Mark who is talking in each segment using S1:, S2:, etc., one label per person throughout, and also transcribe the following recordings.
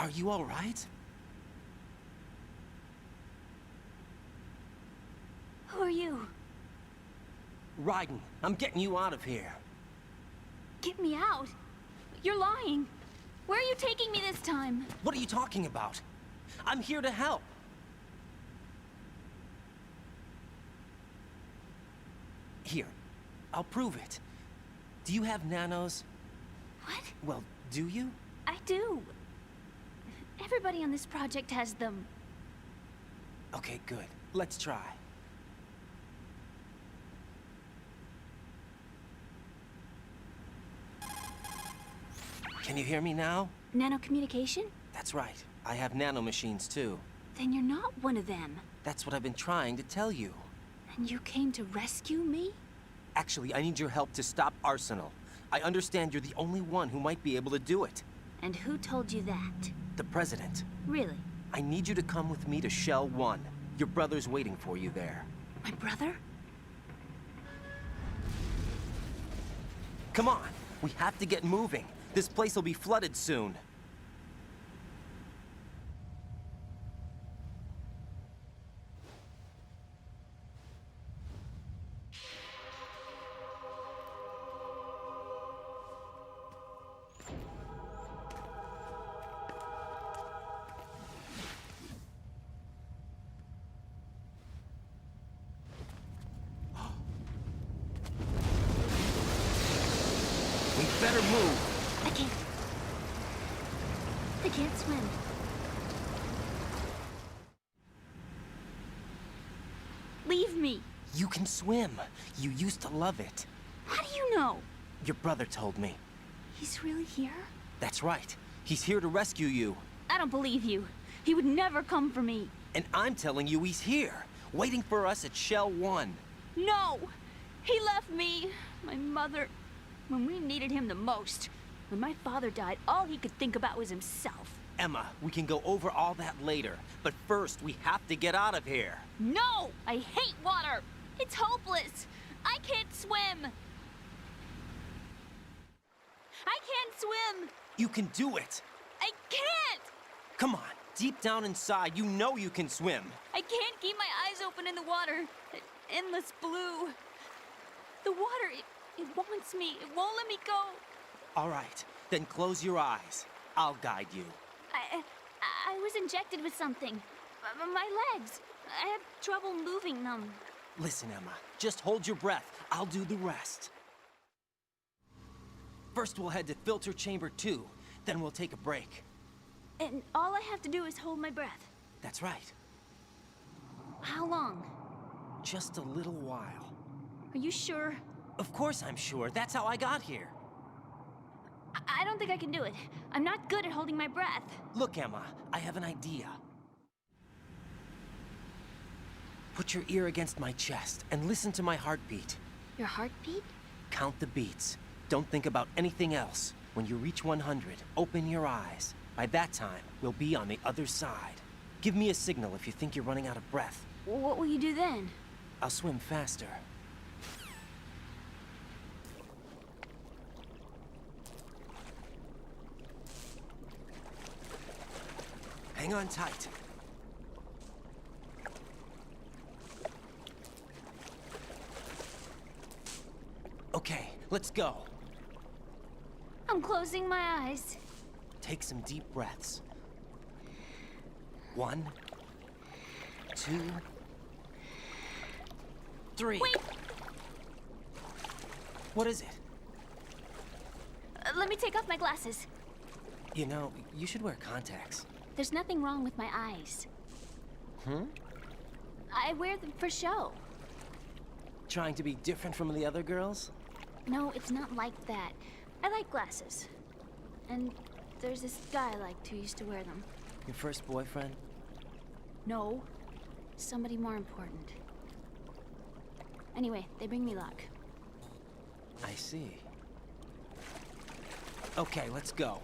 S1: Are you all right?
S2: Who are you?
S1: Raiden, I'm getting you out of here.
S2: Get me out. You're lying. Where are you taking me this time?
S1: What are you talking about? I'm here to help. Here, I'll prove it. Do you have nanos?
S2: What?
S1: Well, do you?
S2: I do. Everybody on this project has them.
S1: Okay, good. Let's try. Can you hear me now?
S2: Nanocommunication?
S1: That's right. I have nanomachines too.
S2: Then you're not one of them.
S1: That's what I've been trying to tell you.
S2: And you came to rescue me?
S1: Actually, I need your help to stop Arsenal. I understand you're the only one who might be able to do it.
S2: And who told you that?
S1: The President.
S2: Really?
S1: I need you to come with me to Shell 1. Your brother's waiting for you there.
S2: My brother?
S1: Come on! We have to get moving. This place will be flooded soon. We better move.
S2: I can't swim. Leave me.
S1: You can swim. You used to love it.
S2: How do you know?
S1: Your brother told me.
S2: He's really here?
S1: That's right. He's here to rescue you.
S2: I don't believe you. He would never come for me.
S1: And I'm telling you he's here, waiting for us at Shell 1.
S2: No! He left me, my mother, when we needed him the most. When my father died, all he could think about was himself.
S1: Emma, we can go over all that later, but first we have to get out of here.
S2: No! I hate water! It's hopeless! I can't swim! I can't swim!
S1: You can do it.
S2: I can't!
S1: Come on, deep down inside, you know you can swim.
S2: I can't keep my eyes open in the water. Endless blue. The water, it wants me. It won't let me go.
S1: All right, then close your eyes. I'll guide you.
S2: I was injected with something. My legs. I have trouble moving them.
S1: Listen, Emma, just hold your breath. I'll do the rest. First, we'll head to filter chamber 2. Then we'll take a break.
S2: And all I have to do is hold my breath.
S1: That's right.
S2: How long?
S1: Just a little while.
S2: Are you sure?
S1: Of course I'm sure. That's how I got here.
S2: I don't think I can do it. I'm not good at holding my breath.
S1: Look, Emma, I have an idea. Put your ear against my chest and listen to my heartbeat.
S2: Your heartbeat?
S1: Count the beats. Don't think about anything else. When you reach 100, open your eyes. By that time, we'll be on the other side. Give me a signal if you think you're running out of breath.
S2: What will you do then?
S1: I'll swim faster. Hang on tight. Okay, let's go.
S2: I'm closing my eyes.
S1: Take some deep breaths. 1, 2, 3.
S2: Wait!
S1: What is it?
S2: Let me take off my glasses.
S1: You know, you should wear contacts.
S2: There's nothing wrong with my eyes.
S1: Hmm?
S2: I wear them for show.
S1: Trying to be different from the other girls?
S2: No, it's not like that. I like glasses. And there's this guy I liked who used to wear them.
S1: Your first boyfriend?
S2: No. Somebody more important. Anyway, they bring me luck.
S1: I see. Okay, let's go.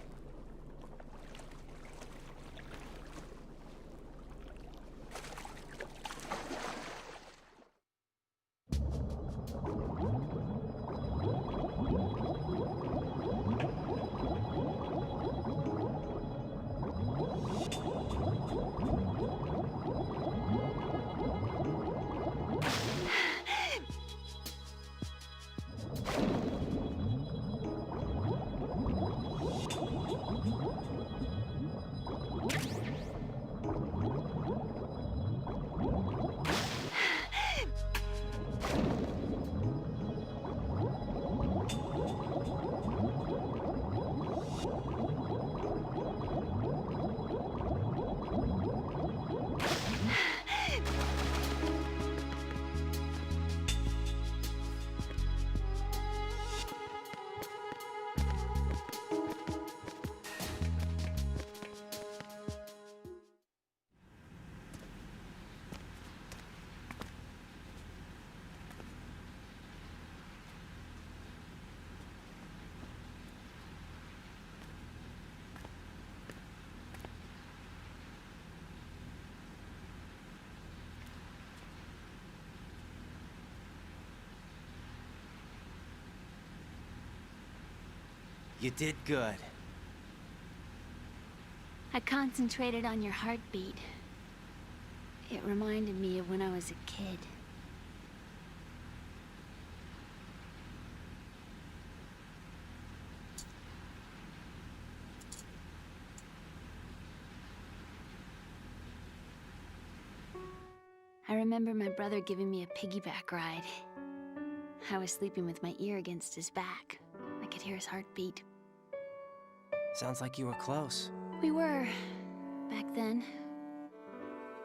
S1: You did good.
S2: I concentrated on your heartbeat. It reminded me of when I was a kid. I remember my brother giving me a piggyback ride. I was sleeping with my ear against his back. I could hear his heartbeat.
S1: Sounds like you were close.
S2: We were, back then.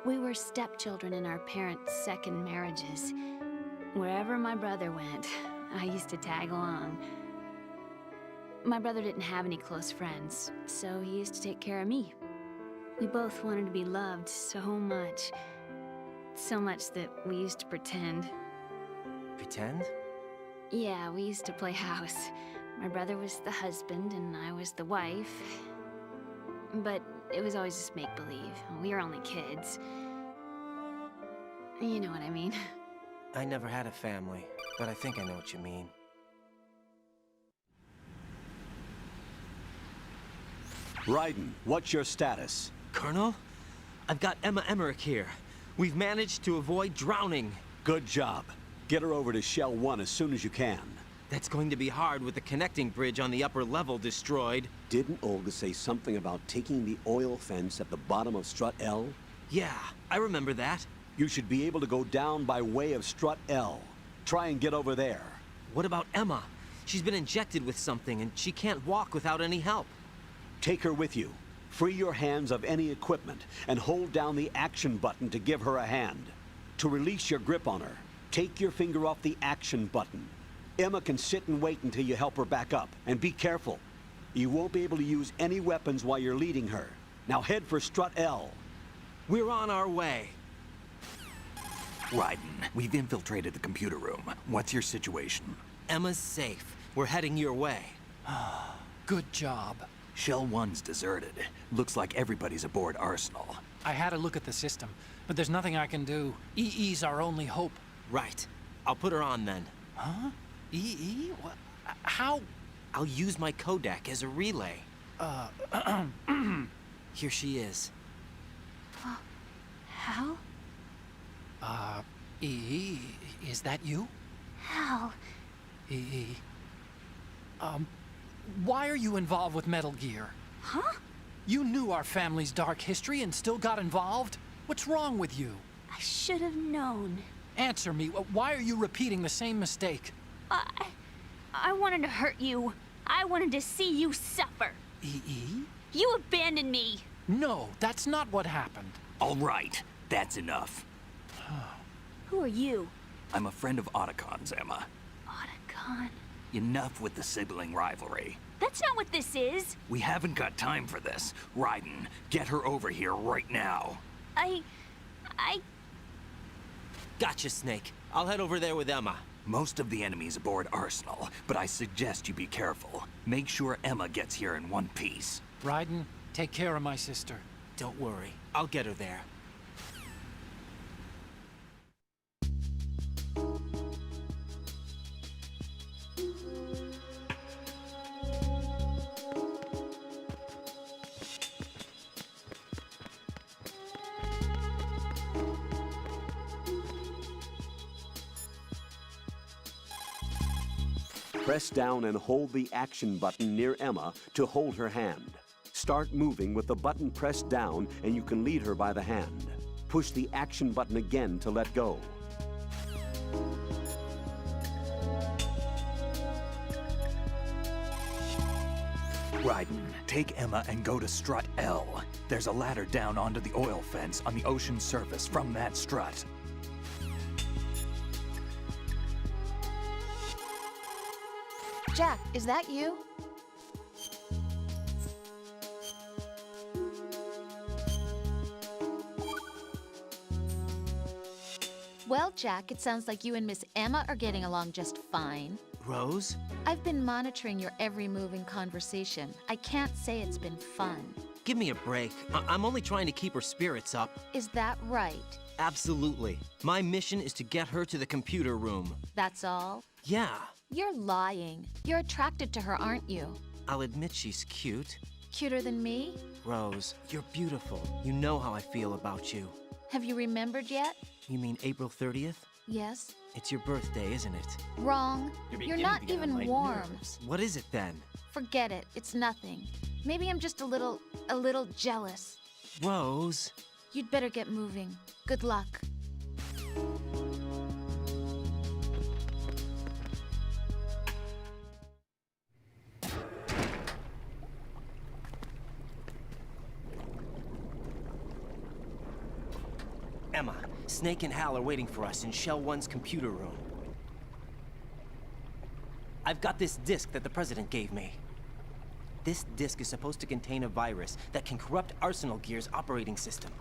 S2: We were stepchildren in our parents' second marriages. Wherever my brother went, I used to tag along. My brother didn't have any close friends, so he used to take care of me. We both wanted to be loved so much. So much that we used to pretend.
S1: Pretend?
S2: Yeah, we used to play house. My brother was the husband and I was the wife. But it was always just make-believe. We were only kids. You know what I mean.
S1: I never had a family, but I think I know what you mean.
S3: Raiden, what's your status?
S1: Colonel? I've got Emma Emmerich here. We've managed to avoid drowning.
S3: Good job. Get her over to Shell 1 as soon as you can.
S1: That's going to be hard with the connecting bridge on the upper level destroyed.
S3: Didn't Olga say something about taking the oil fence at the bottom of Strut L?
S1: Yeah, I remember that.
S3: You should be able to go down by way of Strut L. Try and get over there.
S1: What about Emma? She's been injected with something and she can't walk without any help.
S3: Take her with you. Free your hands of any equipment and hold down the action button to give her a hand. To release your grip on her, take your finger off the action button. Emma can sit and wait until you help her back up. And be careful. You won't be able to use any weapons while you're leading her. Now head for strut L.
S1: We're on our way.
S4: Raiden, we've infiltrated the computer room. What's your situation?
S1: Emma's safe. We're heading your way.
S5: Good job.
S4: Shell 1's deserted. Looks like everybody's aboard Arsenal.
S5: I had a look at the system, but there's nothing I can do. EE's our only hope.
S1: Right. I'll put her on then.
S5: Huh? EE? What? How?
S1: I'll use my codec as a relay. Here she is.
S2: Hal?
S5: EE, is that you?
S2: Hal.
S5: EE. Why are you involved with Metal Gear?
S2: Huh?
S5: You knew our family's dark history and still got involved? What's wrong with you?
S2: I should have known.
S5: Answer me. Why are you repeating the same mistake?
S2: I wanted to hurt you. I wanted to see you suffer.
S5: EE?
S2: You abandoned me.
S5: No, that's not what happened.
S4: All right, that's enough.
S2: Who are you?
S4: I'm a friend of Otacon's, Emma.
S2: Otacon.
S4: Enough with the sibling rivalry.
S2: That's not what this is.
S4: We haven't got time for this. Raiden, get her over here right now.
S2: I...
S1: Gotcha, Snake. I'll head over there with Emma.
S4: Most of the enemy's aboard Arsenal, but I suggest you be careful. Make sure Emma gets here in one piece.
S5: Raiden, take care of my sister.
S1: Don't worry. I'll get her there.
S3: Press down and hold the action button near Emma to hold her hand. Start moving with the button pressed down and you can lead her by the hand. Push the action button again to let go.
S4: Raiden, take Emma and go to strut L. There's a ladder down onto the oil fence on the ocean surface from that strut.
S6: Jack, is that you? Well, Jack, it sounds like you and Miss Emma are getting along just fine.
S1: Rose?
S6: I've been monitoring your every move and conversation. I can't say it's been fun.
S1: Give me a break. I'm only trying to keep her spirits up.
S6: Is that right?
S1: Absolutely. My mission is to get her to the computer room.
S6: That's all?
S1: Yeah.
S6: You're lying. You're attracted to her, aren't you?
S1: I'll admit she's cute.
S6: Cuter than me?
S1: Rose, you're beautiful. You know how I feel about you.
S6: Have you remembered yet?
S1: You mean April 30th?
S6: Yes.
S1: It's your birthday, isn't it?
S6: Wrong. You're not even warm.
S1: What is it then?
S6: Forget it. It's nothing. Maybe I'm just a little jealous.
S1: Rose.
S6: You'd better get moving. Good luck.
S1: Emma, Snake and Hal are waiting for us in Shell 1's computer room. I've got this disk that the President gave me. This disk is supposed to contain a virus that can corrupt Arsenal Gear's operating system.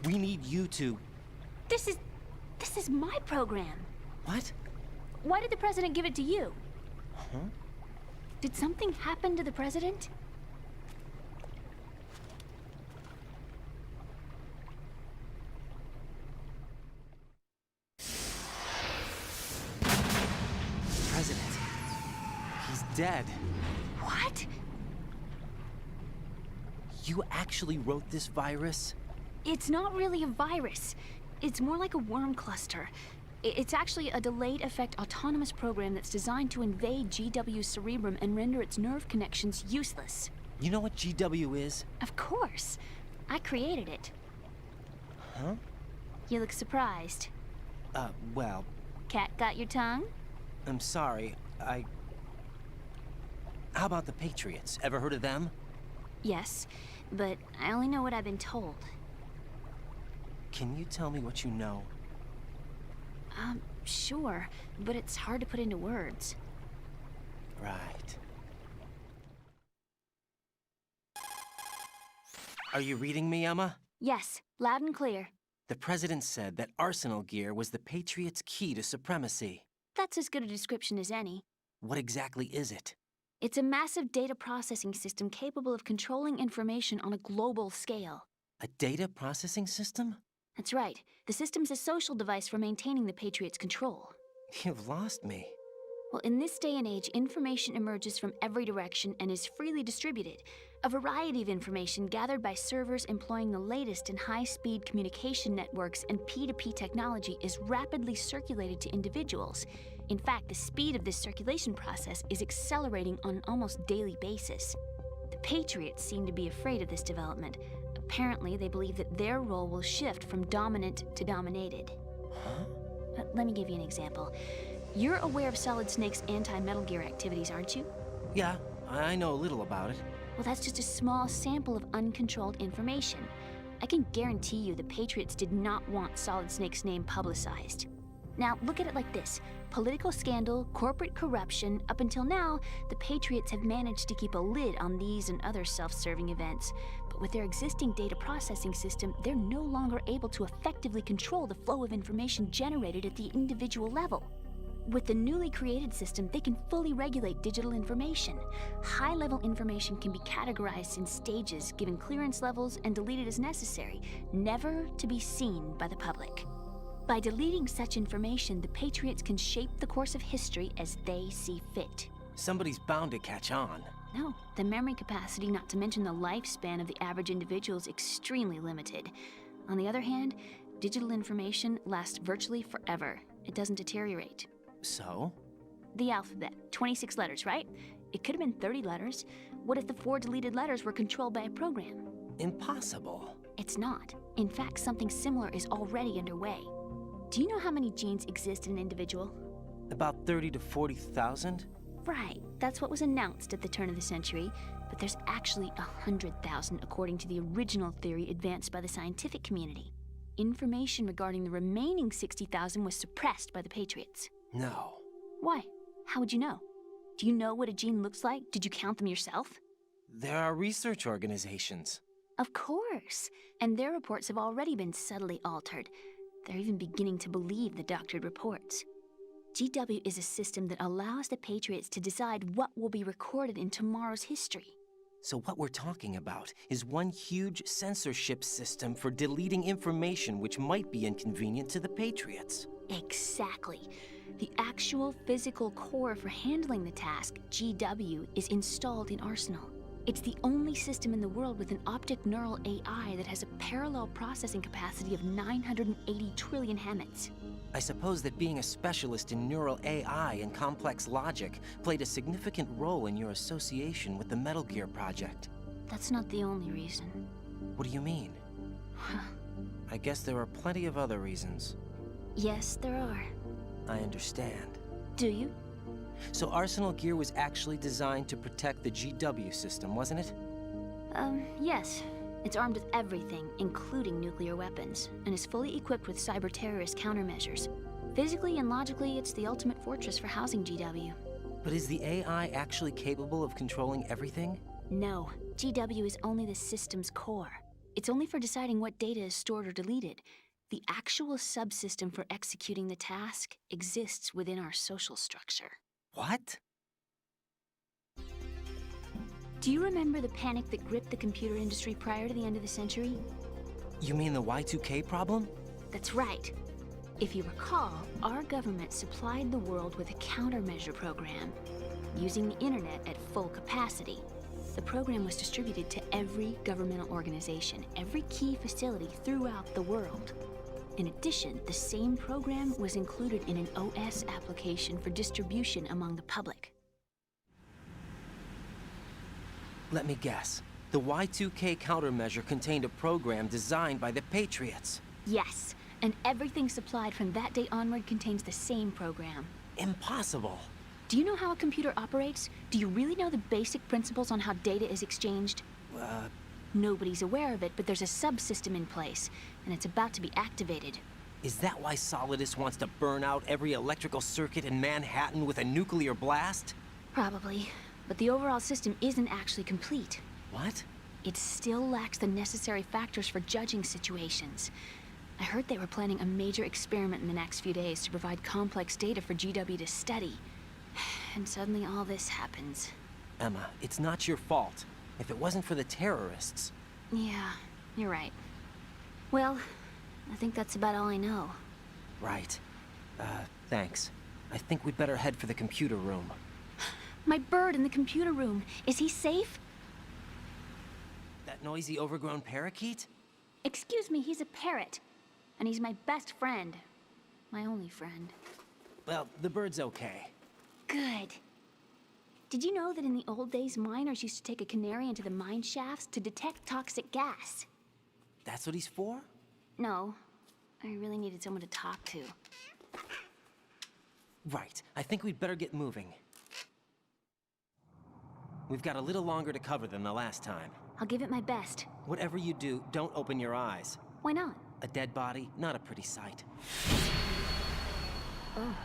S1: We need you to...
S2: This is my program.
S1: What?
S2: Why did the President give it to you?
S1: Huh?
S2: Did something happen to the President?
S1: President. He's dead.
S2: What?
S1: You actually wrote this virus?
S2: It's not really a virus. It's more like a worm cluster. It's actually a delayed effect autonomous program that's designed to invade GW's cerebrum and render its nerve connections useless.
S1: You know what GW is?
S2: Of course. I created it.
S1: Huh?
S2: You look surprised.
S1: Well,
S2: Cat got your tongue?
S1: I'm sorry. How about the Patriots? Ever heard of them?
S2: Yes. but I only know what I've been told.
S1: Can you tell me what you know?
S2: Sure, but it's hard to put into words.
S1: Right. Are you reading me, Emma?
S2: Yes, loud and clear.
S1: The President said that Arsenal gear was the Patriots' key to supremacy.
S2: That's as good a description as any.
S1: What exactly is it?
S2: It's a massive data processing system capable of controlling information on a global scale.
S1: A data processing system?
S2: That's right. The system's a social device for maintaining the Patriots' control.
S1: You've lost me.
S2: Well, in this day and age, information emerges from every direction and is freely distributed. A variety of information gathered by servers employing the latest in high-speed communication networks and P2P technology is rapidly circulated to individuals. In fact, the speed of this circulation process is accelerating on an almost daily basis. The Patriots seem to be afraid of this development. Apparently, they believe that their role will shift from dominant to dominated.
S1: Huh?
S2: Let me give you an example. You're aware of Solid Snake's anti-Metal Gear activities, aren't you?
S1: Yeah, I know a little about it.
S2: Well, that's just a small sample of uncontrolled information. I can guarantee you the Patriots did not want Solid Snake's name publicized. Now, look at it like this. Political scandal, corporate corruption, up until now, the Patriots have managed to keep a lid on these and other self-serving events. But with their existing data processing system, they're no longer able to effectively control the flow of information generated at the individual level. With the newly created system, they can fully regulate digital information. High-level information can be categorized in stages, given clearance levels, and deleted as necessary, never to be seen by the public. By deleting such information, the Patriots can shape the course of history as they see fit.
S1: Somebody's bound to catch on.
S2: No, the memory capacity, not to mention the lifespan of the average individual, is extremely limited. On the other hand, digital information lasts virtually forever. It doesn't deteriorate.
S1: So?
S2: The alphabet, 26 letters, right? It could have been 30 letters. What if the 4 deleted letters were controlled by a program?
S1: Impossible.
S2: It's not. In fact, something similar is already underway. Do you know how many genes exist in an individual?
S1: About 30 to 40,000?
S2: Right, that's what was announced at the turn of the century, but there's actually 100,000 according to the original theory advanced by the scientific community. Information regarding the remaining 60,000 was suppressed by the Patriots.
S1: No.
S2: Why? How would you know? Do you know what a gene looks like? Did you count them yourself?
S1: There are research organizations.
S2: Of course, and their reports have already been subtly altered. They're even beginning to believe the doctored reports. GW is a system that allows the Patriots to decide what will be recorded in tomorrow's history.
S1: So what we're talking about is one huge censorship system for deleting information which might be inconvenient to the Patriots.
S2: Exactly. The actual physical core for handling the task, GW, is installed in Arsenal. It's the only system in the world with an optic neural AI that has a parallel processing capacity of 980 trillion Hammets.
S1: I suppose that being a specialist in neural AI and complex logic played a significant role in your association with the Metal Gear project.
S2: That's not the only reason.
S1: What do you mean? I guess there are plenty of other reasons.
S2: Yes, there are.
S1: I understand.
S2: Do you?
S1: So Arsenal gear was actually designed to protect the GW system, wasn't it?
S2: Yes. It's armed with everything, including nuclear weapons, and is fully equipped with cyber-terrorist countermeasures. Physically and logically, it's the ultimate fortress for housing GW.
S1: But is the AI actually capable of controlling everything?
S2: No, GW is only the system's core. It's only for deciding what data is stored or deleted. The actual subsystem for executing the task exists within our social structure.
S1: What?
S2: Do you remember the panic that gripped the computer industry prior to the end of the century?
S1: You mean the Y2K problem?
S2: That's right. If you recall, our government supplied the world with a countermeasure program, using the internet at full capacity. The program was distributed to every governmental organization, every key facility throughout the world. In addition, the same program was included in an OS application for distribution among the public.
S1: Let me guess. The Y2K countermeasure contained a program designed by the Patriots.
S2: Yes, and everything supplied from that day onward contains the same program.
S1: Impossible.
S2: Do you know how a computer operates? Do you really know the basic principles on how data is exchanged? Nobody's aware of it, but there's a subsystem in place, and it's about to be activated.
S1: Is that why Solidus wants to burn out every electrical circuit in Manhattan with a nuclear blast?
S2: Probably, but the overall system isn't actually complete.
S1: What?
S2: It still lacks the necessary factors for judging situations. I heard they were planning a major experiment in the next few days to provide complex data for GW to study. And suddenly all this happens.
S1: Emma, it's not your fault. If it wasn't for the terrorists...
S2: Yeah, you're right. Well, I think that's about all I know.
S1: Right. Thanks. I think we'd better head for the computer room.
S2: My bird in the computer room. Is he safe?
S1: That noisy, overgrown parakeet?
S2: Excuse me, he's a parrot. And he's my best friend. My only friend.
S1: Well, the bird's okay.
S2: Good. Did you know that in the old days, miners used to take a canary into the mine shafts to detect toxic gas?
S1: That's what he's for?
S2: No. I really needed someone to talk to.
S1: Right. I think we'd better get moving. We've got a little longer to cover than the last time.
S2: I'll give it my best.
S1: Whatever you do, don't open your eyes.
S2: Why not?
S1: A dead body, not a pretty sight.
S2: Oh.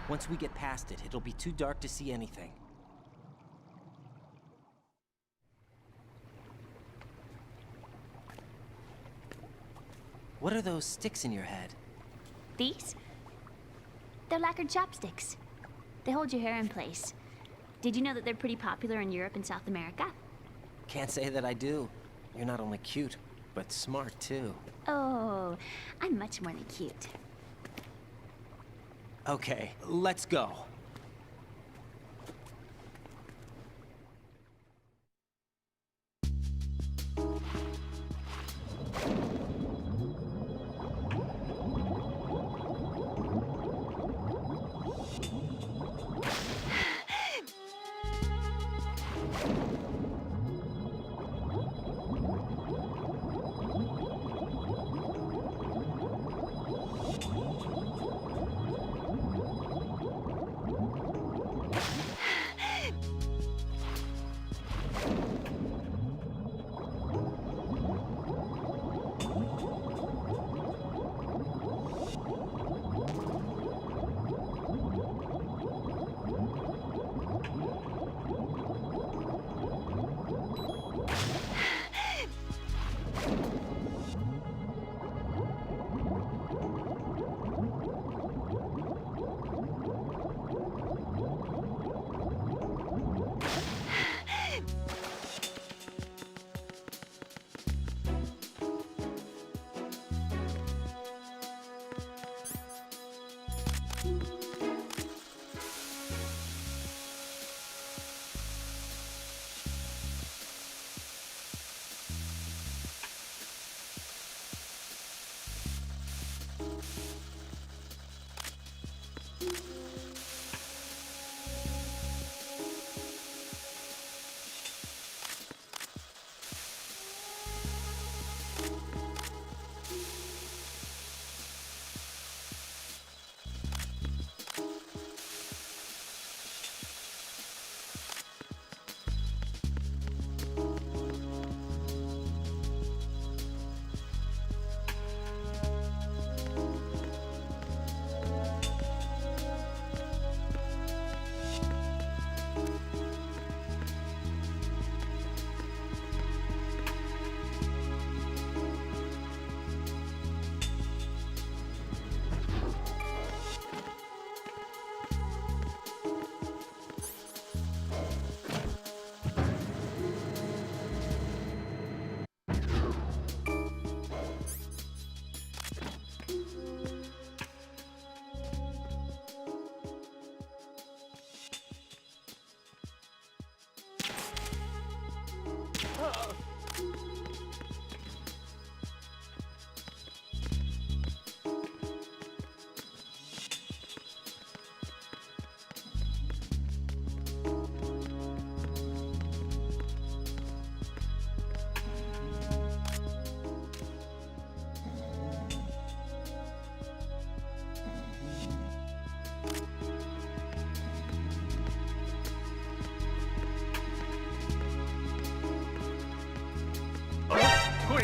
S1: Once we get past it, it'll be too dark to see anything. What are those sticks in your head?
S2: These? They're lacquered chopsticks. They hold your hair in place. Did you know that they're pretty popular in Europe and South America?
S1: Can't say that I do. You're not only cute, but smart too.
S2: Oh, I'm much more than cute.
S1: Okay, let's go.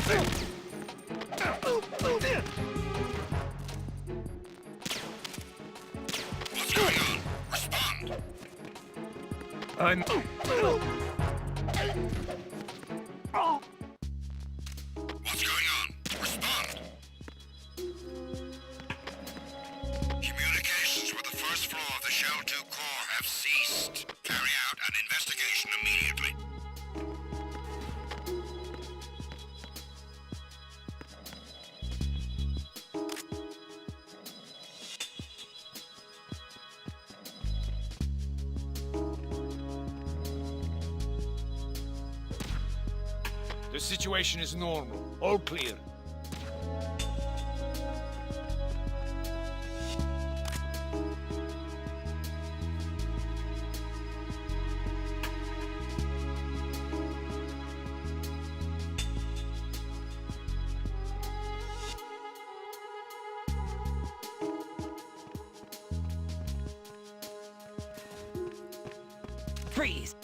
S7: What's going on? Respond!
S4: I'm...
S7: What's going on? Respond! Communications with the first floor of the Shell 2 core have ceased. Carry out an investigation immediately.
S8: The situation is normal. All clear.
S1: Freeze!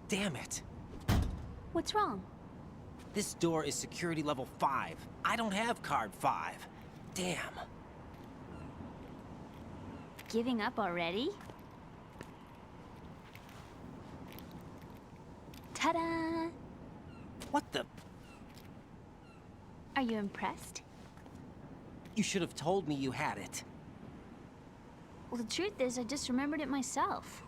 S1: Damn it.
S2: What's wrong?
S1: This door is security level 5. I don't have card 5. Damn.
S2: Giving up already? Ta-da!
S1: What the?
S2: Are you impressed?
S1: You should have told me you had it.
S2: Well, the truth is, I just remembered it myself.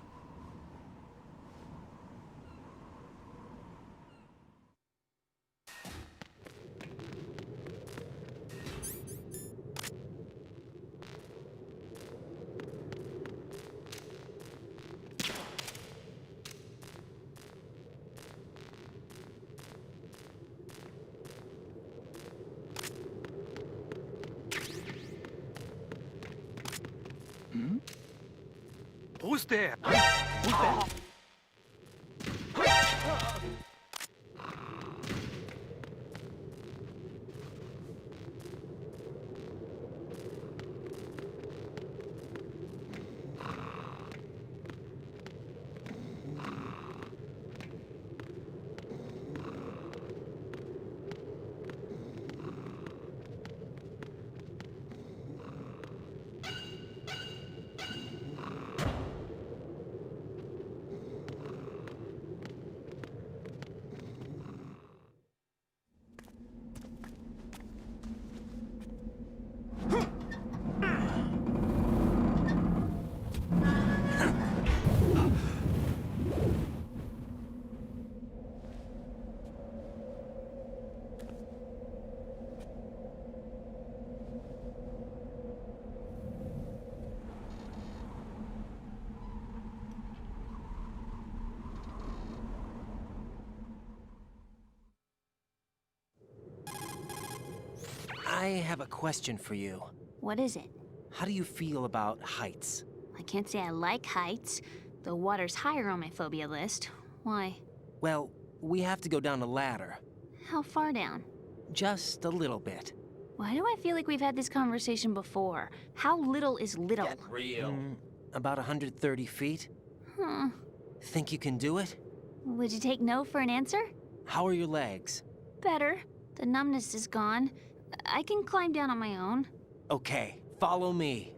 S4: Who's there? Who's there?
S1: I have a question for you.
S2: What is it?
S1: How do you feel about heights?
S2: I can't say I like heights. The water's higher on my phobia list. Why?
S1: Well, we have to go down a ladder.
S2: How far down?
S1: Just a little bit.
S2: Why do I feel like we've had this conversation before? How little is little?
S1: About 130 feet.
S2: Huh.
S1: Think you can do it?
S2: Would you take no for an answer?
S1: How are your legs?
S2: Better. The numbness is gone. I can climb down on my own.
S1: Okay, follow me.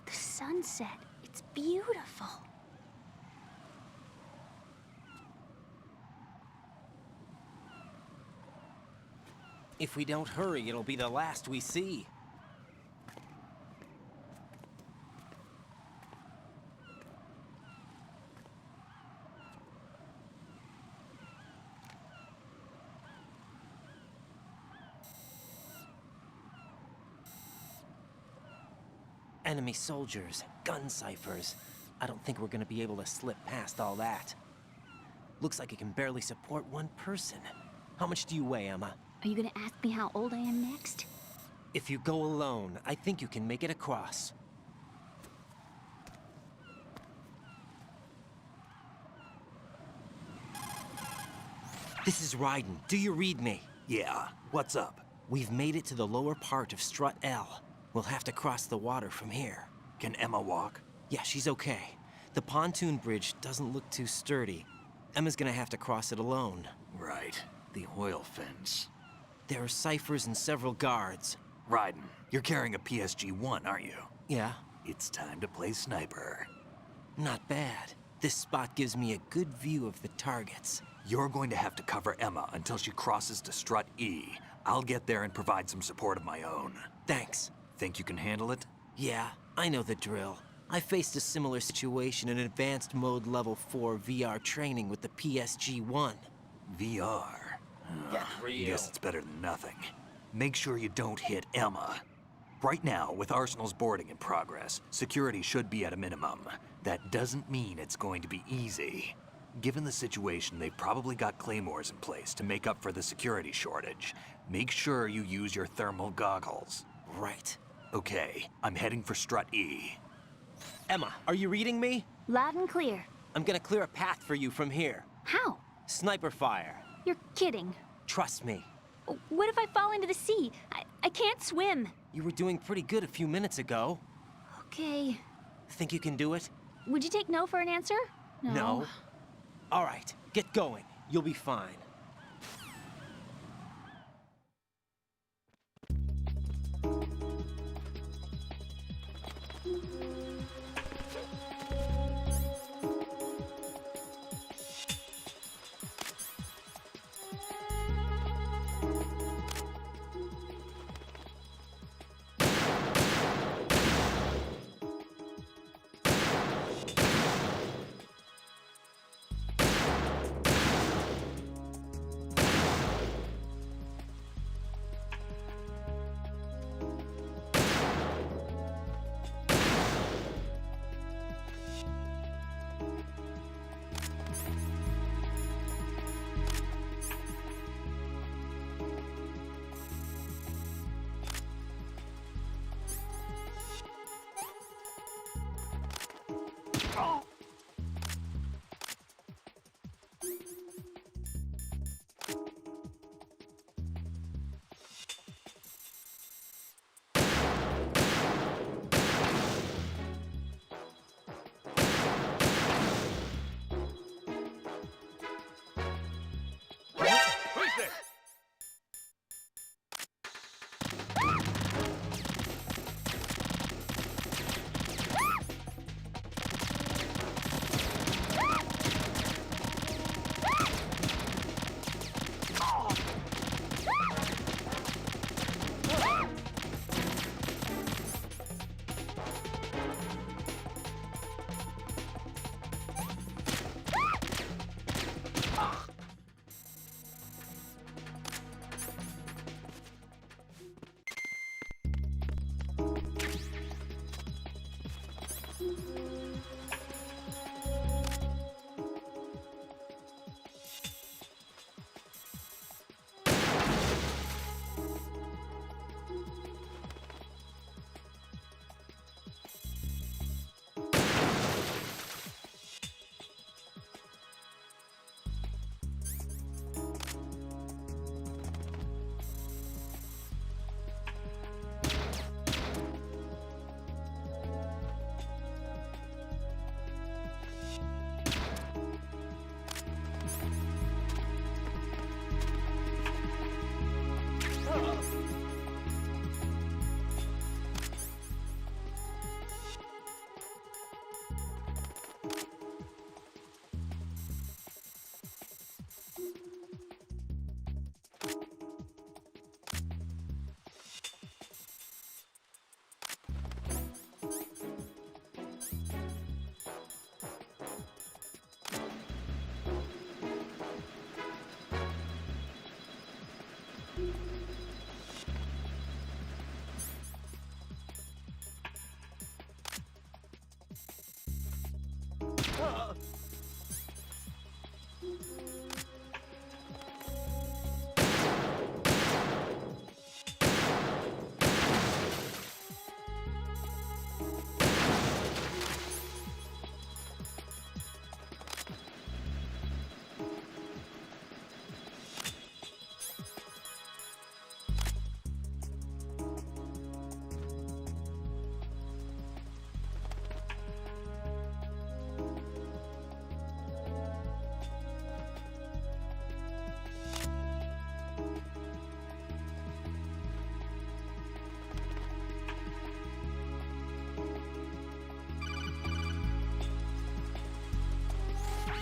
S2: The sunset. It's beautiful.
S1: If we don't hurry, it'll be the last we see. Enemy soldiers, gun ciphers. I don't think we're gonna be able to slip past all that. Looks like it can barely support one person. How much do you weigh, Emma?
S2: Are you gonna ask me how old I am next?
S1: If you go alone, I think you can make it across. This is Ryden. Do you read me?
S4: Yeah, what's up?
S1: We've made it to the lower part of Strut L. We'll have to cross the water from here.
S4: Can Emma walk?
S1: Yeah, she's okay. The pontoon bridge doesn't look too sturdy. Emma's gonna have to cross it alone.
S4: Right, the oil fence.
S1: There are ciphers and several guards.
S4: Ryden, you're carrying a PSG-1, aren't you?
S1: Yeah,
S4: It's time to play sniper.
S1: not bad. This spot gives me a good view of the targets.
S4: You're going to have to cover Emma until she crosses to Strut E. I'll get there and provide some support of my own.
S1: Thanks.
S4: Think you can handle it?
S1: Yeah, I know the drill. I faced a similar situation in Advanced Mode Level 4 VR training with the PSG-1.
S4: VR. Guess it's better than nothing. Make sure you don't hit Emma. Right now, with Arsenal's boarding in progress, security should be at a minimum. That doesn't mean it's going to be easy. Given the situation, they've probably got claymores in place to make up for the security shortage. Make sure you use your thermal goggles.
S1: Right.
S4: Okay, I'm heading for Strut E.
S1: Emma, are you reading me?
S2: Loud and clear.
S1: I'm gonna clear a path for you from here.
S2: How?
S1: Sniper fire.
S2: You're kidding.
S1: Trust me.
S2: What if I fall into the sea? I can't swim.
S1: You were doing pretty good a few minutes ago.
S2: Okay.
S1: Think you can do it?
S2: Would you take no for an answer?
S1: No. All right, get going. You'll be fine.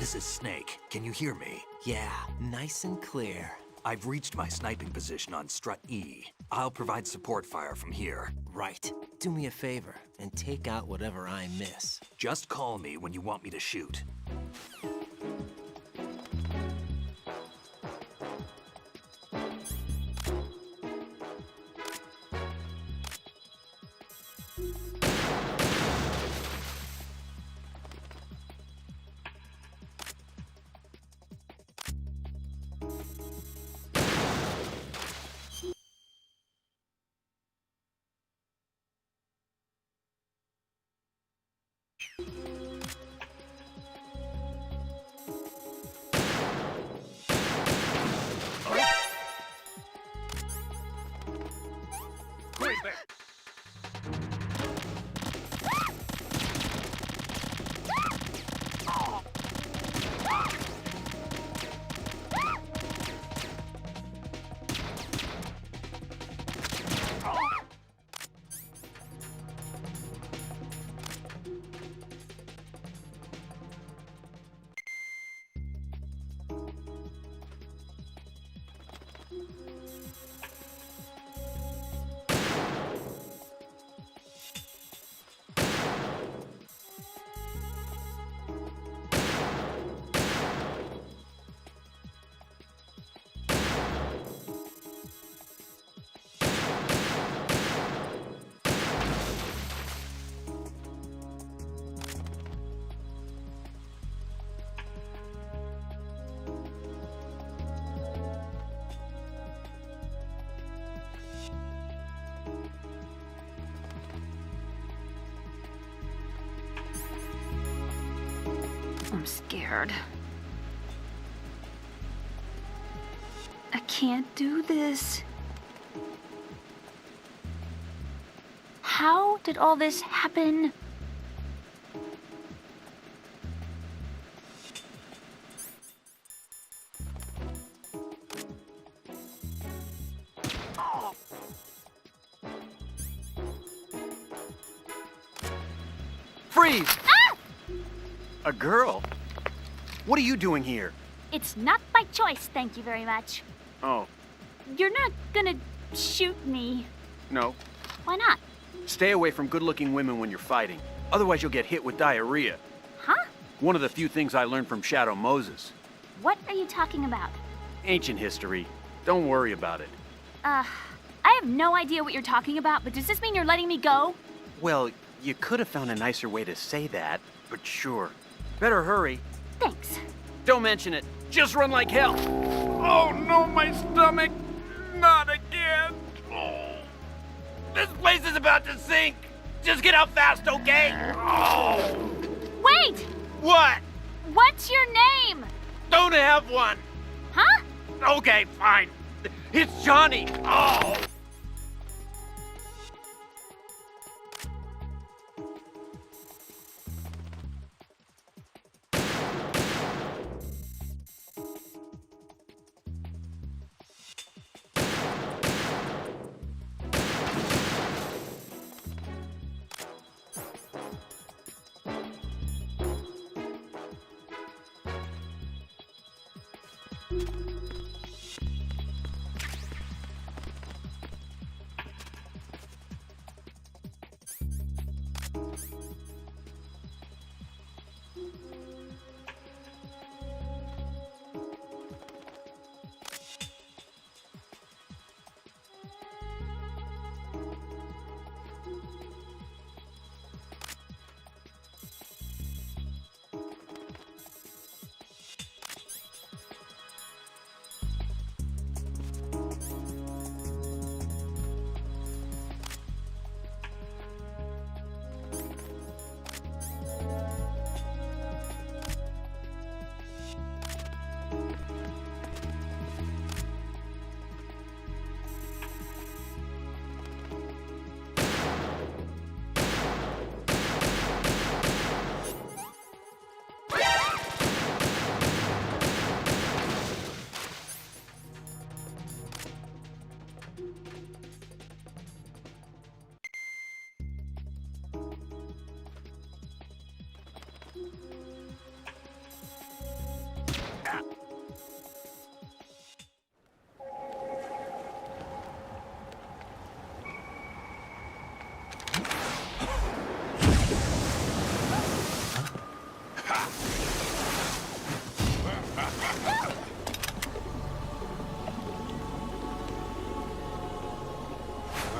S4: This is Snake. Can you hear me?
S1: Yeah, nice and clear.
S4: I've reached my sniping position on Strut E. I'll provide support fire from here.
S1: Right. Do me a favor and take out whatever I miss.
S4: Just call me when you want me to shoot.
S2: I'm scared. I can't do this. How did all this happen?
S9: Freeze! A girl? What are you doing here?
S2: It's not by choice, thank you very much.
S9: Oh,
S2: You're not gonna shoot me.
S9: no.
S2: Why not?
S9: Stay away from good-looking women when you're fighting. Otherwise you'll get hit with diarrhea.
S2: Huh?
S9: One of the few things I learned from Shadow Moses.
S2: What are you talking about?
S9: Ancient history. Don't worry about it.
S2: I have no idea what you're talking about, but does this mean you're letting me go?
S9: Well, you could have found a nicer way to say that, but sure. Better hurry.
S2: Thanks.
S9: Don't mention it. Just run like hell. Oh no, my stomach. Not again. Oh. This place is about to sink. Just get out fast, okay? Oh.
S2: Wait!
S9: What?
S2: What's your name?
S9: Don't have one.
S2: Huh?
S9: Okay, fine. It's Johnny. Oh.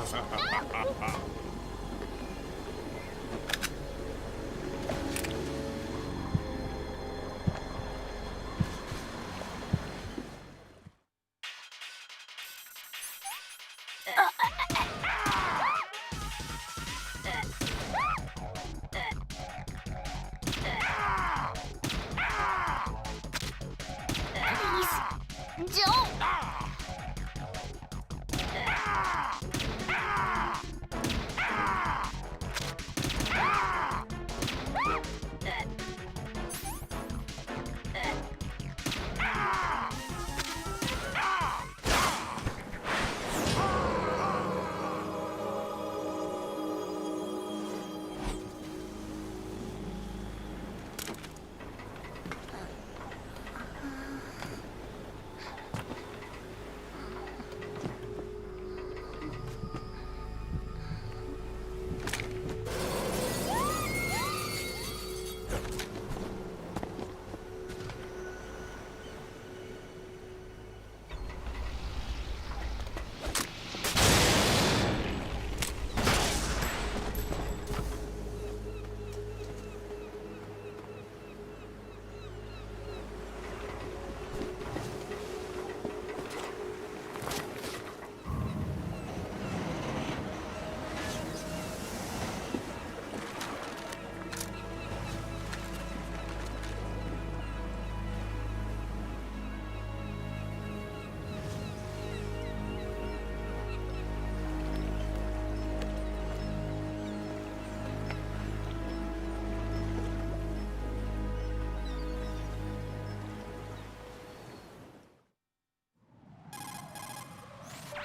S6: Don't!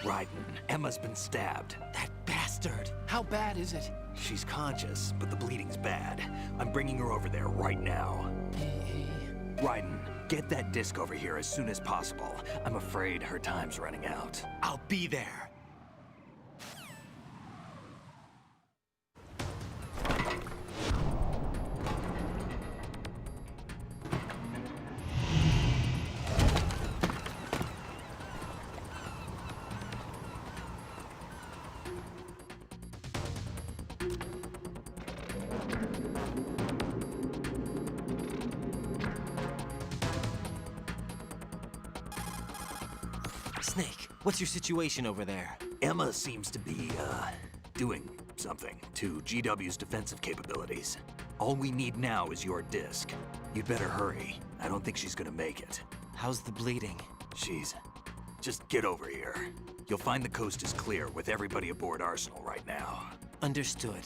S4: Raiden, Emma's been stabbed.
S1: That bastard!
S5: How bad is it?
S4: She's conscious, but the bleeding's bad. I'm bringing her over there right now. Raiden, get that disc over here as soon as possible. I'm afraid her time's running out.
S1: I'll be there. Snake, what's your situation over there?
S4: Emma seems to be, doing something to GW's defensive capabilities. All we need now is your disc. You'd better hurry. I don't think she's gonna make it.
S1: How's the bleeding?
S4: Just get over here. You'll find the coast is clear with everybody aboard Arsenal right now.
S1: Understood.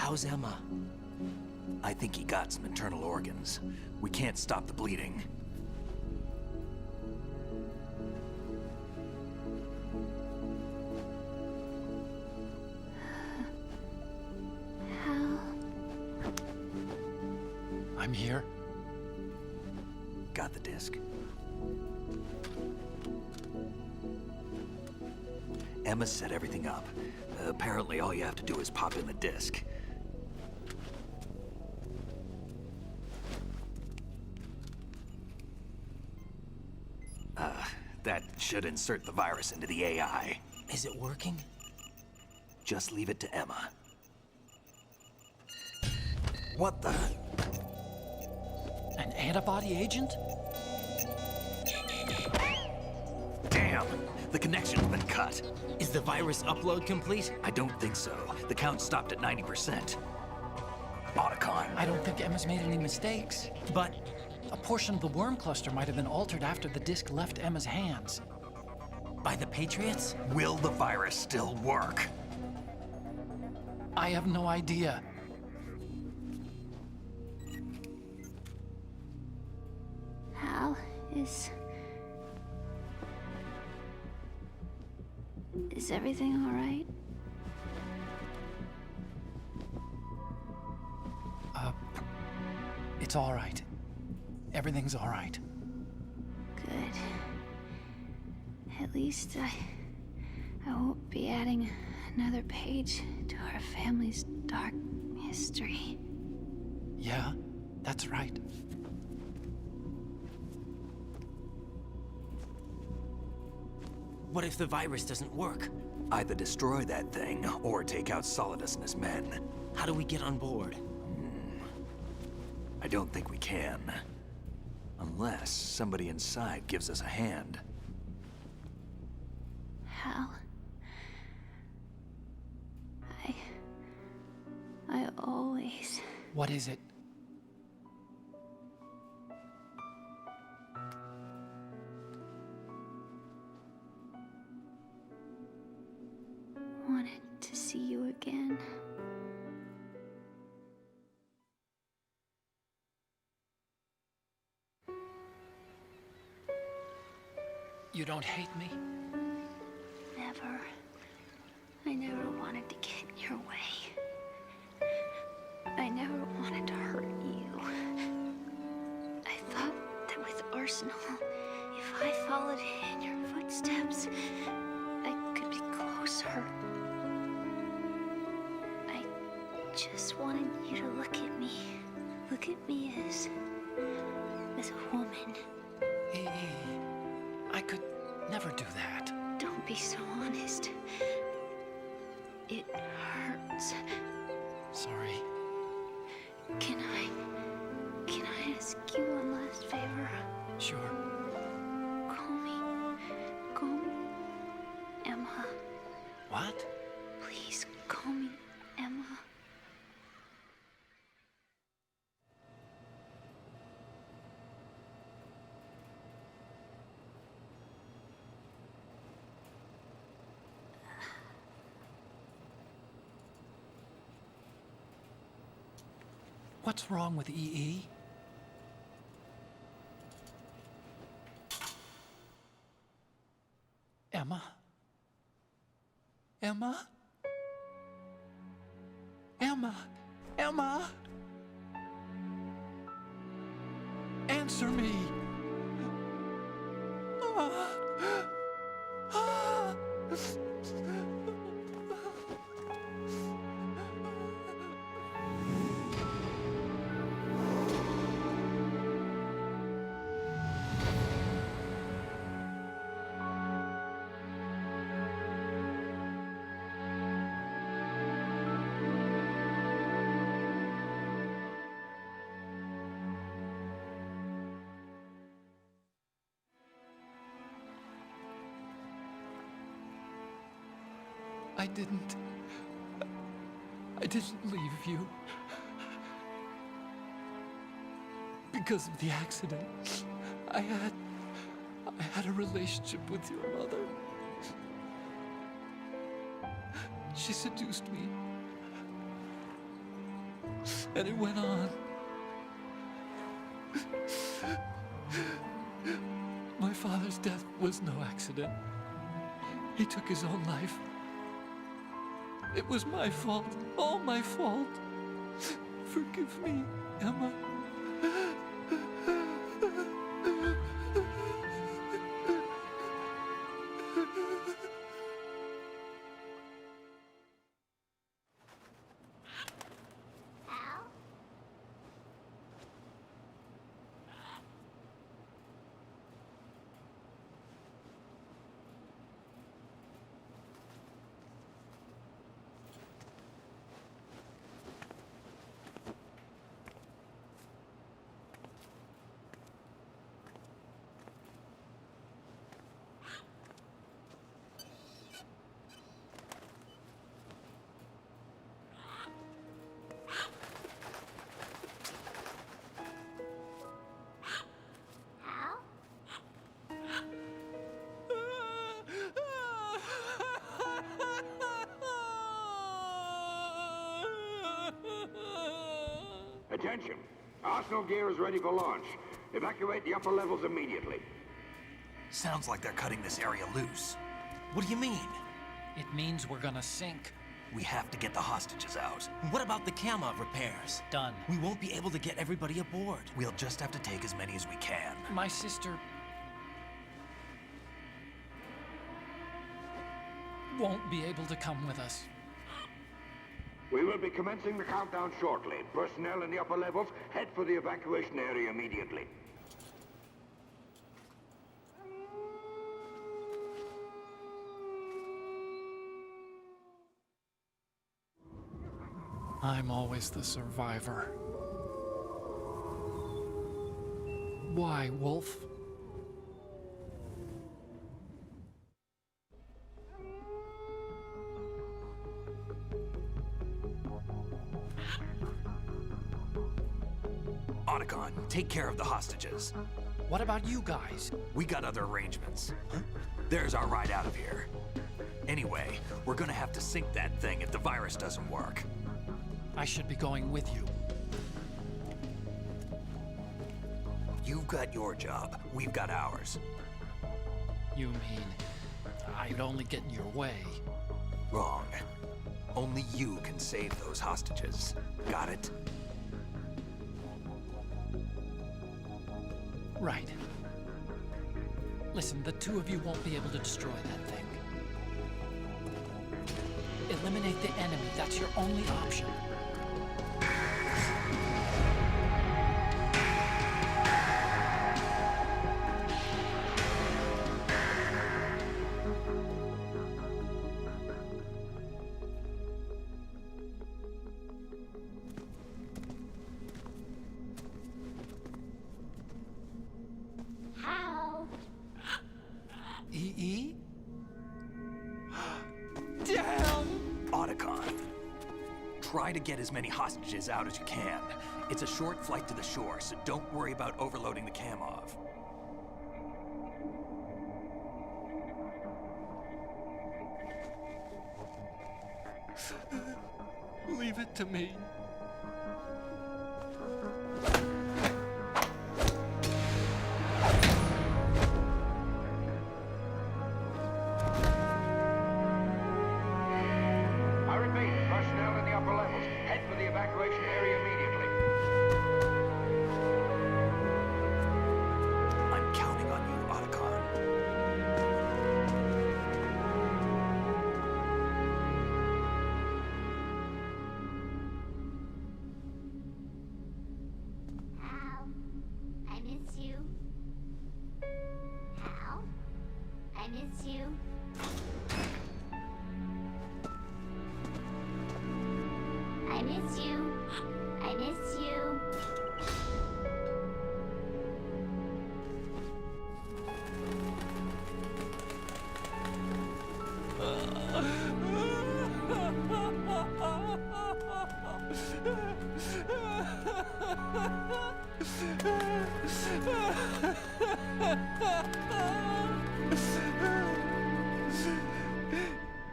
S1: How's Emma?
S4: I think he got some internal organs. We can't stop the bleeding.
S2: Hal?
S5: I'm here.
S4: Got the disc. Emma set everything up. Apparently all you have to do is pop in the disc. That should insert the virus into the AI.
S1: Is it working?
S4: Just leave it to Emma. What the?
S5: An antibody agent?
S4: Damn! The connection's been cut.
S1: Is the virus upload complete?
S4: I don't think so. The count stopped at 90%. Otacon.
S5: I don't think Emma's made any mistakes.
S1: But
S5: A portion of the worm cluster might have been altered after the disc left Emma's hands.
S1: by the Patriots?
S4: Will the virus still work?
S5: I have no idea.
S2: Hal, is everything all right?
S5: It's all right. Everything's all right.
S2: Good. At least I won't be adding another page to our family's dark history.
S5: Yeah, that's right.
S1: What if the virus doesn't work?
S4: Either destroy that thing, or take out Solidus and his men.
S1: How do we get on board?
S4: I don't think we can. Unless somebody inside gives us a hand.
S2: Hal, I always...
S5: What is it?
S2: wanted to see you again.
S5: You don't hate me?
S2: Never. I never wanted to get in your way. I never wanted to hurt you. I thought that with Arsenal, if I followed in your footsteps, I could be closer. I just wanted you to look at me. Look at me as a woman.
S5: I could never do that.
S2: Don't be so honest. It hurts.
S5: Sorry.
S2: Can I ask you one last favor?
S5: Sure.
S2: Call me Emma.
S5: What?
S2: Please call me Emma.
S5: What's wrong with EE? Emma? Emma? Emma? Emma? Answer me! I didn't leave you. Because of the accident, I had a relationship with your mother. She seduced me. And it went on. My father's death was no accident. He took his own life. It was my fault, all my fault. Forgive me, Emma.
S7: Attention. Arsenal gear is ready for launch. Evacuate the upper levels immediately.
S4: Sounds like they're cutting this area loose.
S1: What do you mean?
S5: It means we're gonna sink.
S4: We have to get the hostages out.
S1: What about the cam-out repairs?
S5: Done.
S1: We won't be able to get everybody aboard.
S4: We'll just have to take as many as we can.
S5: My sister won't be able to come with us.
S7: We will be commencing the countdown shortly. Personnel in the upper levels, head for the evacuation area immediately.
S5: I'm always the survivor. Why, Wolf?
S4: Otacon, take care of the hostages.
S5: What about you guys?
S4: We got other arrangements. There's our ride out of here. Anyway, we're gonna have to sink that thing if the virus doesn't work.
S5: I should be going with you.
S4: You've got your job, we've got ours.
S5: You mean I'd only get in your way?
S4: Wrong. Only you can save those hostages. Got it?
S5: Right. Listen, the two of you won't be able to destroy that thing. Eliminate the enemy. That's your only option. EE? Damn!
S4: Otacon. Try to get as many hostages out as you can. It's a short flight to the shore, so don't worry about overloading the Kamov.
S5: Leave it to me.
S7: I repeat, personnel in the upper levels, head for the evacuation area immediately.
S4: I'm counting on you, Otacon.
S2: Hal, I miss you. Hal, I miss you. I miss you. I miss you.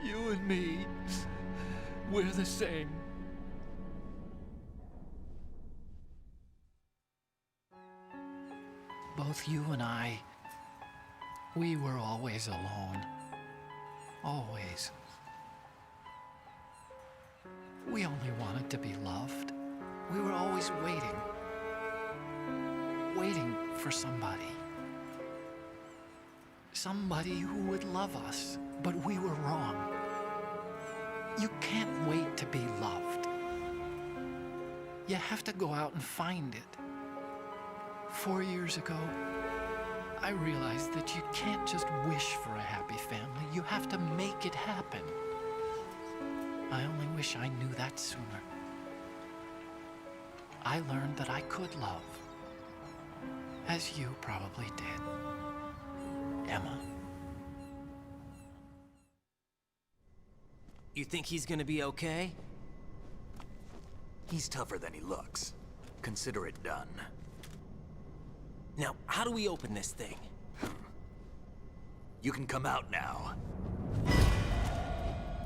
S5: You and me, we're the same. both you and I, we were always alone. Always. We only wanted to be loved. We were always waiting. Waiting for somebody. Somebody who would love us, but we were wrong. You can't wait to be loved. You have to go out and find it. 4 years ago, I realized that you can't just wish for a happy family. You have to make it happen. I only wish I knew that sooner. I learned that I could love, as you probably did, Emma.
S1: You think he's gonna be okay?
S4: He's tougher than he looks. Consider it done.
S1: Now, how do we open this thing?
S4: You can come out now.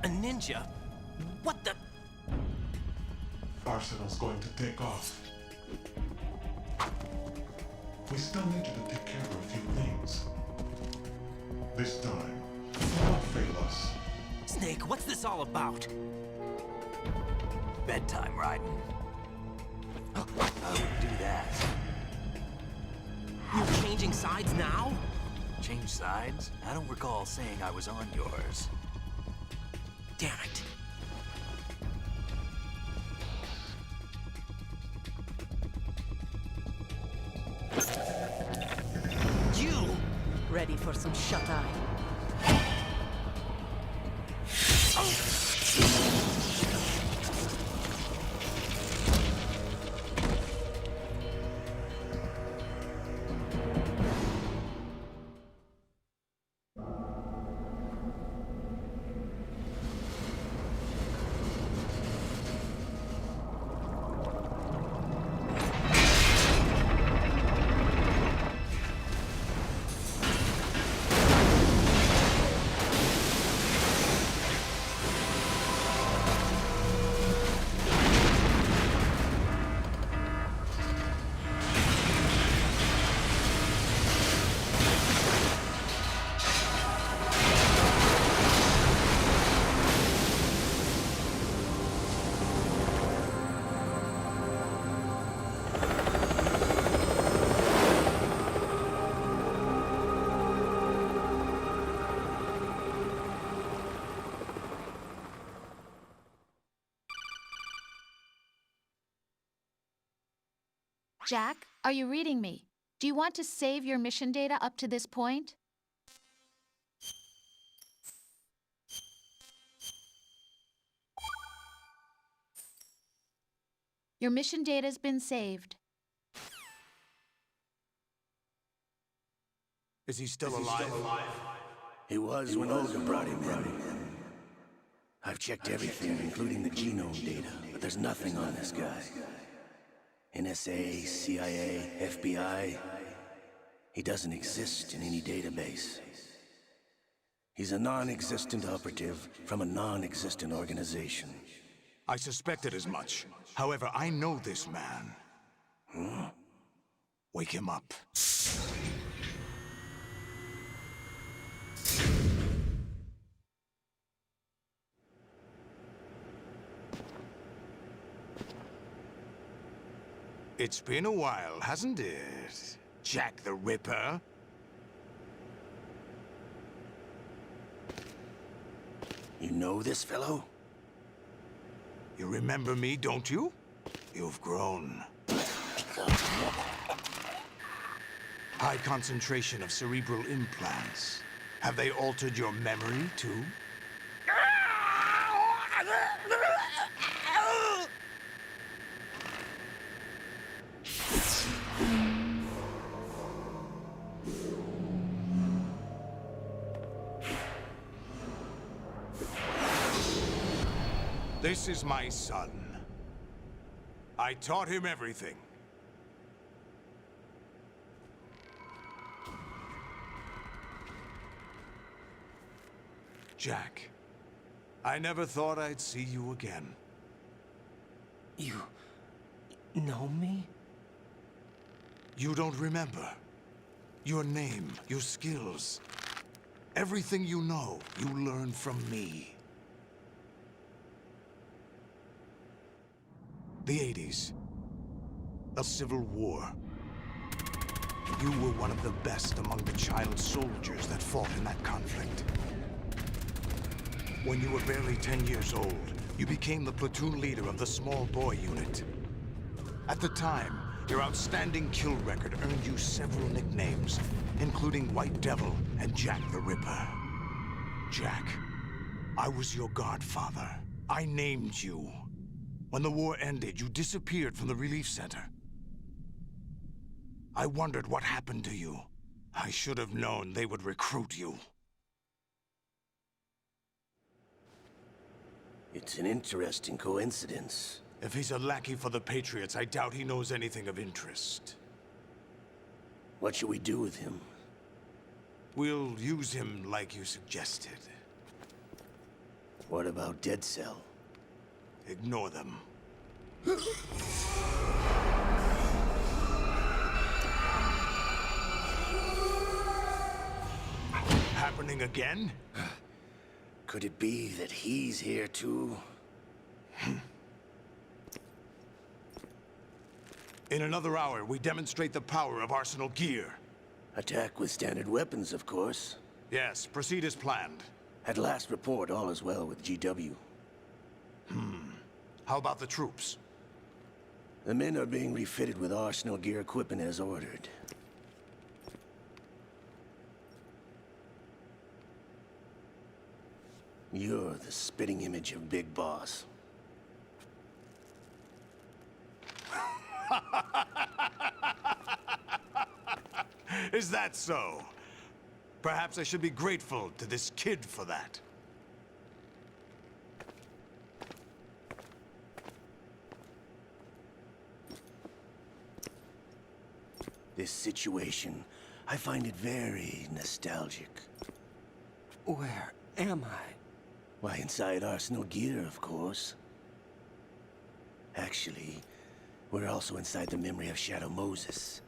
S1: A ninja? What the?
S10: Arsenal's going to take off. We still need you to take care of a few things. This time, don't fail us.
S1: Snake, what's this all about?
S4: Bedtime, Raiden. I wouldn't do that.
S1: You're changing sides now?
S4: Change sides? I don't recall saying I was on yours.
S1: Damn it. You!
S11: Ready for some shut-eye?
S6: Jack, are you reading me? Do you want to save your mission data up to this point? Your mission data's been saved.
S8: Is he still alive?
S12: He was when Olga brought him in. I've checked everything, including the genome data, but there's nothing on this guy. NSA, CIA, FBI. He doesn't exist in any database. He's a non-existent operative from a non-existent organization.
S8: I suspected as much. However, I know this man.
S12: Huh?
S8: Wake him up. It's been a while, hasn't it, Jack the Ripper?
S12: You know this fellow?
S8: You remember me, don't you? You've grown. High concentration of cerebral implants. Have they altered your memory, too? This is my son. I taught him everything. Jack, I never thought I'd see you again.
S1: You know me?
S8: You don't remember? Your name, your skills. Everything you know, you learn from me. The 80s. A civil war. You were one of the best among the child soldiers that fought in that conflict. When you were barely 10 years old, you became the platoon leader of the small boy unit. At the time, your outstanding kill record earned you several nicknames, including White Devil and Jack the Ripper. Jack, I was your godfather. I named you. When the war ended, you disappeared from the relief center. I wondered what happened to you. I should have known they would recruit you.
S12: It's an interesting coincidence.
S8: If he's a lackey for the Patriots, I doubt he knows anything of interest.
S12: What should we do with him?
S8: We'll use him like you suggested.
S12: What about Dead Cell?
S8: Ignore them. Happening again?
S12: Could it be that he's here too?
S8: In another hour, we demonstrate the power of Arsenal gear.
S12: Attack with standard weapons, of course.
S8: Yes, proceed as planned.
S12: At last report, all is well with GW.
S8: How about the troops?
S12: The men are being refitted with Arsenal gear equipment as ordered. You're the spitting image of Big Boss.
S8: Is that so? Perhaps I should be grateful to this kid for that.
S12: This situation, I find it very nostalgic.
S1: Where am I?
S12: Why, inside Arsenal gear, of course. Actually, we're also inside the memory of Shadow Moses.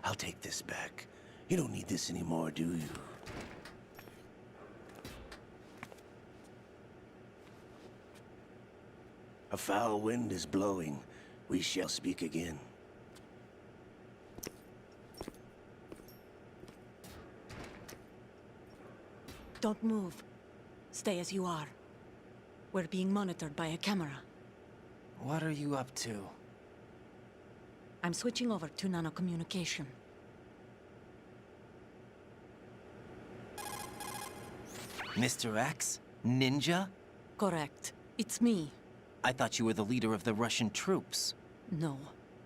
S12: I'll take this back. You don't need this anymore, do you? A foul wind is blowing. We shall speak again.
S11: Don't move. Stay as you are. We're being monitored by a camera.
S1: What are you up to?
S11: I'm switching over to nanocommunication.
S1: Mr. X? Ninja?
S11: Correct. It's me.
S1: I thought you were the leader of the Russian troops.
S11: No,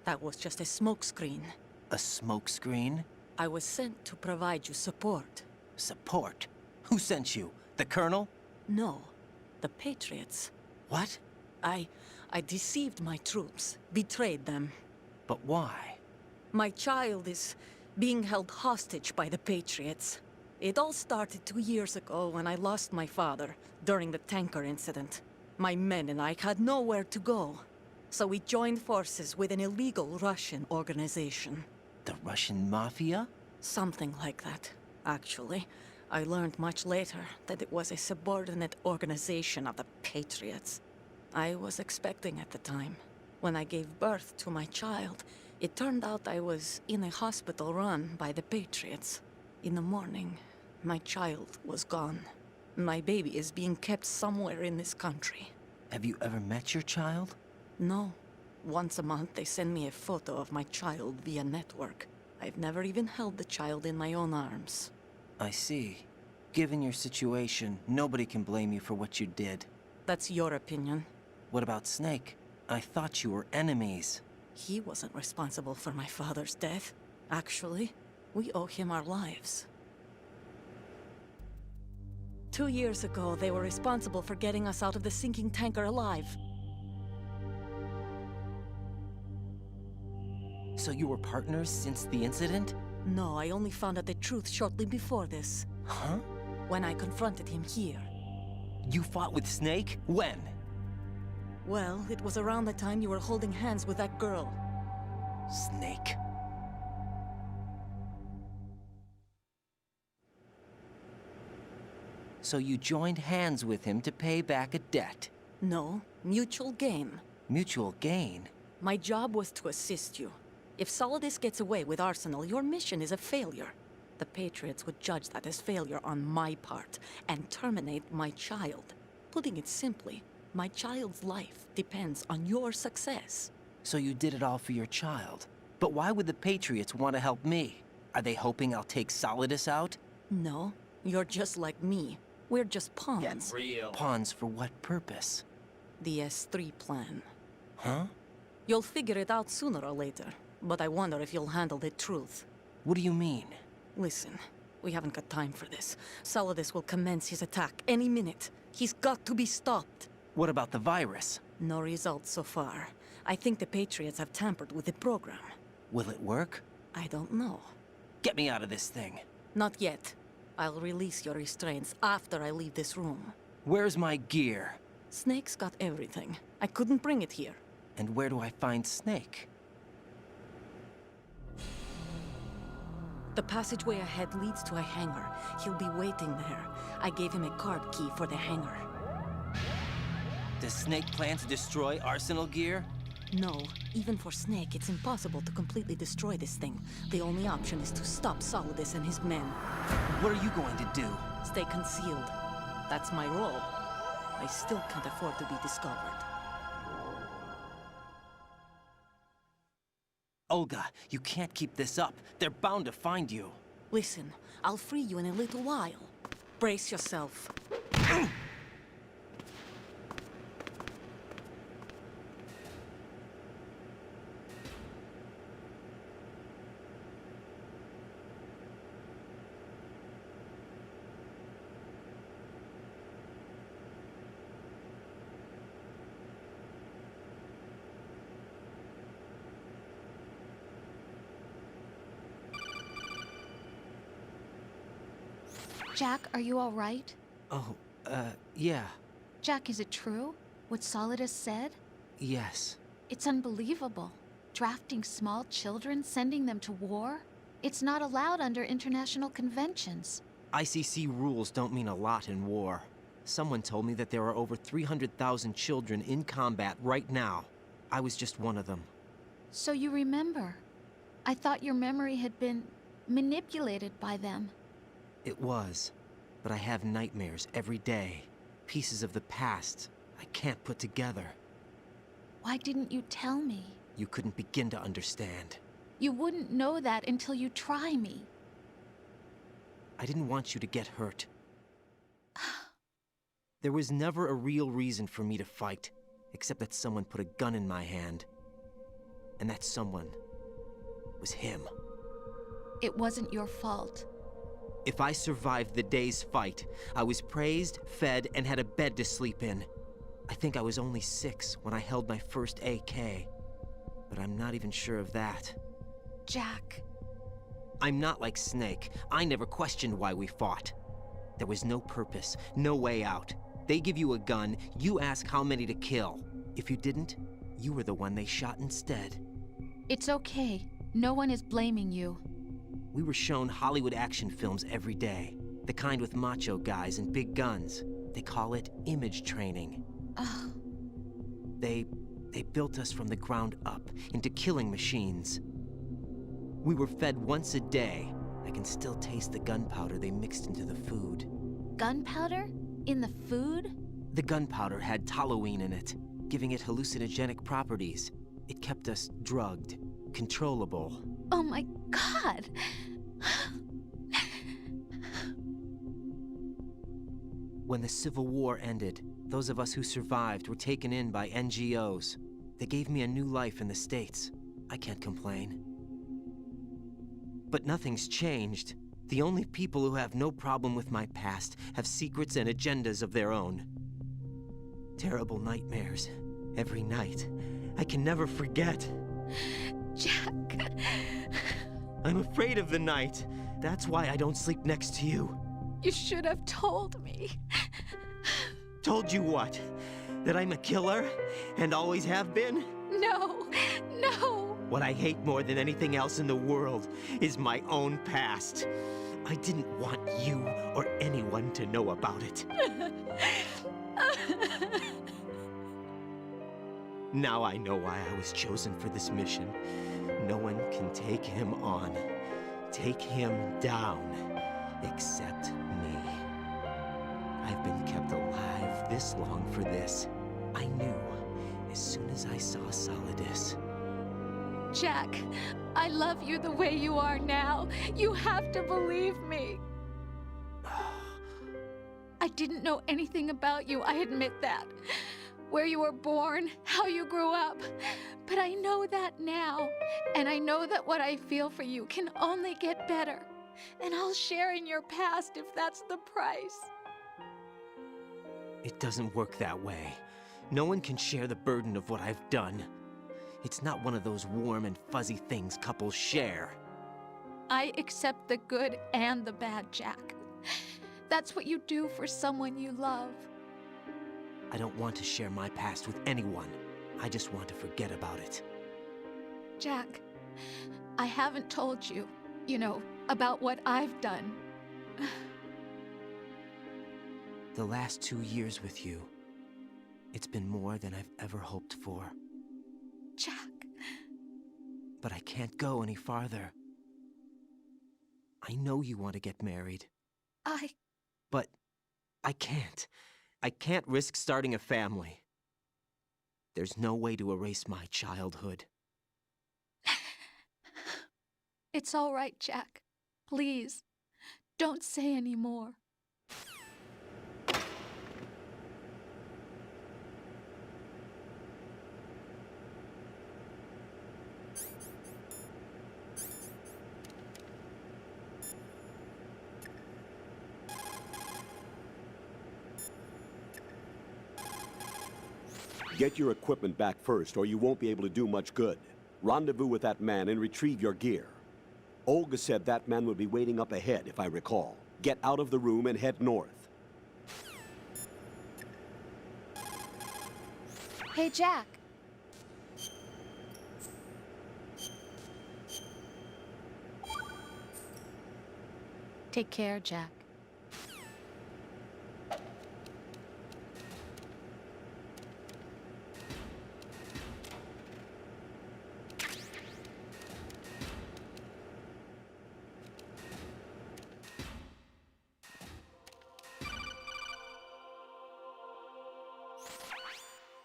S11: that was just a smokescreen.
S1: A smokescreen?
S11: I was sent to provide you support.
S1: Support? Who sent you? The Colonel?
S11: No, the Patriots.
S1: What?
S11: I deceived my troops, betrayed them.
S1: But why?
S11: My child is being held hostage by the Patriots. It all started 2 years ago when I lost my father during the tanker incident. My men and I had nowhere to go. So we joined forces with an illegal Russian organization.
S1: The Russian Mafia?
S11: Something like that, actually. I learned much later that it was a subordinate organization of the Patriots. I was expecting at the time. When I gave birth to my child, it turned out I was in a hospital run by the Patriots. In the morning, my child was gone. My baby is being kept somewhere in this country.
S1: Have you ever met your child?
S11: No. Once a month, they send me a photo of my child via network. I've never even held the child in my own arms.
S1: I see. Given your situation, nobody can blame you for what you did.
S11: That's your opinion.
S1: What about Snake? I thought you were enemies.
S11: He wasn't responsible for my father's death. Actually, we owe him our lives. 2 years ago, they were responsible for getting us out of the sinking tanker alive.
S1: So you were partners since the incident?
S11: No, I only found out the truth shortly before this.
S1: Huh?
S11: When I confronted him here.
S1: You fought with Snake? When?
S11: Well, it was around the time you were holding hands with that girl.
S1: Snake. So you joined hands with him to pay back a debt.
S11: No, mutual gain.
S1: Mutual gain?
S11: My job was to assist you. If Solidus gets away with Arsenal, your mission is a failure. The Patriots would judge that as failure on my part and terminate my child. Putting it simply, my child's life depends on your success.
S1: So you did it all for your child. But why would the Patriots want to help me? Are they hoping I'll take Solidus out?
S11: No, you're just like me. We're just pawns.
S1: Get real. Pawns for what purpose?
S11: The S3 plan.
S1: Huh?
S11: You'll figure it out sooner or later, but I wonder if you'll handle the truth.
S1: What do you mean?
S11: Listen, we haven't got time for this. Solidus will commence his attack any minute. He's got to be stopped.
S1: What about the virus?
S11: No results so far. I think the Patriots have tampered with the program.
S1: Will it work?
S11: I don't know.
S1: Get me out of this thing.
S11: Not yet. I'll release your restraints after I leave this room.
S1: Where's my gear?
S11: Snake's got everything. I couldn't bring it here.
S1: And where do I find Snake?
S11: The passageway ahead leads to a hangar. He'll be waiting there. I gave him a card key for the hangar.
S1: Does Snake plan to destroy Arsenal gear?
S11: No. Even for Snake, it's impossible to completely destroy this thing. The only option is to stop Solidus and his men.
S1: What are you going to do?
S11: Stay concealed. That's my role. I still can't afford to be discovered.
S1: Olga, you can't keep this up. They're bound to find you.
S11: Listen, I'll free you in a little while. Brace yourself.
S6: Jack, are you all right?
S1: Oh, yeah.
S6: Jack, is it true? What Solidus said?
S1: Yes.
S6: It's unbelievable. Drafting small children, sending them to war? It's not allowed under international conventions.
S1: ICC rules don't mean a lot in war. Someone told me that there are over 300,000 children in combat right now. I was just one of them.
S6: So you remember. I thought your memory had been manipulated by them.
S1: It was, but I have nightmares every day. Pieces of the past I can't put together.
S6: Why didn't you tell me?
S1: You couldn't begin to understand.
S6: You wouldn't know that until you try me.
S1: I didn't want you to get hurt. There was never a real reason for me to fight, except that someone put a gun in my hand. And that someone was him.
S6: It wasn't your fault.
S1: If I survived the day's fight, I was praised, fed, and had a bed to sleep in. I think I was only 6 when I held my first AK. But I'm not even sure of that.
S6: Jack.
S1: I'm not like Snake. I never questioned why we fought. There was no purpose, no way out. They give you a gun, you ask how many to kill. If you didn't, you were the one they shot instead.
S6: It's okay. No one is blaming you.
S1: We were shown Hollywood action films every day. The kind with macho guys and big guns. They call it image training.
S6: Ugh.
S1: They built us from the ground up into killing machines. We were fed once a day. I can still taste the gunpowder they mixed into the food.
S6: Gunpowder? In the food?
S1: The gunpowder had toluene in it, giving it hallucinogenic properties. It kept us drugged, controllable.
S6: Oh my God!
S1: When the Civil War ended, those of us who survived were taken in by NGOs. They gave me a new life in the States. I can't complain. But nothing's changed. The only people who have no problem with my past have secrets and agendas of their own. Terrible nightmares. Every night. I can never forget.
S6: Jack.
S1: I'm afraid of the night. That's why I don't sleep next to you.
S6: You should have told me.
S1: Told you what? That I'm a killer? And always have been?
S6: No, no.
S1: What I hate more than anything else in the world is my own past. I didn't want you or anyone to know about it. Now I know why I was chosen for this mission. No one can take him on, take him down, except me. I've been kept alive this long for this. I knew as soon as I saw Solidus.
S6: Jack, I love you the way you are now. You have to believe me. I didn't know anything about you, I admit that. Where you were born, how you grew up. But I know that now. And I know that what I feel for you can only get better. And I'll share in your past if that's the price.
S1: It doesn't work that way. No one can share the burden of what I've done. It's not one of those warm and fuzzy things couples share.
S6: I accept the good and the bad, Jack. That's what you do for someone you love.
S1: I don't want to share my past with anyone. I just want to forget about it.
S6: Jack, I haven't told you, about what I've done.
S1: The last 2 years with you, it's been more than I've ever hoped for.
S6: Jack.
S1: But I can't go any farther. I know you want to get married. But I can't. I can't risk starting a family. There's no way to erase my childhood.
S6: It's all right, Jack. Please, don't say any more.
S3: Get your equipment back first, or you won't be able to do much good. Rendezvous with that man and retrieve your gear. Olga said that man would be waiting up ahead, if I recall. Get out of the room and head north.
S6: Hey, Jack. Take care, Jack.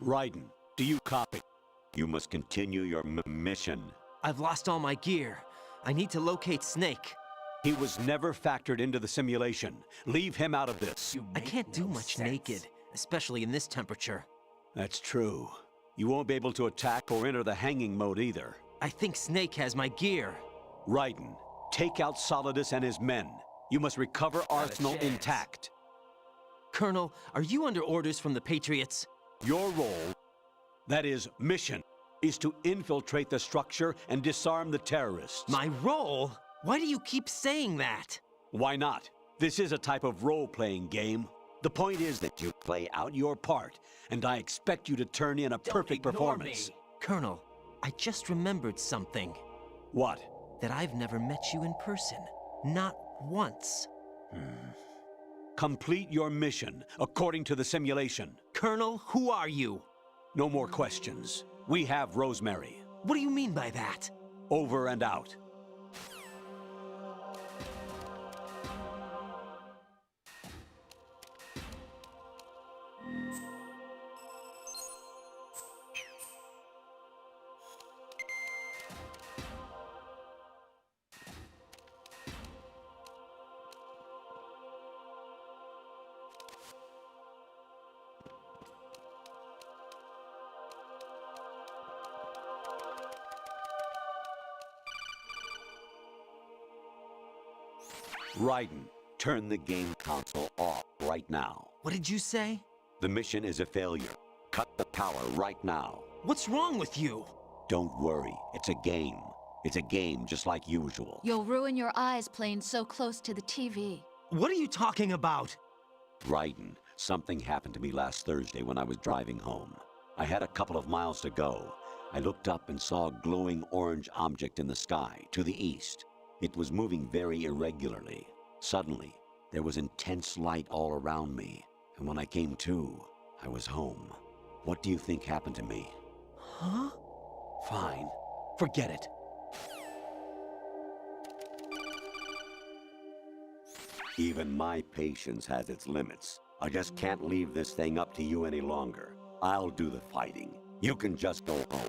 S3: Raiden, do you copy? You must continue your mission.
S1: I've lost all my gear. I need to locate Snake.
S3: He was never factored into the simulation. Leave him out of this.
S1: I can't do much naked, especially in this temperature.
S3: That's true. You won't be able to attack or enter the hanging mode either.
S1: I think Snake has my gear.
S3: Raiden, take out Solidus and his men. You must recover Arsenal intact.
S1: Colonel, are you under orders from the Patriots?
S3: Your role, that is, mission, is to infiltrate the structure and disarm the terrorists.
S1: My role? Why do you keep saying that?
S3: Why not? This is a type of role-playing game. The point is that you play out your part, and I expect you to turn in a perfect performance.
S1: Colonel, I just remembered something.
S3: What?
S1: That I've never met you in person. Not once.
S3: Complete your mission, according to the simulation.
S1: Colonel, who are you?
S3: No more questions. We have Rosemary.
S1: What do you mean by that?
S3: Over and out. Raiden, turn the game console off right now.
S1: What did you say?
S3: The mission is a failure. Cut the power right now.
S1: What's wrong with you?
S3: Don't worry, it's a game. It's a game just like usual.
S6: You'll ruin your eyes playing so close to the TV.
S1: What are you talking about?
S3: Raiden, something happened to me last Thursday when I was driving home. I had a couple of miles to go. I looked up and saw a glowing orange object in the sky, to the east. It was moving very irregularly. Suddenly, there was intense light all around me, and when I came to, I was home. What do you think happened to me?
S11: Huh?
S3: Fine. Forget it. Even my patience has its limits. I just can't leave this thing up to you any longer. I'll do the fighting. You can just go home.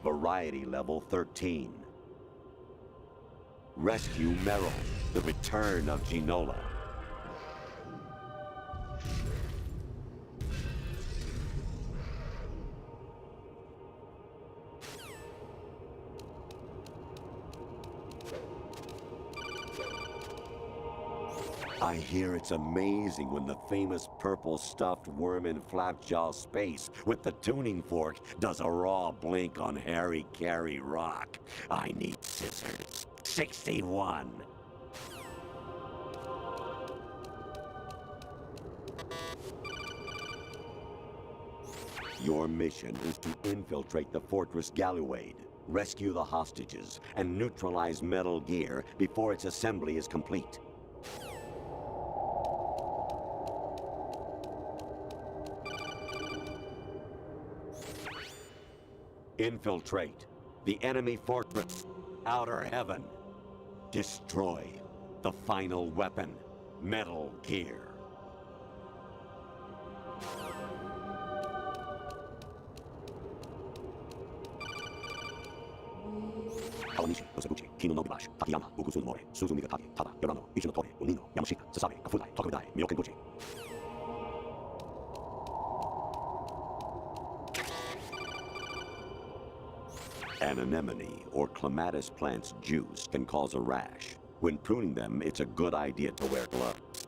S3: Variety level 13. Rescue Meryl, the return of Ginola. I hear it's amazing when the famous purple stuffed worm in Flapjaw space with the tuning fork does a raw blink on Harry Carey Rock. I need scissors. 61. Your mission is to infiltrate the Fortress Galluade, rescue the hostages, and neutralize Metal Gear before its assembly is complete. Infiltrate the enemy fortress, Outer Heaven. Destroy the final weapon, Metal Gear. Kawanishi, Osaguchi, Kino Nobubashi, Takayama, Ugusu no More, Suzumiga Taki, Tada, Yorano, Ichi no Tore, Unino, Yamashita, Sasabe, Kafudai, Tokudai, Miyokenguchi. An anemone or clematis plant's juice can cause a rash. When pruning them, it's a good idea to wear gloves.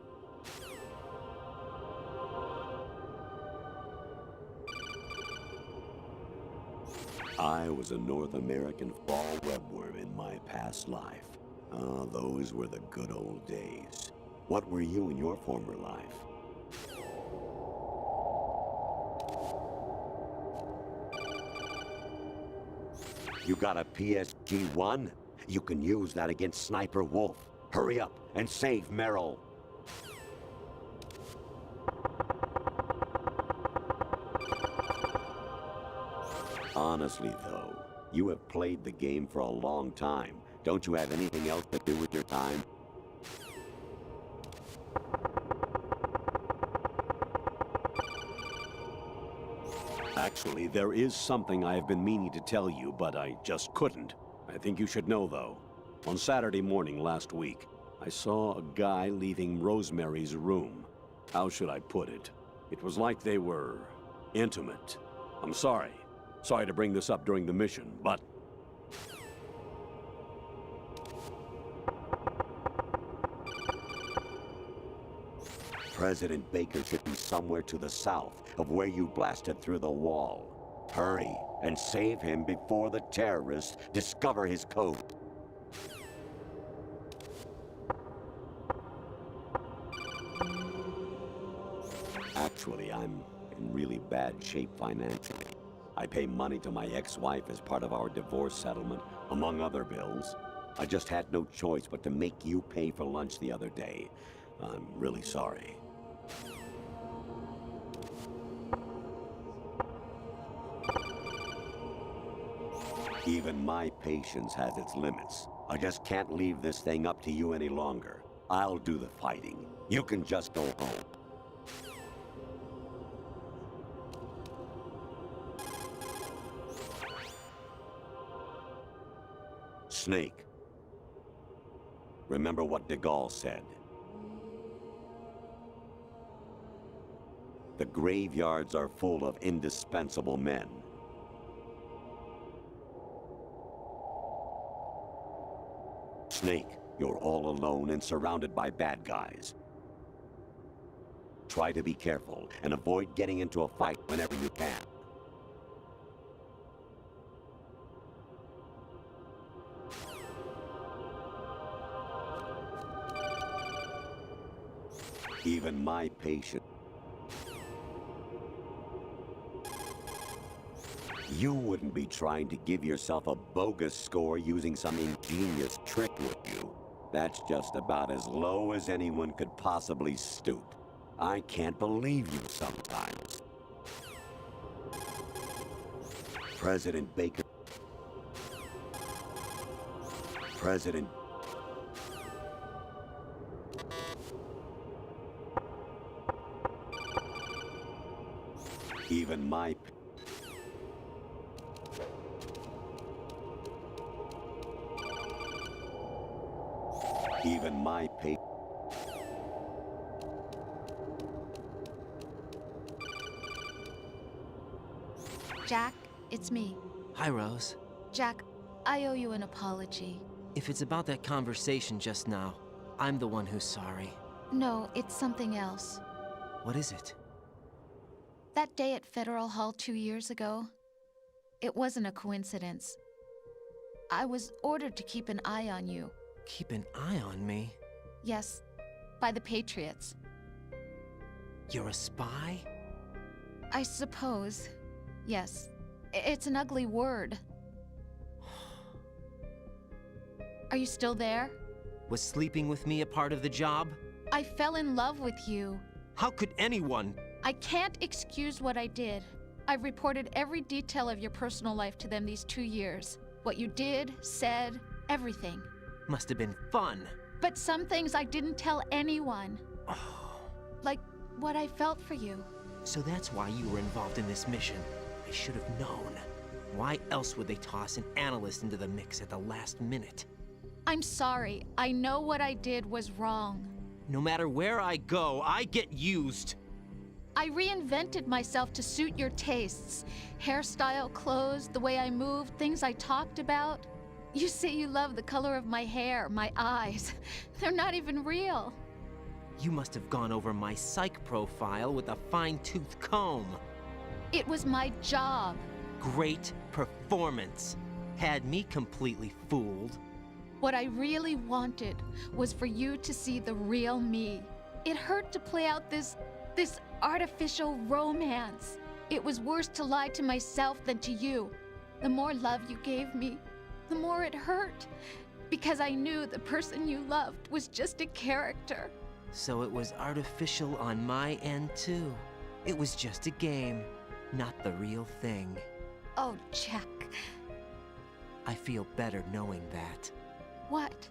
S3: I was a North American fall webworm in my past life. Ah, those were the good old days. What were you in your former life? You got a PSG-1? You can use that against Sniper Wolf. Hurry up and save Meryl. Honestly, though, you have played the game for a long time. Don't you have anything else to do with your time? Actually, there is something I have been meaning to tell you, but I just couldn't. I think you should know, though. On Saturday morning last week, I saw a guy leaving Rosemary's room. How should I put it? It was like they were intimate. I'm sorry. Sorry to bring this up during the mission, but... President Baker should be somewhere to the south of where you blasted through the wall. Hurry and save him before the terrorists discover his code. Actually, I'm in really bad shape financially. I pay money to my ex-wife as part of our divorce settlement, among other bills. I just had no choice but to make you pay for lunch the other day. I'm really sorry. Even my patience has its limits. I just can't leave this thing up to you any longer. I'll do the fighting. You can just go home. Snake. Remember what de Gaulle said. The graveyards are full of indispensable men. Snake, you're all alone and surrounded by bad guys. Try to be careful and avoid getting into a fight whenever you can. Even my patient. You wouldn't be trying to give yourself a bogus score using some ingenious trick, would you? That's just about as low as anyone could possibly stoop. I can't believe you sometimes. President Baker. President. Even my... Even my pa...
S6: Jack, it's me.
S1: Hi, Rose.
S6: Jack, I owe you an apology.
S1: If it's about that conversation just now, I'm the one who's sorry.
S6: No, it's something else.
S1: What is it?
S6: That day at Federal Hall 2 years ago, it wasn't a coincidence. I was ordered to keep an eye on you.
S1: Keep an eye on me?
S6: Yes, by the Patriots.
S1: You're a spy?
S6: I suppose. Yes. It's an ugly word. Are you still there?
S1: Was sleeping with me a part of the job?
S6: I fell in love with you.
S1: How could anyone?
S6: I can't excuse what I did. I've reported every detail of your personal life to them these 2 years. What you did, said, everything.
S1: Must have been fun.
S6: But some things I didn't tell anyone. Like what I felt for you.
S1: So that's why you were involved in this mission. I should have known. Why else would they toss an analyst into the mix at the last minute?
S6: I'm sorry. I know what I did was wrong.
S1: No matter where I go, I get used.
S6: I reinvented myself to suit your tastes. Hairstyle, clothes, the way I moved, things I talked about. You say you love the color of my hair, my eyes. They're not even real.
S1: You must have gone over my psych profile with a fine-tooth comb.
S6: It was my job.
S1: Great performance. Had me completely fooled.
S6: What I really wanted was for you to see the real me. It hurt to play out this artificial romance. It was worse to lie to myself than to you. The more love you gave me, the more it hurt. Because I knew the person you loved was just a character.
S1: So it was artificial on my end too. It was just a game, not the real thing.
S6: Oh, Jack.
S1: I feel better knowing that.
S6: What?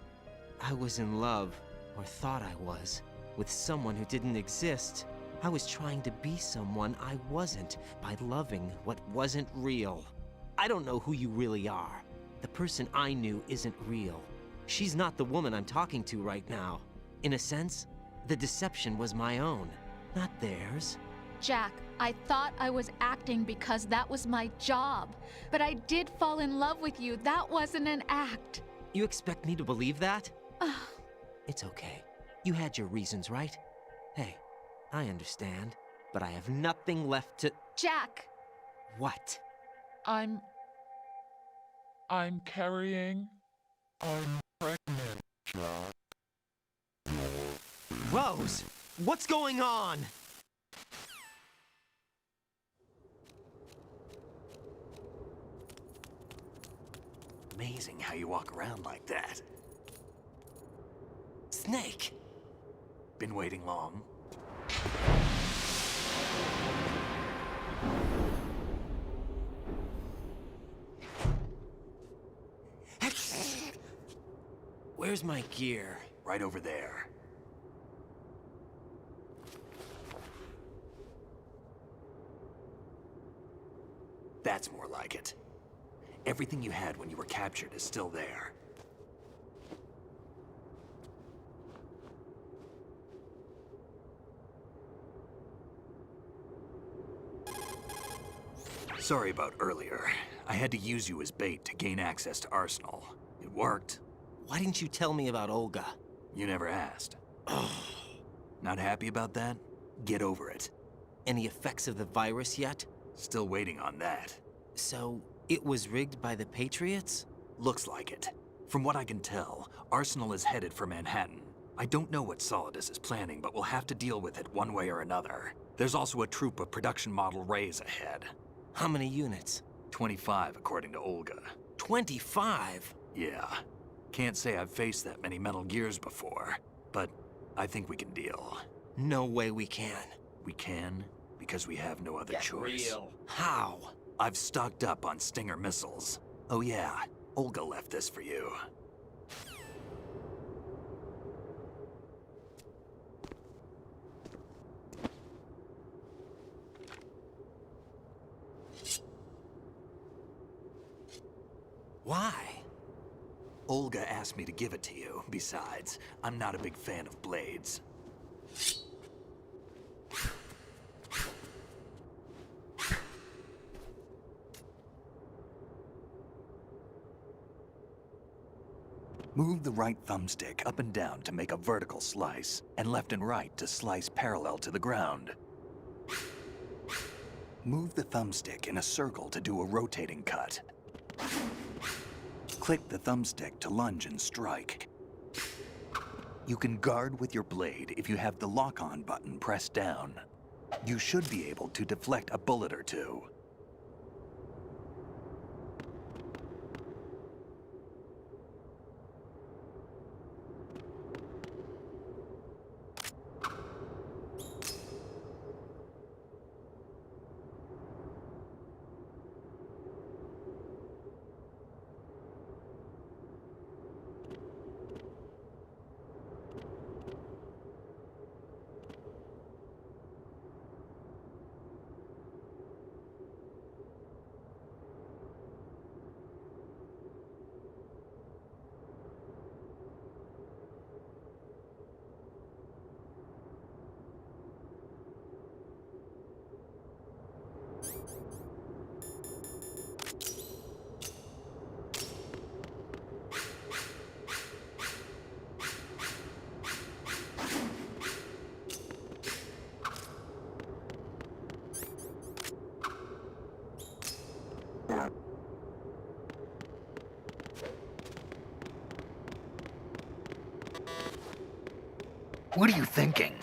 S1: I was in love, or thought I was, with someone who didn't exist. I was trying to be someone I wasn't by loving what wasn't real. I don't know who you really are. The person I knew isn't real. She's not the woman I'm talking to right now. In a sense, the deception was my own, not theirs.
S6: Jack, I thought I was acting because that was my job. But I did fall in love with you. That wasn't an act.
S1: You expect me to believe that? It's okay. You had your reasons, right? Hey, I understand, but I have nothing left to...
S6: Jack!
S1: What?
S5: I'm carrying... I'm pregnant, Jack.
S1: Rose! What's going on?
S4: Amazing how you walk around like that.
S1: Snake!
S4: Been waiting long?
S1: Where's my gear?
S4: Right over there. That's more like it. Everything you had when you were captured is still there. Sorry about earlier. I had to use you as bait to gain access to Arsenal. It worked.
S1: Why didn't you tell me about Olga?
S4: You never asked. Not happy about that? Get over it.
S1: Any effects of the virus yet?
S4: Still waiting on that.
S1: So, it was rigged by the Patriots?
S4: Looks like it. From what I can tell, Arsenal is headed for Manhattan. I don't know what Solidus is planning, but we'll have to deal with it one way or another. There's also a troop of production model Rays ahead.
S1: How many units?
S4: 25, according to Olga.
S1: 25?
S4: Yeah. Can't say I've faced that many Metal Gears before, but I think we can deal.
S1: No way we can.
S4: We can, because we have no other choice.
S9: Real.
S1: How?
S4: I've stocked up on Stinger missiles. Oh yeah, Olga left this for you.
S1: Why?
S4: Olga asked me to give it to you. Besides, I'm not a big fan of blades. Move the right thumbstick up and down to make a vertical slice, and left and right to slice parallel to the ground. Move the thumbstick in a circle to do a rotating cut. Click the thumbstick to lunge and strike. You can guard with your blade if you have the lock-on button pressed down. You should be able to deflect a bullet or two. What are you thinking?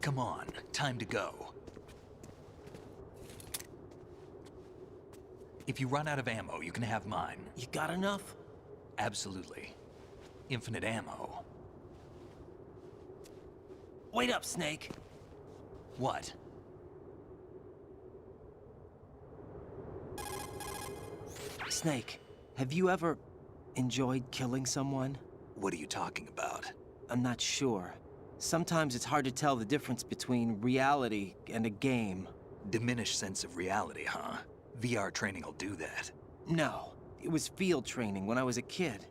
S4: Come on, time to go. If you run out of ammo, you can have mine.
S1: You got enough?
S4: Absolutely. Infinite ammo.
S1: Wait up, Snake.
S4: What?
S1: Snake, have you ever enjoyed killing someone?
S4: What are you talking about?
S1: I'm not sure. Sometimes it's hard to tell the difference between reality and a game.
S4: Diminished sense of reality, huh? VR training will do that.
S1: No, it was field training when I was a kid.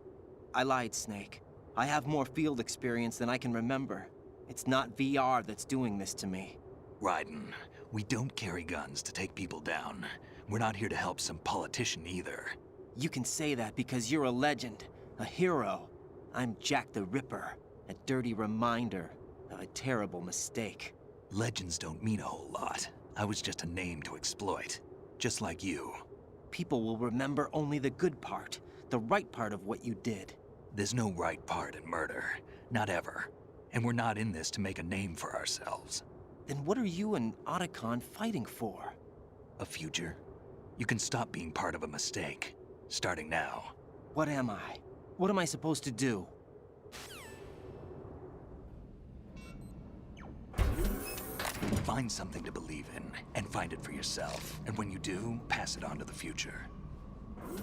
S1: I lied, Snake. I have more field experience than I can remember. It's not VR that's doing this to me.
S4: Raiden, we don't carry guns to take people down. We're not here to help some politician either.
S1: You can say that because you're a legend, a hero. I'm Jack the Ripper, a dirty reminder of a terrible mistake.
S4: Legends don't mean a whole lot. I was just a name to exploit. just like you.
S1: People will remember only the good part, the right part of what you did.
S4: There's no right part in murder. Not ever. And we're not in this to make a name for ourselves.
S1: Then what are you and Otacon fighting for?
S4: A future? You can stop being part of a mistake, starting now.
S1: What am I? What am I supposed to do?
S4: Find something to believe in, and find it for yourself. And when you do, pass it on to the future.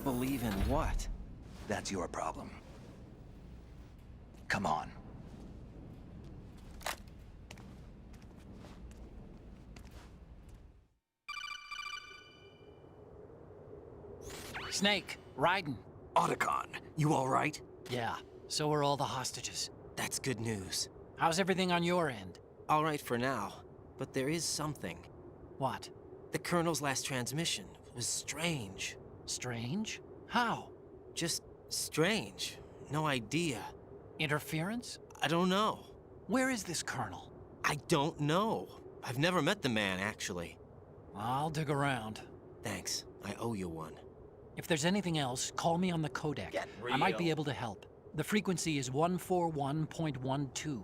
S1: Believe in what?
S4: That's your problem. Come on.
S13: Snake, Raiden.
S4: Otacon, you all right?
S13: Yeah, so are all the hostages.
S1: That's good news.
S13: How's everything on your end?
S1: All right for now, but there is something.
S13: What?
S1: The Colonel's last transmission was strange.
S13: Strange? How?
S1: Just strange. No idea.
S13: Interference?
S1: I don't know.
S13: Where is this Colonel?
S1: I don't know. I've never met the man, actually.
S13: I'll dig around.
S1: Thanks. I owe you one.
S13: If there's anything else, call me on the codec. I might be able to help. The frequency is 141.12.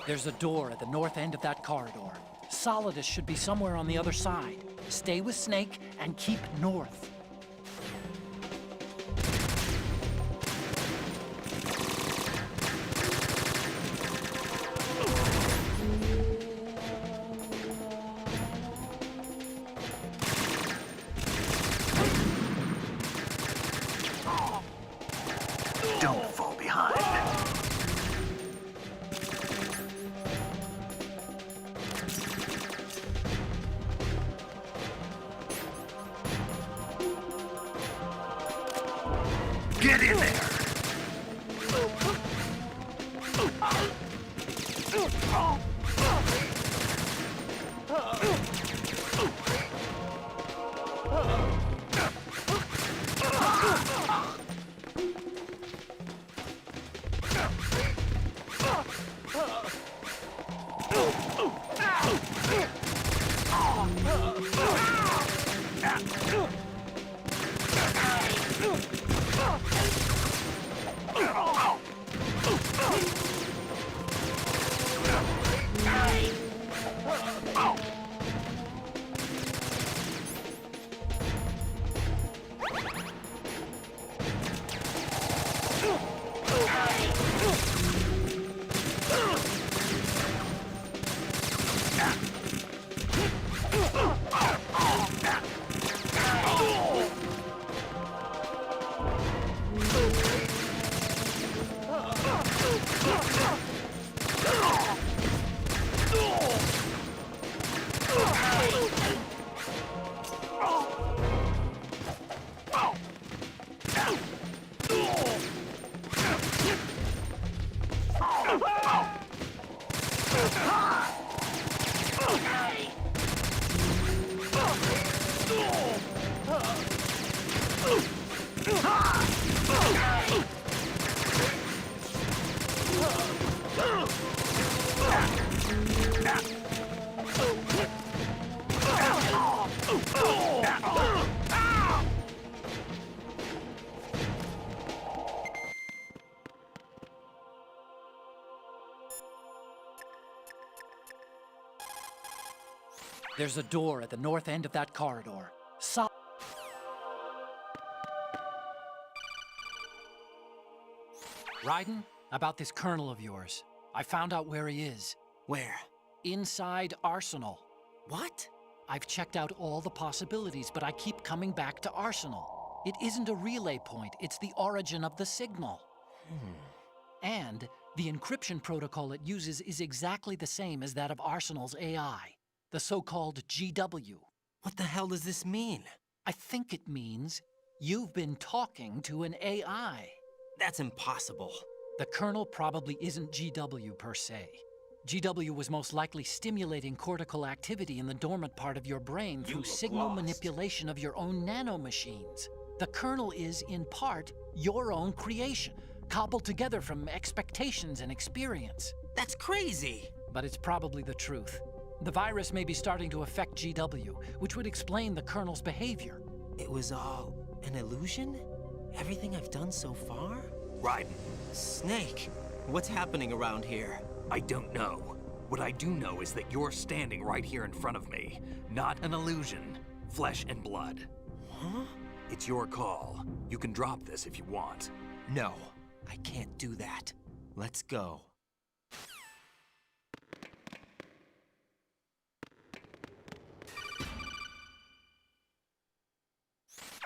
S13: There's a door at the north end of that corridor. Solidus should be somewhere on the other side. Stay with Snake and keep north.
S4: Don't fall behind. Get in there!
S13: There's a door at the north end of that corridor. Raiden, about this colonel of yours. I found out where he is.
S1: Where?
S13: Inside Arsenal.
S1: What?
S13: I've checked out all the possibilities, but I keep coming back to Arsenal. It isn't a relay point, it's the origin of the signal. And the encryption protocol it uses is exactly the same as that of Arsenal's AI, the so-called GW.
S1: What the hell does this mean?
S13: I think it means you've been talking to an AI.
S1: That's impossible.
S13: The Colonel probably isn't GW per se. GW was most likely stimulating cortical activity in the dormant part of your brain through signal manipulation of your own nanomachines. The kernel is, in part, your own creation, cobbled together from expectations and experience.
S1: That's crazy!
S13: But it's probably the truth. The virus may be starting to affect GW, which would explain the kernel's behavior.
S1: It was all an illusion? Everything I've done so far?
S4: Raiden.
S1: Snake, what's happening around here?
S4: I don't know. What I do know is that you're standing right here in front of me. Not an illusion. Flesh and blood.
S1: Huh?
S4: It's your call. You can drop this if you want.
S1: No, I can't do that. Let's go.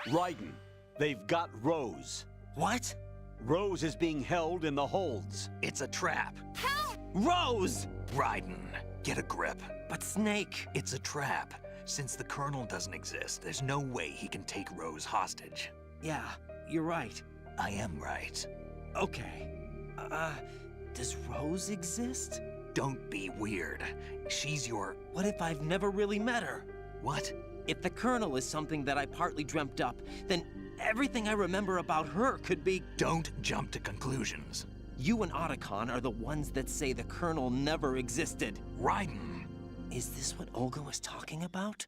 S3: Raiden, they've got Rose.
S1: What?
S3: Rose is being held in the holds.
S4: It's a trap.
S1: Help! Rose!
S4: Raiden, get a grip.
S1: But Snake...
S4: It's a trap. Since the Colonel doesn't exist, there's no way he can take Rose hostage.
S1: Yeah, you're right.
S4: I am right.
S1: Okay. Does Rose exist?
S4: Don't be weird. She's your...
S1: What if I've never really met her?
S4: What?
S1: If the Colonel is something that I partly dreamt up, then everything I remember about her could be...
S4: Don't jump to conclusions.
S1: You and Otacon are the ones that say the Colonel never existed.
S4: Raiden!
S1: Is this what Olga was talking about?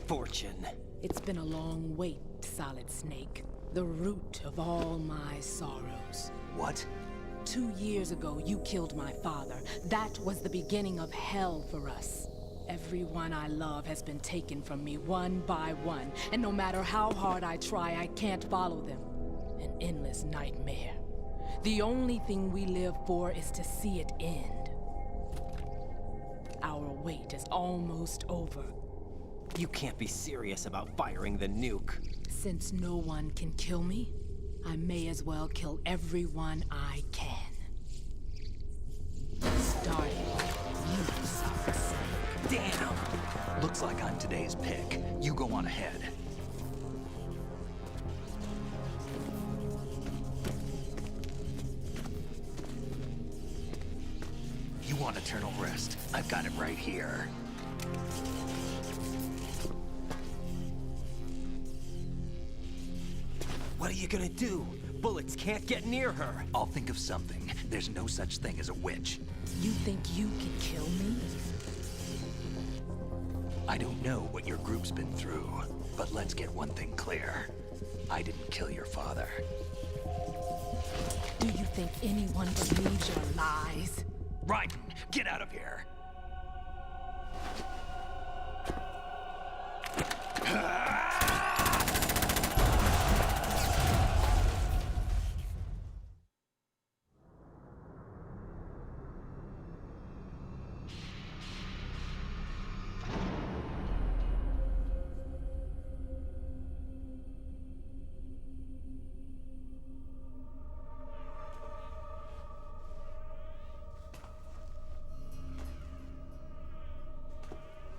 S1: Fortune.
S14: It's been a long wait, Solid Snake. The root of all my sorrows.
S4: What?
S14: 2 years ago, you killed my father. That was the beginning of hell for us. Everyone I love has been taken from me one by one, and no matter how hard I try, I can't follow them. An endless nightmare. The only thing we live for is to see it end. Our wait is almost over.
S1: You can't be serious about firing the nuke.
S14: Since no one can kill me, I may as well kill everyone I can. Starting with you, Solid Snake.
S4: Damn! Looks like I'm today's pick. You go on ahead. You want eternal rest? I've got it right here.
S1: What are you gonna do? Bullets can't get near her.
S4: I'll think of something. There's no such thing as a witch.
S14: You think you can kill me?
S4: I don't know what your group's been through, but let's get one thing clear. I didn't kill your father.
S14: Do you think anyone believes your lies?
S4: Raiden, get out of here!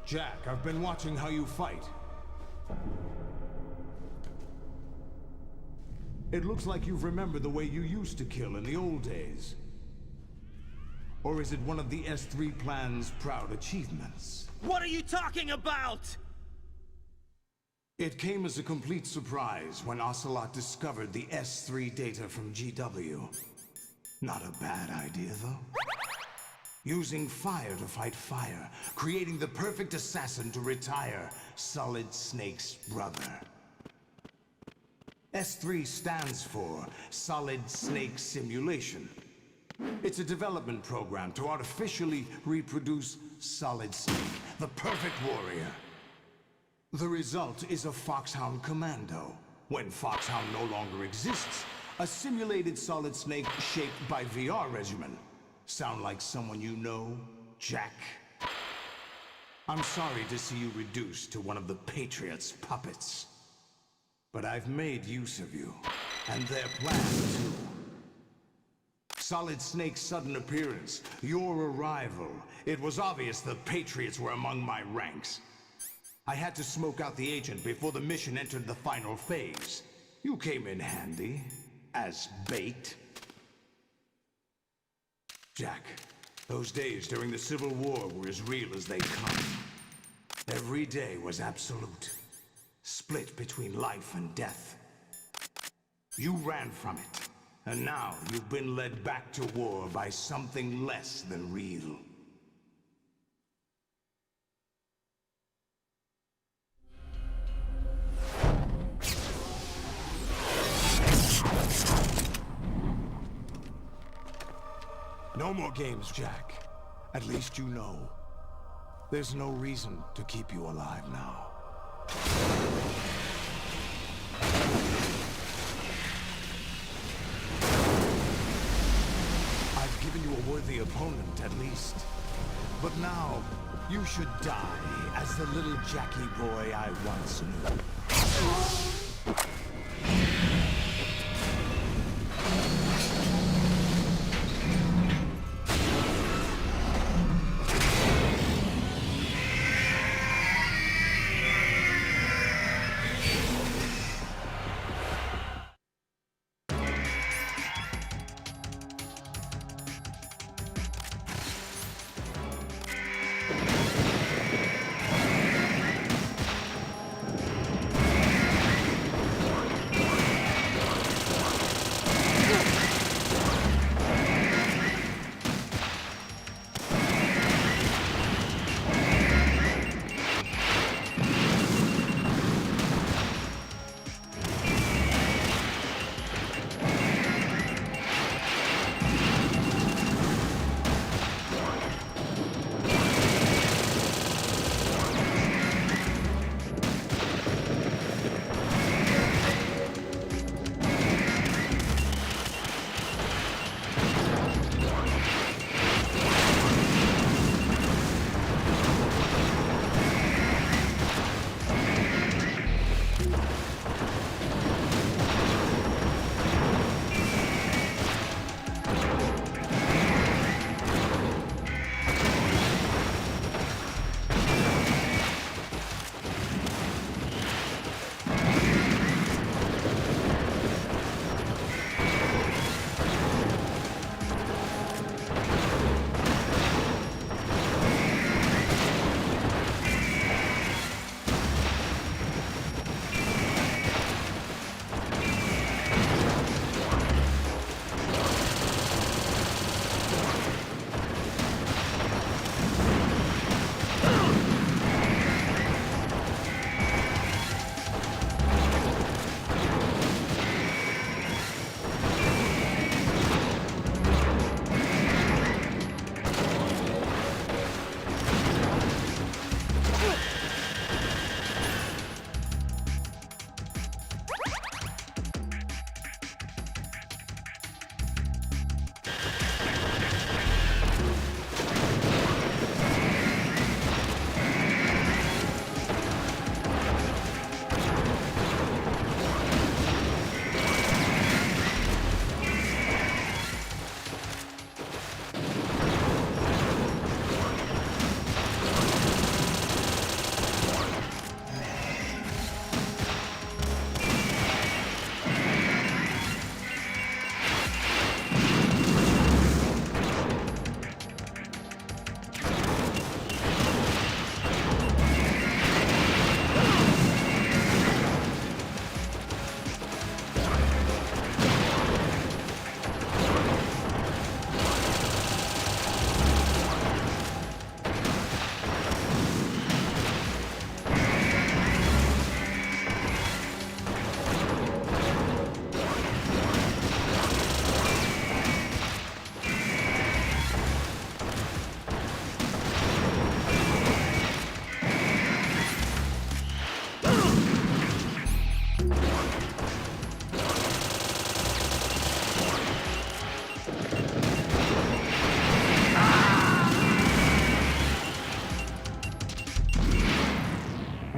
S8: Jack, I've been watching how you fight. It looks like you've remembered the way you used to kill in the old days. Or is it one of the S3 plan's proud achievements?
S1: What are you talking about?
S8: It came as a complete surprise when Ocelot discovered the S3 data from GW. Not a bad idea, though. Using fire to fight fire, creating the perfect assassin to retire Solid Snake's brother. S3 stands for Solid Snake Simulation. It's a development program to artificially reproduce Solid Snake, the perfect warrior. The result is a Foxhound Commando. When Foxhound no longer exists, a simulated Solid Snake shaped by VR regimen. Sound like someone you know, Jack? I'm sorry to see you reduced to one of the Patriots' puppets. But I've made use of you, and their plan too. Solid Snake's sudden appearance, your arrival. It was obvious the Patriots were among my ranks. I had to smoke out the agent before the mission entered the final phase. You came in handy, as bait. Jack, those days during the Civil War were as real as they come. Every day was absolute, split between life and death. You ran from it, and now you've been led back to war by something less than real. No more games, Jack. At least you know. There's no reason to keep you alive now. I've given you a worthy opponent, at least. But now, you should die as the little Jackie boy I once knew.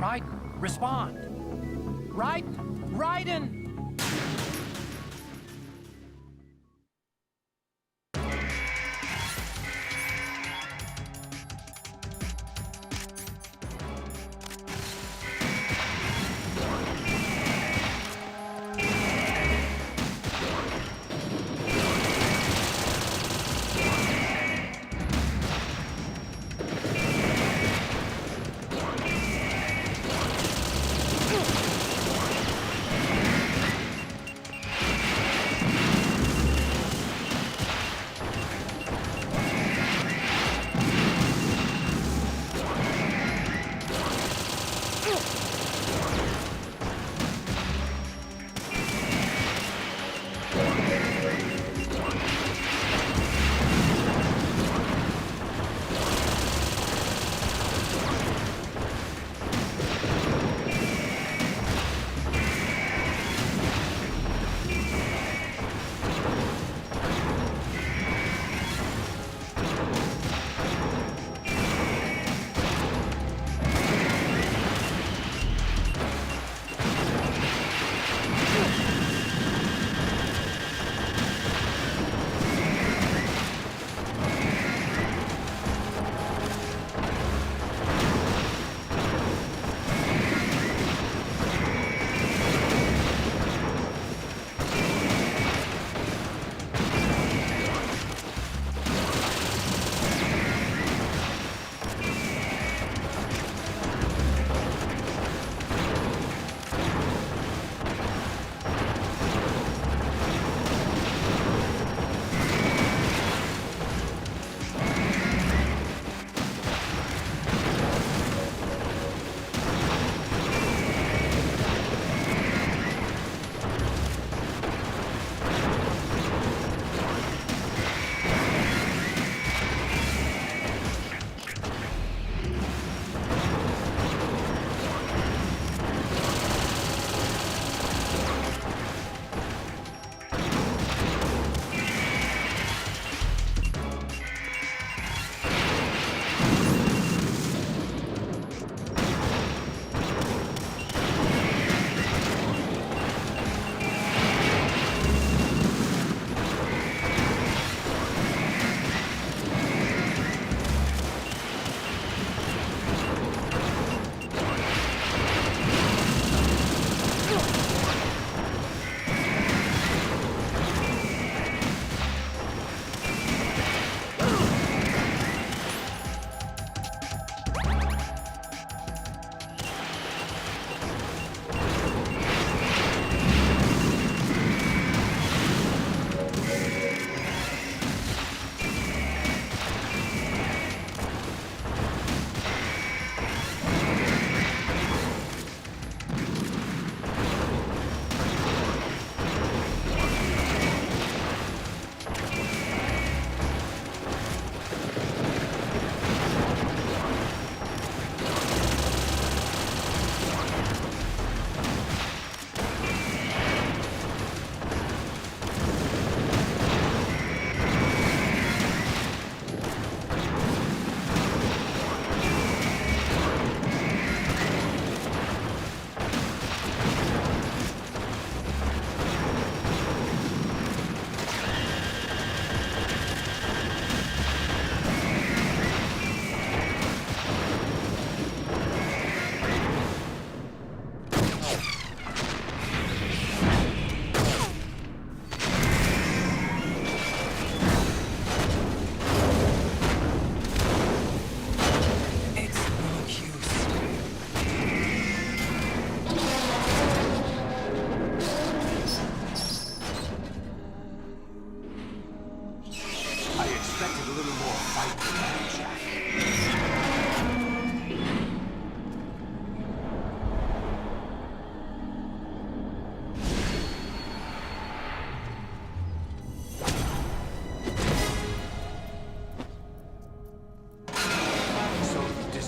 S13: Raiden, respond. Raiden! Raiden!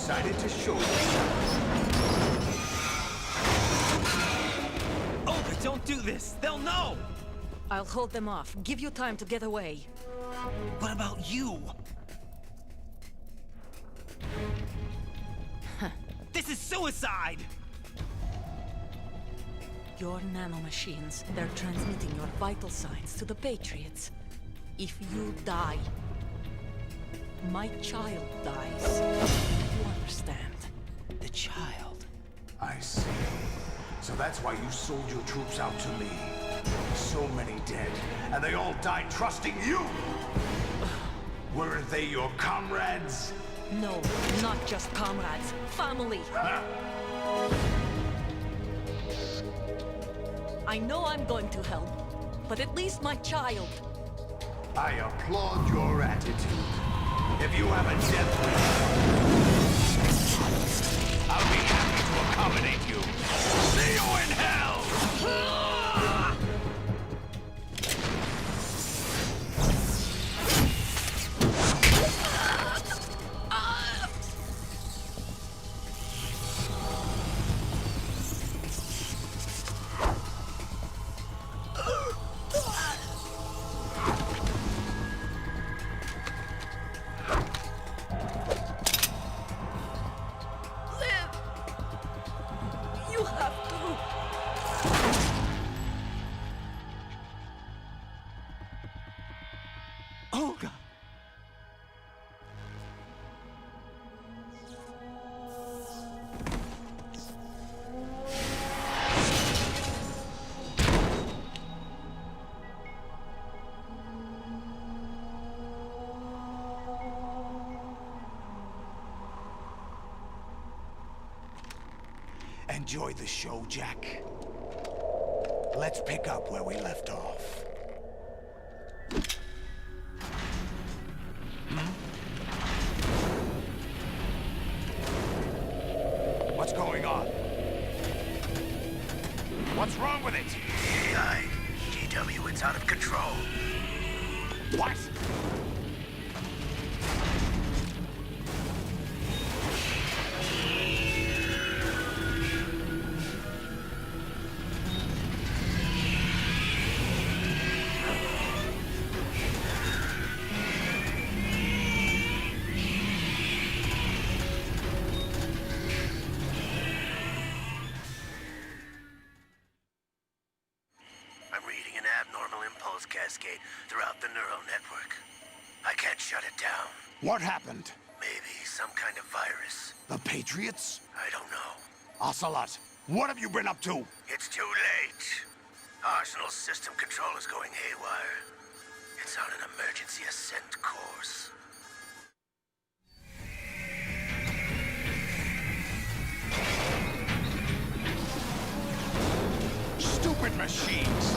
S8: decided to show yourself.
S9: Oh, but don't do this! They'll know!
S11: I'll hold them off. Give you time to get away.
S9: What about you? This is suicide!
S11: Your nanomachines, they're transmitting your vital signs to the Patriots. If you die, my child dies. You understand?
S1: The child.
S8: I see. So that's why you sold your troops out to me. So many dead, and they all died trusting you! Weren't they your comrades?
S11: No, not just comrades. Family! I know I'm going to help, but at least my child.
S8: I applaud your attitude. If you have a death wish, I'll be happy to accommodate you. See you in hell!
S11: You have to.
S3: Olga!
S8: Enjoy the show, Jack. Let's pick up where we left off. What's going on? What's wrong with it?
S12: GW, it's out of control.
S8: What?
S12: I'm reading an abnormal impulse cascade throughout the neural network. I can't shut it down.
S8: What happened?
S12: Maybe some kind of virus.
S8: The Patriots?
S12: I don't know.
S8: Ocelot, what have you been up to?
S12: It's too late. Arsenal's system control is going haywire. It's on an emergency ascent course.
S8: Stupid machines!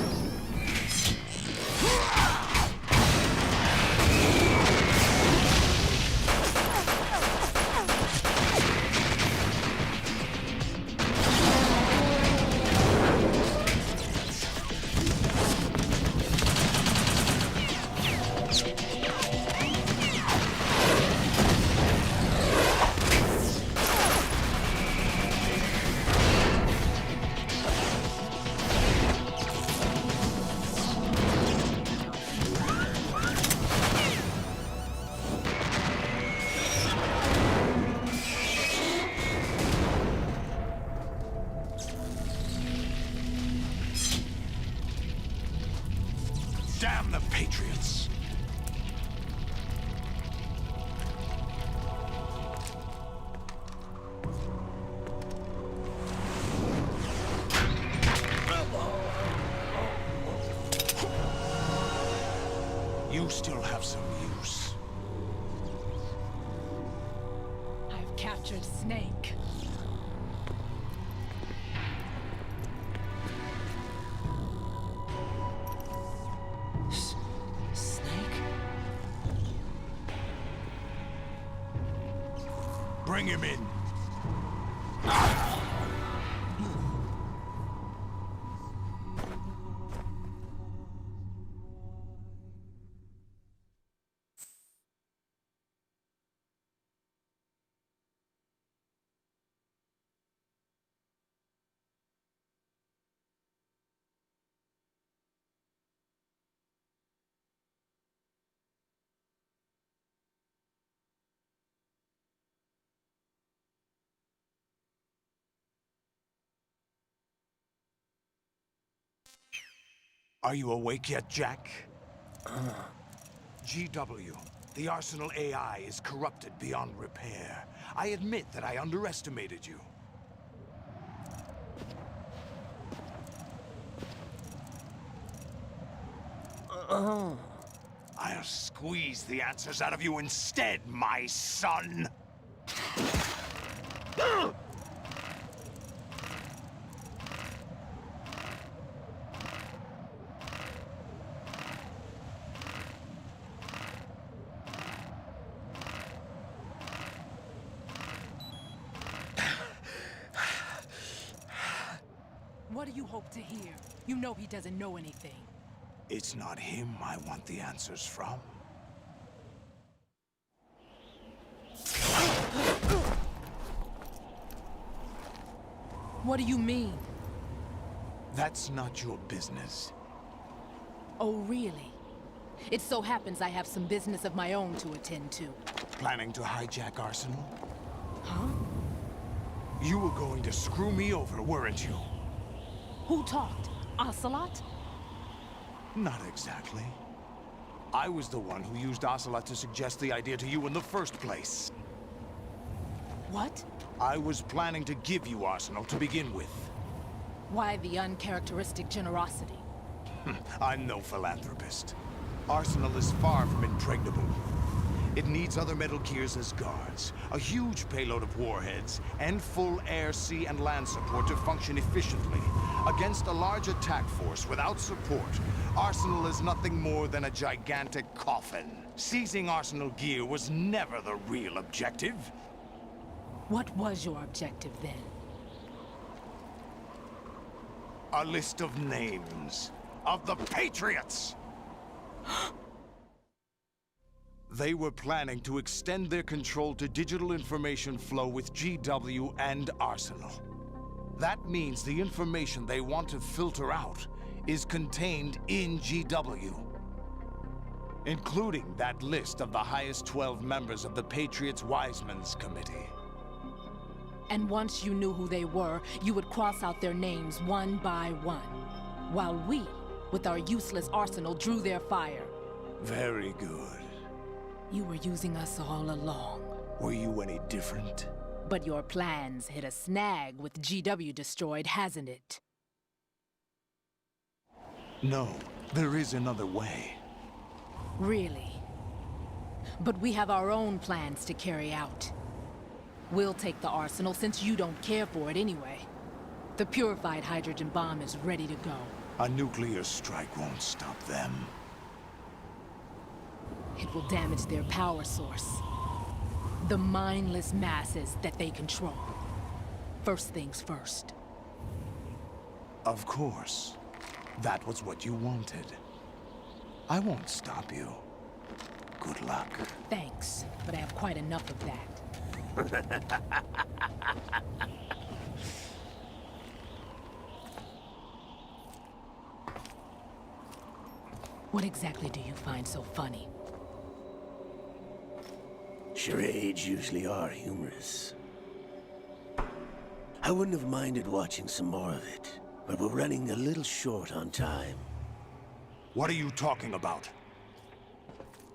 S8: Damn the Patriots! You still have some use.
S14: I've captured Snake.
S1: Snake?
S8: Bring him in. Are you awake yet, Jack? GW, the Arsenal AI is corrupted beyond repair. I admit that I underestimated you. I'll squeeze the answers out of you instead, my son!
S14: What do you hope to hear? You know he doesn't know anything.
S8: It's not him I want the answers from.
S14: What do you mean?
S8: That's not your business.
S14: Oh, really? It so happens I have some business of my own to attend to.
S8: Planning to hijack Arsenal?
S14: Huh?
S8: You were going to screw me over, weren't you?
S14: Who talked? Ocelot?
S8: Not exactly. I was the one who used Ocelot to suggest the idea to you in the first place.
S14: What?
S8: I was planning to give you Arsenal to begin with.
S14: Why the uncharacteristic generosity?
S8: I'm no philanthropist. Arsenal is far from impregnable. It needs other Metal Gears as guards, a huge payload of warheads, and full air, sea, and land support to function efficiently. Against a large attack force without support, Arsenal is nothing more than a gigantic coffin. Seizing Arsenal gear was never the real objective.
S14: What was your objective then?
S8: A list of names of the Patriots! They were planning to extend their control to digital information flow with GW and Arsenal. That means the information they want to filter out is contained in GW, including that list of the highest 12 members of the Patriots Wiseman's Committee.
S14: And once you knew who they were, you would cross out their names one by one, while we, with our useless arsenal, drew their fire.
S8: Very good.
S14: You were using us all along.
S8: Were you any different?
S14: But your plans hit a snag with GW destroyed, hasn't it?
S8: No, there is another way.
S14: Really? But we have our own plans to carry out. We'll take the arsenal since you don't care for it anyway. The purified hydrogen bomb is ready to go.
S8: A nuclear strike won't stop them.
S14: It will damage their power source. The mindless masses that they control. First things first.
S8: Of course. That was what you wanted. I won't stop you. Good luck.
S14: Thanks, but I have quite enough of that. What exactly do you find so funny?
S12: Charades usually are humorous. I wouldn't have minded watching some more of it, but we're running a little short on time.
S8: What are you talking about?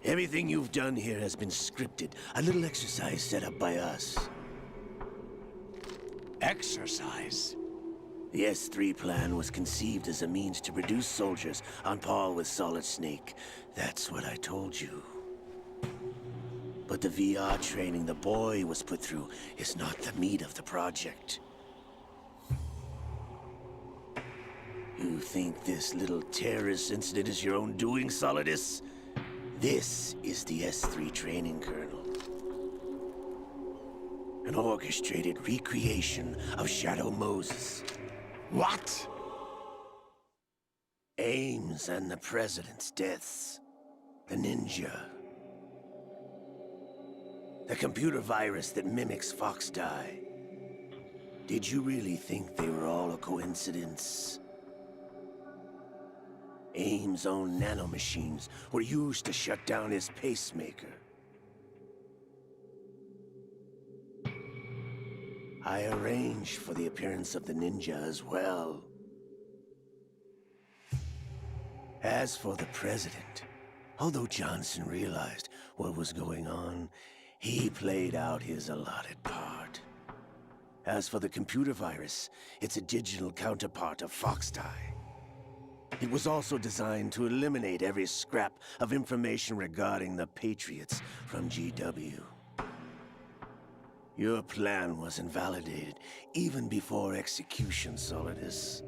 S12: Everything you've done here has been scripted. A little exercise set up by us.
S8: Exercise?
S12: The S3 plan was conceived as a means to produce soldiers on par with Solid Snake. That's what I told you. But the VR training the boy was put through is not the meat of the project. You think this little terrorist incident is your own doing, Solidus? This is the S3 training kernel. An orchestrated recreation of Shadow Moses.
S8: What?
S12: Ames and the President's deaths. The ninja. The computer virus that mimics Foxdie. Did you really think they were all a coincidence? Ames' own nanomachines were used to shut down his pacemaker. I arranged for the appearance of the ninja as well. As for the president, although Johnson realized what was going on, he played out his allotted part. As for the computer virus, it's a digital counterpart of Foxtie. It was also designed to eliminate every scrap of information regarding the Patriots from GW. Your plan was invalidated even before execution, Solidus.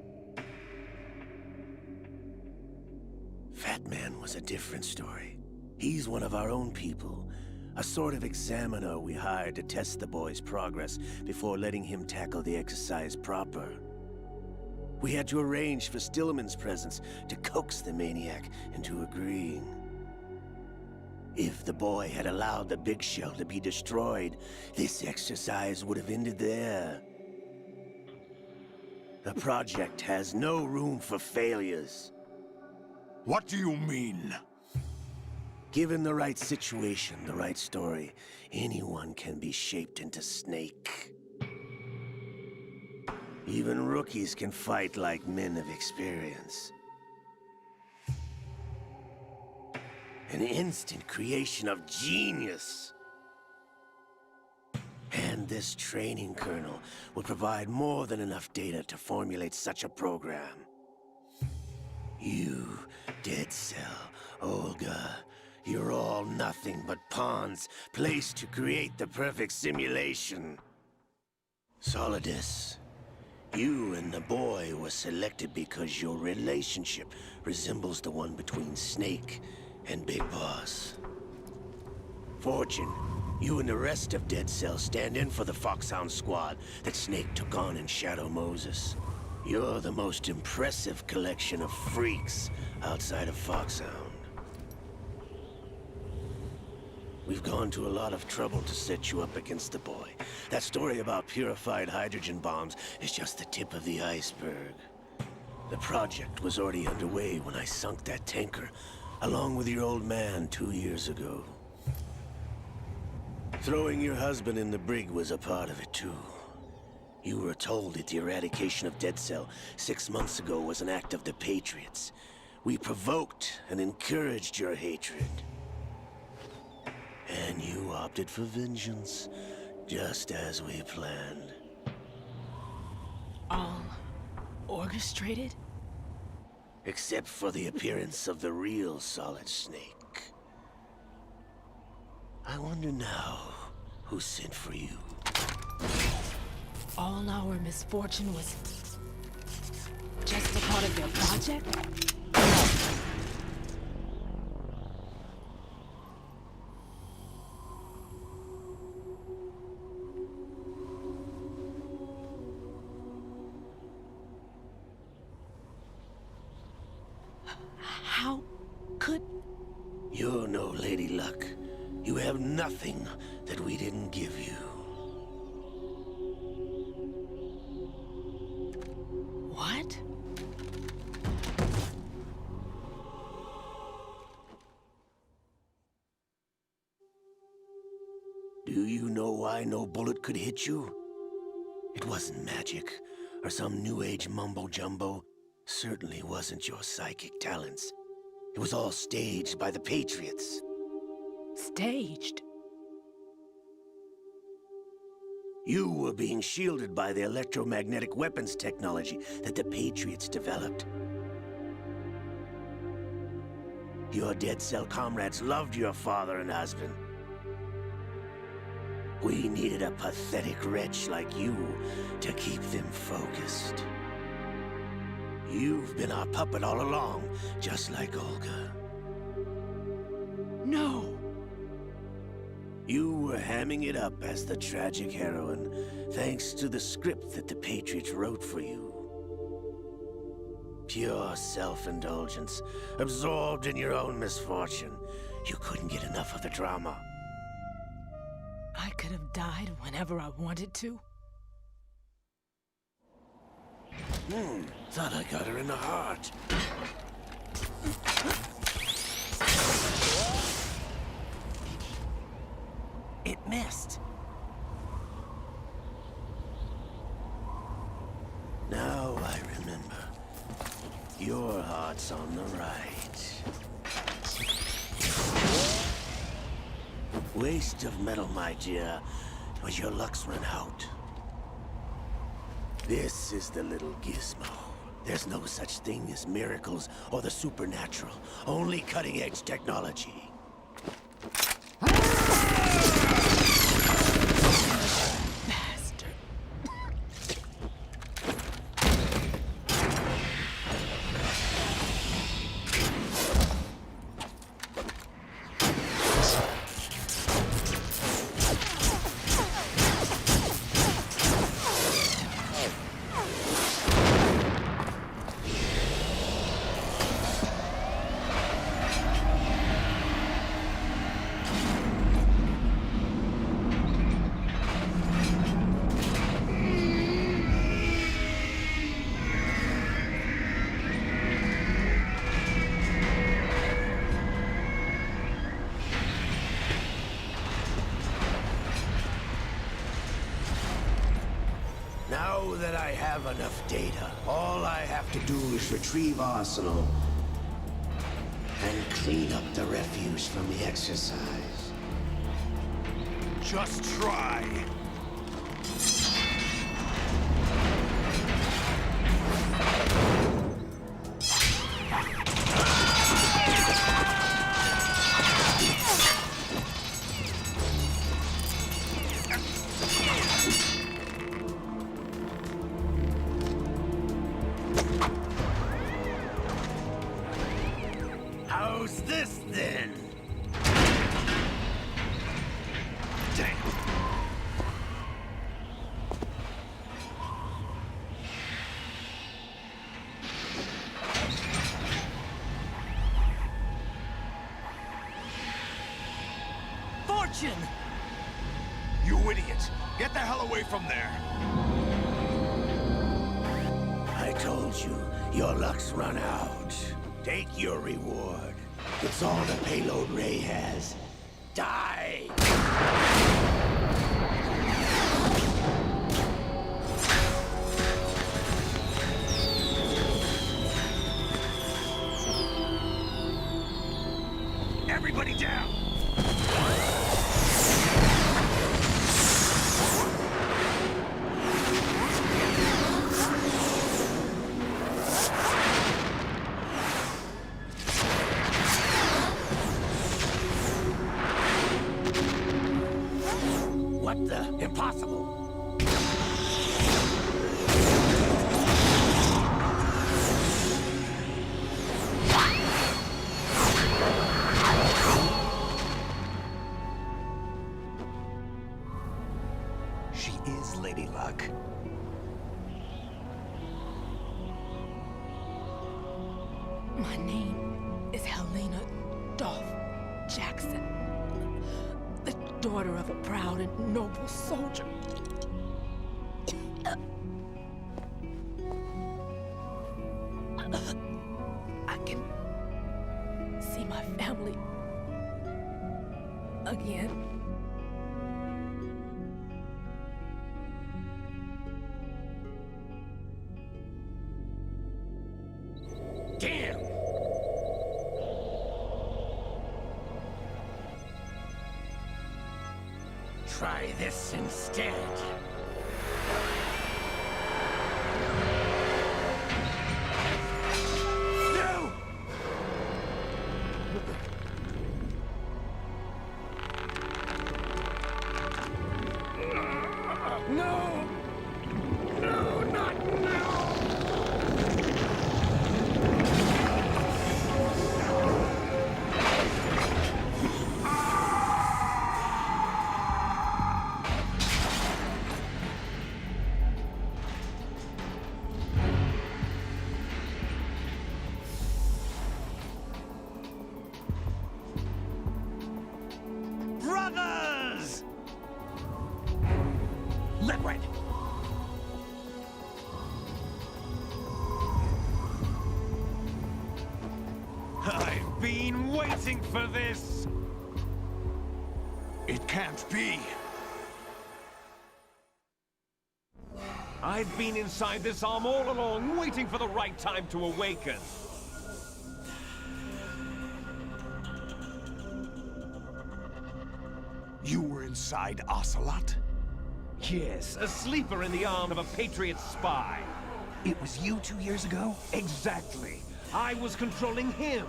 S12: Fat Man was a different story. He's one of our own people, a sort of examiner we hired to test the boy's progress before letting him tackle the exercise proper. We had to arrange for Stillman's presence to coax the maniac into agreeing. If the boy had allowed the big shell to be destroyed, this exercise would have ended there. The project has no room for failures.
S8: What do you mean?
S12: Given the right situation, the right story, anyone can be shaped into Snake. Even rookies can fight like men of experience. An instant creation of genius. And this training kernel will provide more than enough data to formulate such a program. You, Dead Cell, Olga, you're all nothing but pawns placed to create the perfect simulation. Solidus, you and the boy were selected because your relationship resembles the one between Snake and Big Boss. Fortune, you and the rest of Dead Cell stand in for the Foxhound squad that Snake took on in Shadow Moses. You're the most impressive collection of freaks outside of Foxhound. We've gone to a lot of trouble to set you up against the boy. That story about purified hydrogen bombs is just the tip of the iceberg. The project was already underway when I sunk that tanker, along with your old man 2 years ago. Throwing your husband in the brig was a part of it too. You were told that the eradication of Dead Cell 6 months ago was an act of the Patriots. We provoked and encouraged your hatred. And you opted for vengeance, just as we planned.
S14: All orchestrated?
S12: Except for the appearance of the real Solid Snake. I wonder now who sent for you.
S14: All our misfortune was just a part of their project? How could...
S12: You're no Lady Luck. You have nothing that we didn't give you.
S14: What?
S12: Do you know why no bullet could hit you? It wasn't magic, or some new age mumbo-jumbo. Certainly wasn't your psychic talents. It was all staged by the Patriots.
S14: Staged?
S12: You were being shielded by the electromagnetic weapons technology that the Patriots developed. Your Dead Cell comrades loved your father and husband. We needed a pathetic wretch like you to keep them focused. You've been our puppet all along, just like Olga.
S14: No!
S12: You were hamming it up as the tragic heroine, thanks to the script that the Patriots wrote for you. Pure self-indulgence, absorbed in your own misfortune. You couldn't get enough of the drama.
S14: I could have died whenever I wanted to.
S12: Thought I got her in the heart.
S13: It missed.
S12: Now I remember. Your heart's on the right. Waste of metal, my dear, but your luck's run out. This is the little gizmo. There's no such thing as miracles or the supernatural, only cutting-edge technology. Now that I have enough data, all I have to do is retrieve Arsenal and clean up the refuse from the exercise.
S8: Just try.
S12: How's this then? Damn.
S11: Fortune!
S8: You idiot! Get the hell away from there!
S12: I told you, your luck's run out. Take your reward. It's all the payload Ray has. Die!
S8: Everybody down!
S12: What the? Impossible!
S4: She is Lady Luck.
S14: My name is Helena Dolph Jackson, the daughter of a proud and noble soldier. I can see my family again.
S12: Damn! Try this instead. No! No! No, not now!
S4: Brothers! Liquid!
S8: I've been waiting for this! It can't be.
S9: I've been inside this arm all along, waiting for the right time to awaken.
S8: You were inside Ocelot?
S9: Yes, a sleeper in the arm of a Patriot spy.
S4: It was you 2 years ago?
S9: Exactly. I was controlling him.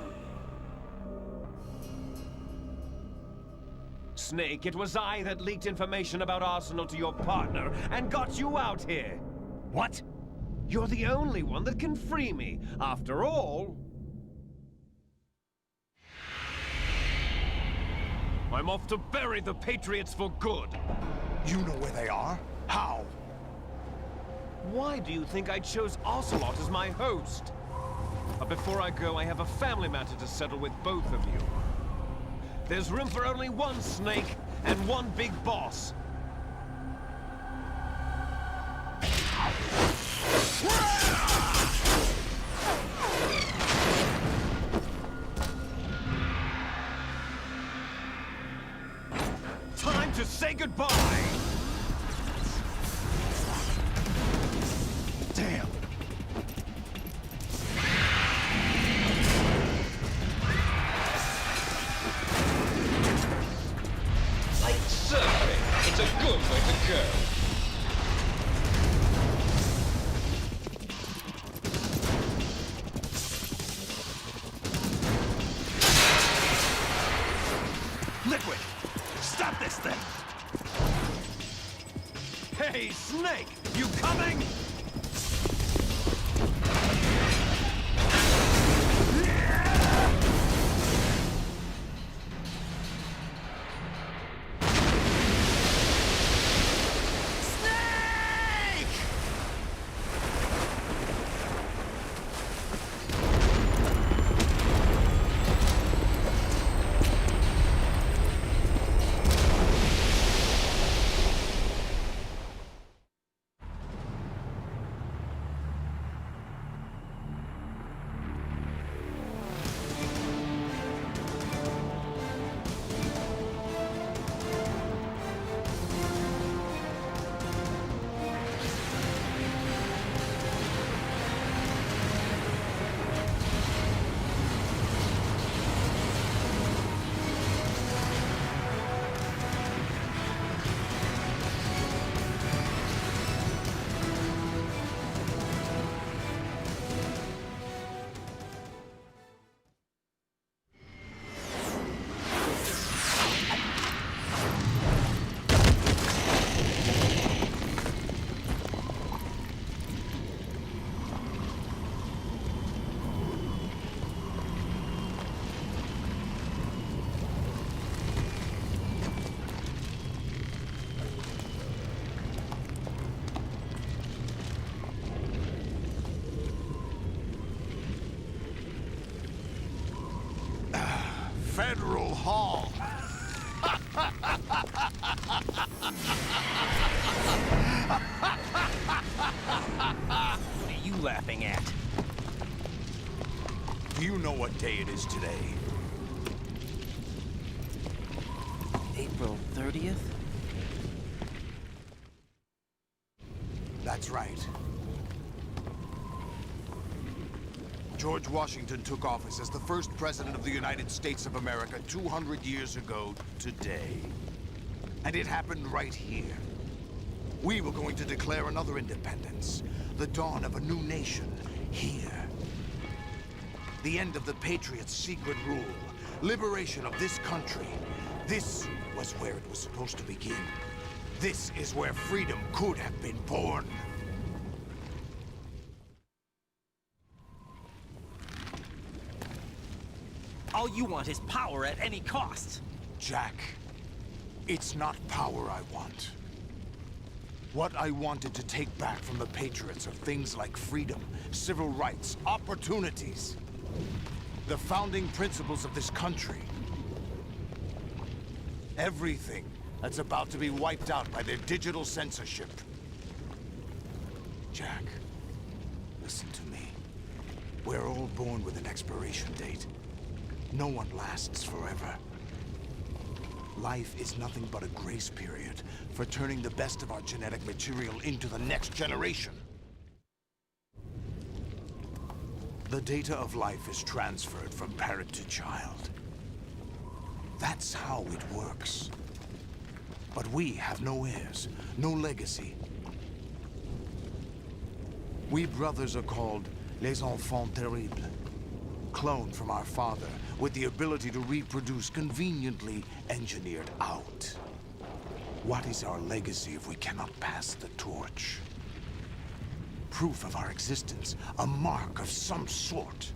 S9: Snake, it was I that leaked information about Arsenal to your partner and got you out here.
S4: What?
S9: You're the only one that can free me. After all, I'm off to bury the Patriots for good.
S8: You know where they are? How?
S9: Why do you think I chose Ocelot as my host? But before I go, I have a family matter to settle with both of you. There's room for only one Snake and one big boss. Time to say goodbye!
S8: Damn.
S9: Like surfing, it's a good way to go.
S4: Liquid! Stop this thing!
S9: Hey, Snake! You coming?
S8: Federal Hall.
S4: What are you laughing at?
S8: Do you know what day it is today?
S1: April 30th?
S8: That's right. George Washington took office as the first president of the United States of America 200 years ago today. And it happened right here. We were going to declare another independence, the dawn of a new nation, here. The end of the Patriots' secret rule, liberation of this country. This was where it was supposed to begin. This is where freedom could have been born.
S4: All you want is power at any cost.
S8: Jack, it's not power I want. What I wanted to take back from the Patriots are things like freedom, civil rights, opportunities. The founding principles of this country. Everything that's about to be wiped out by their digital censorship. Jack, listen to me. We're all born with an expiration date. No one lasts forever. Life is nothing but a grace period for turning the best of our genetic material into the next generation. The data of life is transferred from parent to child. That's how it works. But we have no heirs, no legacy. We brothers are called les enfants terribles, cloned from our father with the ability to reproduce conveniently engineered out. What is our legacy if we cannot pass the torch? Proof of our existence, a mark of some sort.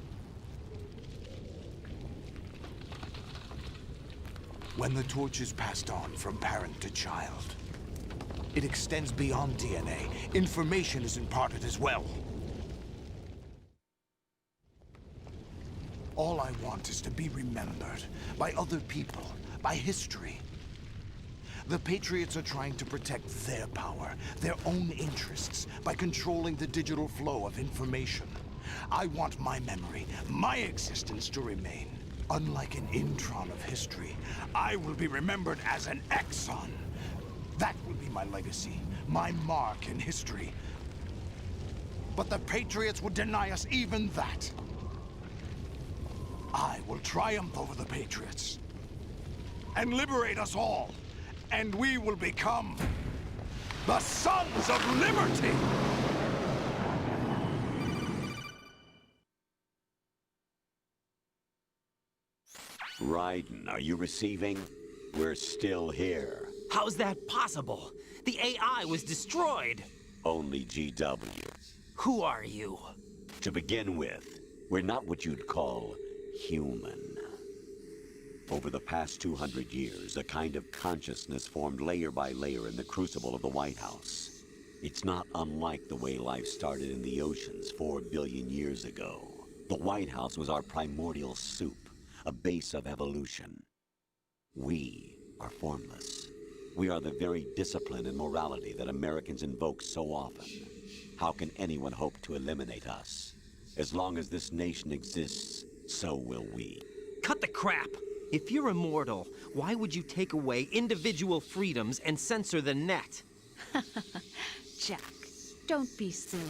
S8: When the torch is passed on from parent to child, it extends beyond DNA. Information is imparted as well. All I want is to be remembered by other people, by history. The Patriots are trying to protect their power, their own interests, by controlling the digital flow of information. I want my memory, my existence to remain. Unlike an intron of history, I will be remembered as an exon. That will be my legacy, my mark in history. But the Patriots would deny us even that. I will triumph over the Patriots and liberate us all, and we will become the Sons of Liberty!
S3: Raiden, are you receiving? We're still here.
S1: How's that possible? The AI was destroyed.
S3: Only GW.
S1: Who are you?
S3: To begin with, we're not what you'd call human. Over the past 200 years, a kind of consciousness formed layer by layer in the crucible of the White House. It's not unlike the way life started in the oceans 4 billion years ago. The White House was our primordial soup, a base of evolution. We are formless. We are the very discipline and morality that Americans invoke so often. How can anyone hope to eliminate us? As long as this nation exists, so will we.
S1: Cut the crap! If you're immortal, why would you take away individual freedoms and censor the net?
S2: Jack, don't be silly.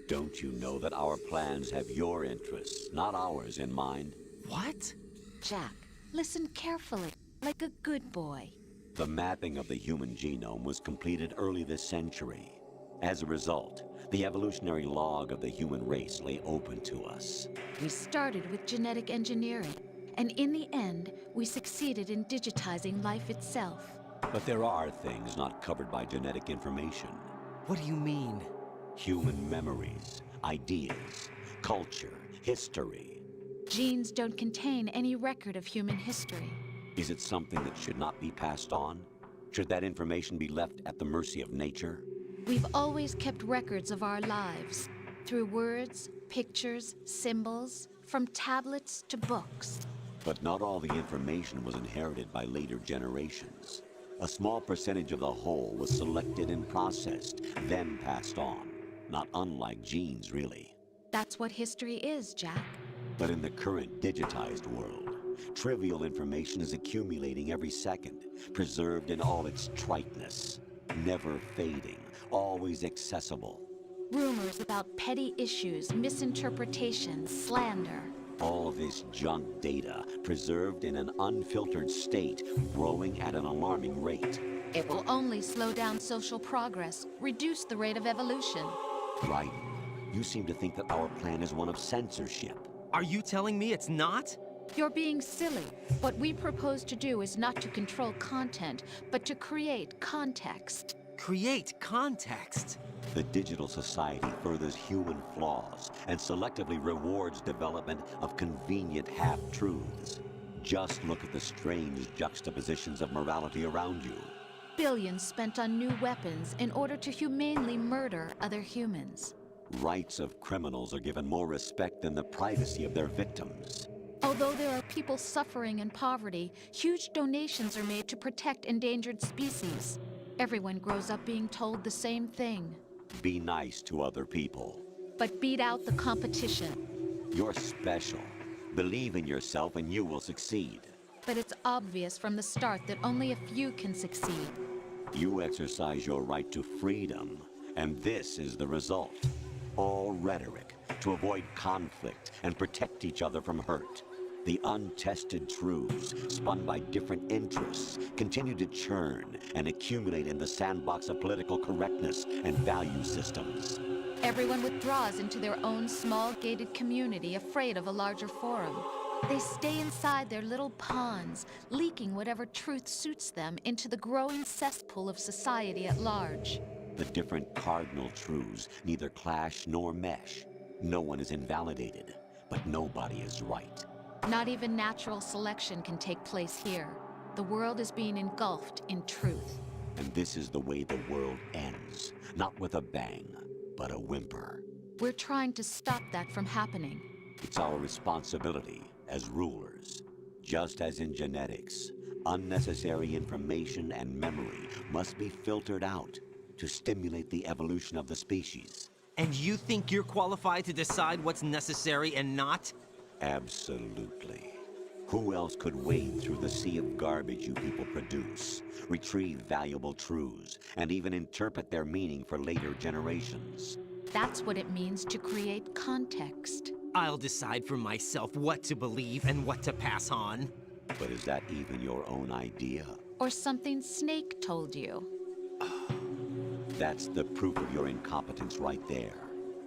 S3: Don't you know that our plans have your interests, not ours, in mind?
S1: What?
S2: Jack, listen carefully, like a good boy.
S3: The mapping of the human genome was completed early this century. As a result, the evolutionary log of the human race lay open to us.
S2: We started with genetic engineering, and in the end, we succeeded in digitizing life itself.
S3: But there are things not covered by genetic information.
S1: What do you mean?
S3: Human memories, ideas, culture, history.
S2: Genes don't contain any record of human history.
S3: Is it something that should not be passed on? Should that information be left at the mercy of nature?
S2: We've always kept records of our lives, through words, pictures, symbols, from tablets to books.
S3: But not all the information was inherited by later generations. A small percentage of the whole was selected and processed, then passed on. Not unlike genes, really.
S2: That's what history is, Jack.
S3: But in the current digitized world, trivial information is accumulating every second, preserved in all its triteness, never fading, always accessible.
S2: Rumors about petty issues, misinterpretations, slander.
S3: All this junk data, preserved in an unfiltered state, growing at an alarming rate.
S2: It will only slow down social progress, reduce the rate of evolution.
S3: Right. You seem to think that our plan is one of censorship.
S1: Are you telling me it's not?
S2: You're being silly. What we propose to do is not to control content, but to create context.
S1: Create context?
S3: The digital society furthers human flaws and selectively rewards development of convenient half-truths. Just look at the strange juxtapositions of morality around you.
S2: Billions spent on new weapons in order to humanely murder other humans.
S3: Rights of criminals are given more respect than the privacy of their victims.
S2: Although there are people suffering in poverty, huge donations are made to protect endangered species. Everyone grows up being told the same thing.
S3: Be nice to other people.
S2: But beat out the competition.
S3: You're special. Believe in yourself and you will succeed.
S2: But it's obvious from the start that only a few can succeed.
S3: You exercise your right to freedom, and this is the result. All rhetoric, to avoid conflict and protect each other from hurt. The untested truths, spun by different interests, continue to churn and accumulate in the sandbox of political correctness and value systems.
S6: Everyone withdraws into their own small gated community, afraid of a larger forum. They stay inside their little ponds, leaking whatever truth suits them into the growing cesspool of society at large.
S3: The different cardinal truths neither clash nor mesh. No one is invalidated, but nobody is right.
S6: Not even natural selection can take place here. The world is being engulfed in truth.
S3: And this is the way the world ends, not with a bang, but a whimper.
S6: We're trying to stop that from happening.
S3: It's our responsibility as rulers. Just as in genetics, unnecessary information and memory must be filtered out to stimulate the evolution of the species.
S1: And you think you're qualified to decide what's necessary and not?
S3: Absolutely. Who else could wade through the sea of garbage you people produce, retrieve valuable truths, and even interpret their meaning for later generations?
S6: That's what it means to create context.
S1: I'll decide for myself what to believe and what to pass on.
S3: But is that even your own idea?
S6: Or something Snake told you?
S3: That's the proof of your incompetence right there.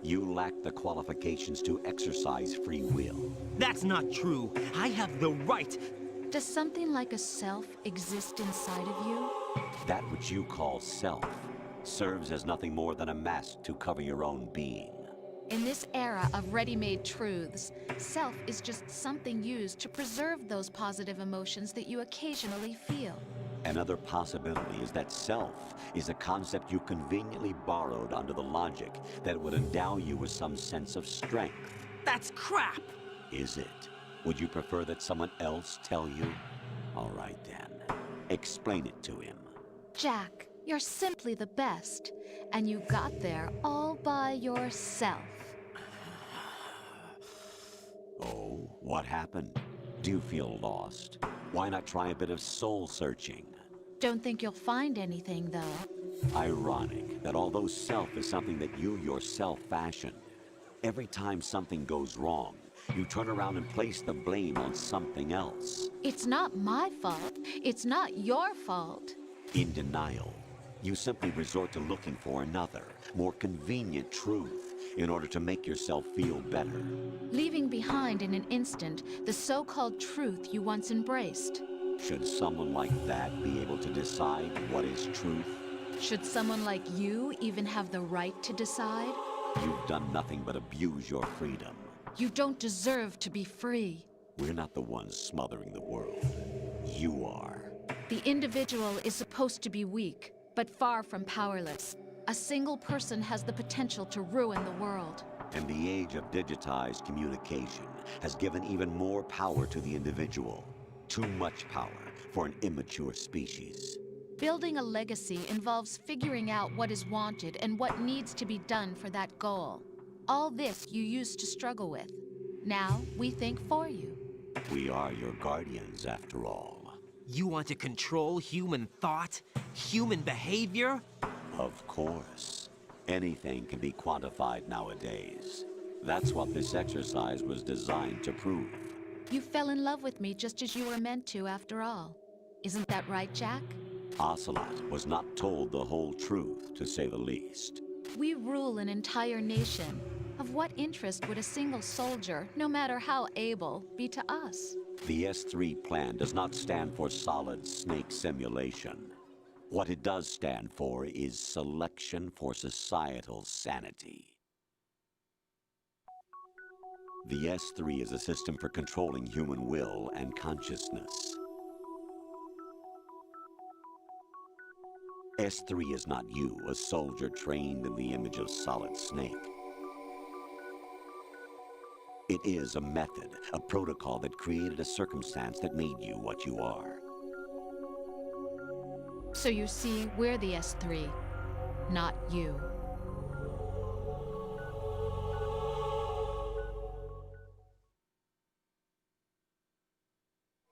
S3: You lack the qualifications to exercise free will.
S1: That's not true. I have the right.
S6: Does something like a self exist inside of you?
S3: That which you call self serves as nothing more than a mask to cover your own being.
S6: In this era of ready-made truths, self is just something used to preserve those positive emotions that you occasionally feel.
S3: Another possibility is that self is a concept you conveniently borrowed under the logic that it would endow you with some sense of strength.
S1: That's crap!
S3: Is it? Would you prefer that someone else tell you? All right then. Explain it to him.
S6: Jack, you're simply the best, and you got there all by yourself.
S3: Oh, what happened? Do you feel lost? Why not try a bit of soul searching?
S6: Don't think you'll find anything, though.
S3: Ironic that although self is something that you yourself fashioned, every time something goes wrong, you turn around and place the blame on something else.
S6: It's not my fault. It's not your fault.
S3: In denial, you simply resort to looking for another, more convenient truth in order to make yourself feel better.
S6: Leaving behind in an instant the so-called truth you once embraced.
S3: Should someone like that be able to decide what is truth?
S6: Should someone like you even have the right to decide?
S3: You've done nothing but abuse your freedom.
S6: You don't deserve to be free.
S3: We're not the ones smothering the world. You are.
S6: The individual is supposed to be weak, but far from powerless. A single person has the potential to ruin the world.
S3: And the age of digitized communication has given even more power to the individual. Too much power for an immature species.
S6: Building a legacy involves figuring out what is wanted and what needs to be done for that goal. All this you used to struggle with. Now we think for you.
S3: We are your guardians, after all.
S1: You want to control human thought? Human behavior?
S3: Of course. Anything can be quantified nowadays. That's what this exercise was designed to prove.
S6: You fell in love with me just as you were meant to, after all. Isn't that right, Jack?
S3: Ocelot was not told the whole truth, to say the least.
S6: We rule an entire nation. Of what interest would a single soldier, no matter how able, be to us?
S3: The S3 plan does not stand for solid snake simulation. What it does stand for is selection for societal sanity. The S3 is a system for controlling human will and consciousness. S3 is not you, a soldier trained in the image of Solid Snake. It is a method, a protocol that created a circumstance that made you what you are.
S6: So you see, we're the S3, not you.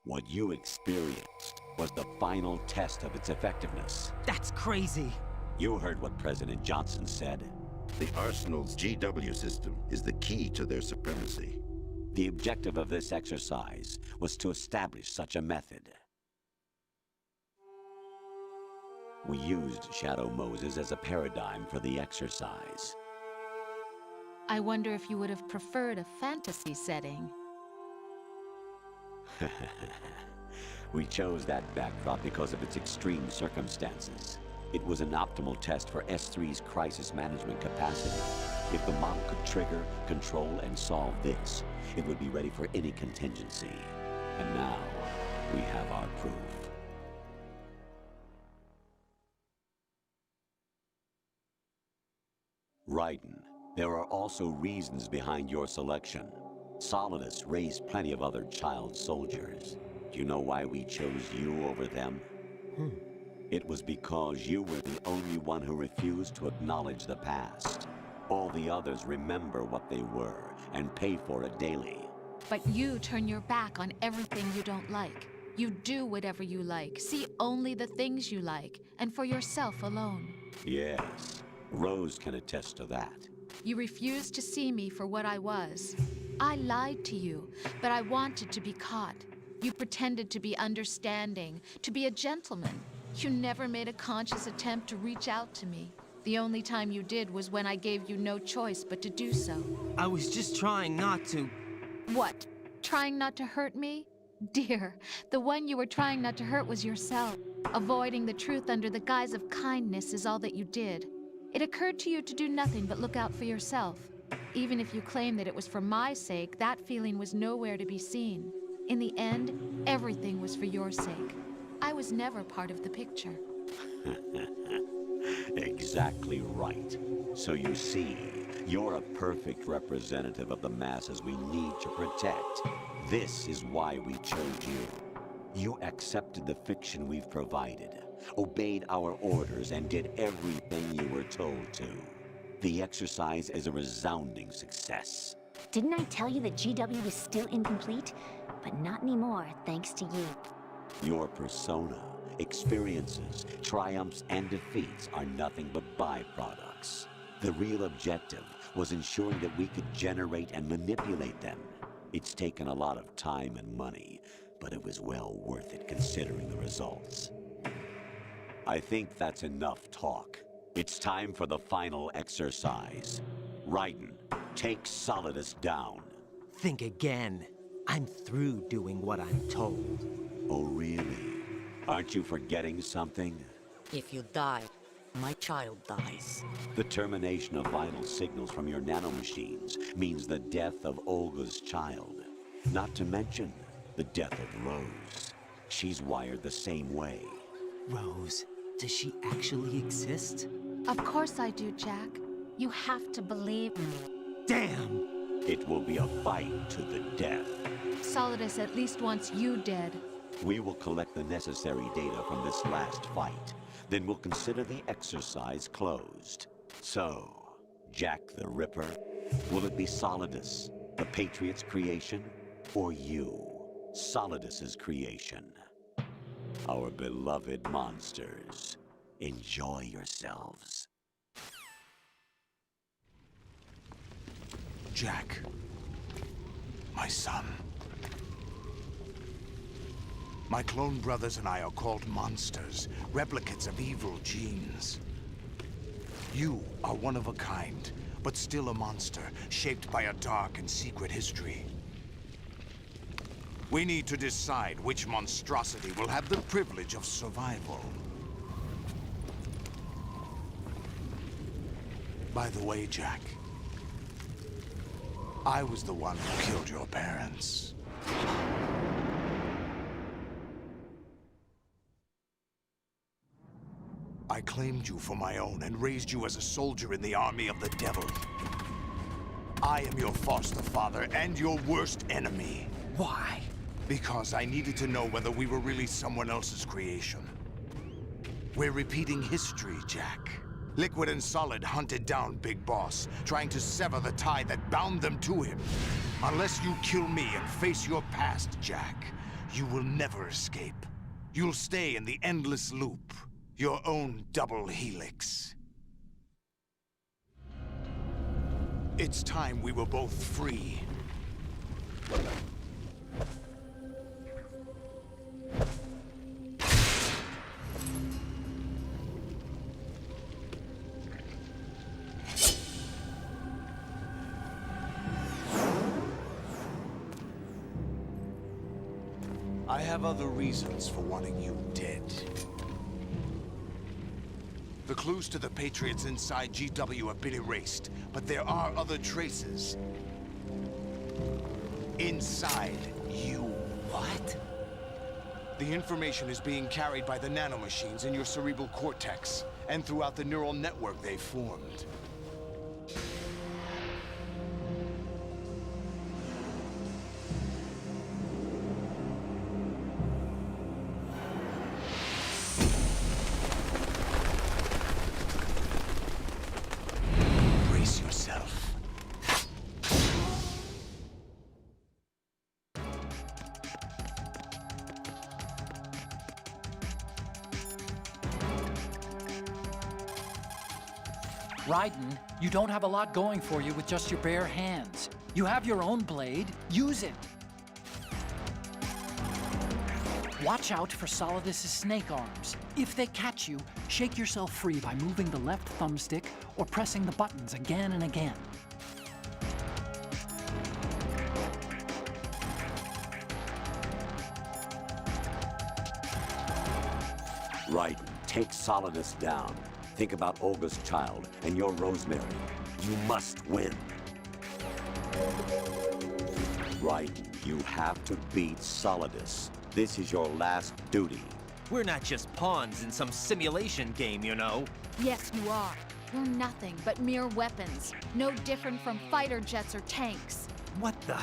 S3: What you experienced was the final test of its effectiveness.
S1: That's crazy.
S3: You heard what President Johnson said.
S15: The Arsenal's GW system is the key to their supremacy.
S3: The objective of this exercise was to establish such a method. We used Shadow Moses as a paradigm for the exercise.
S6: I wonder if you would have preferred a fantasy setting.
S3: We chose that backdrop because of its extreme circumstances. It was an optimal test for S3's crisis management capacity. If the model could trigger, control, and solve this, it would be ready for any contingency. And now, we have our proof. Raiden, there are also reasons behind your selection. Solidus raised plenty of other child soldiers. Do you know why we chose you over them? It was because you were the only one who refused to acknowledge the past. All the others remember what they were and pay for it daily.
S6: But you turn your back on everything you don't like. You do whatever you like, see only the things you like, and for yourself alone.
S3: Yes, Rose can attest to that.
S6: You refused to see me for what I was. I lied to you, but I wanted to be caught. You pretended to be understanding, to be a gentleman. You never made a conscious attempt to reach out to me. The only time you did was when I gave you no choice but to do so.
S1: I was just trying not to.
S6: What? Trying not to hurt me? Dear, the one you were trying not to hurt was yourself. Avoiding the truth under the guise of kindness is all that you did. It occurred to you to do nothing but look out for yourself. Even if you claim that it was for my sake, that feeling was nowhere to be seen. In the end, everything was for your sake. I was never part of the picture.
S3: Exactly right. So you see, you're a perfect representative of the masses we need to protect. This is why we chose you. You accepted the fiction we've provided, obeyed our orders, and did everything you were told to. The exercise is a resounding success.
S16: Didn't I tell you that GW was still incomplete? But not anymore, thanks to you.
S3: Your persona, experiences, triumphs, and defeats are nothing but byproducts. The real objective was ensuring that we could generate and manipulate them. It's taken a lot of time and money, but it was well worth it considering the results. I think that's enough talk. It's time for the final exercise. Raiden, take Solidus down.
S1: Think again. I'm through doing what I'm told.
S3: Oh, really? Aren't you forgetting something?
S11: If you die, my child dies.
S3: The termination of vital signals from your nanomachines means the death of Olga's child. Not to mention the death of Rose. She's wired the same way.
S1: Rose, does she actually exist?
S6: Of course I do, Jack. You have to believe me.
S1: Damn!
S3: It will be a fight to the death.
S6: Solidus at least wants you dead.
S3: We will collect the necessary data from this last fight. Then we'll consider the exercise closed. So, Jack the Ripper, will it be Solidus, the Patriot's creation, or you, Solidus's creation? Our beloved monsters, enjoy yourselves.
S8: Jack, my son. My clone brothers and I are called monsters, replicates of evil genes. You are one of a kind, but still a monster, shaped by a dark and secret history. We need to decide which monstrosity will have the privilege of survival. By the way, Jack, I was the one who killed your parents. I claimed you for my own and raised you as a soldier in the army of the devil. I am your foster father and your worst enemy.
S1: Why?
S8: Because I needed to know whether we were really someone else's creation. We're repeating history, Jack. Liquid and Solid hunted down Big Boss, trying to sever the tie that bound them to him. Unless you kill me and face your past, Jack, you will never escape. You'll stay in the endless loop. Your own double helix. It's time we were both free. I have other reasons for wanting you dead. The clues to the Patriots inside GW have been erased, but there are other traces. Inside you.
S13: What?
S8: The information is being carried by the nanomachines in your cerebral cortex, and throughout the neural network they formed. Brace yourself.
S13: Raiden, you don't have a lot going for you with just your bare hands. You have your own blade. Use it. Watch out for Solidus' snake arms. If they catch you, shake yourself free by moving the left thumbstick or pressing the buttons again and again.
S3: Raiden, take Solidus down. Think about Olga's child and your Rosemary. You must win. Raiden, you have to beat Solidus. This is your last duty.
S1: We're not just pawns in some simulation game, you know.
S6: Yes, you are. You're nothing but mere weapons. No different from fighter jets or tanks.
S1: What the?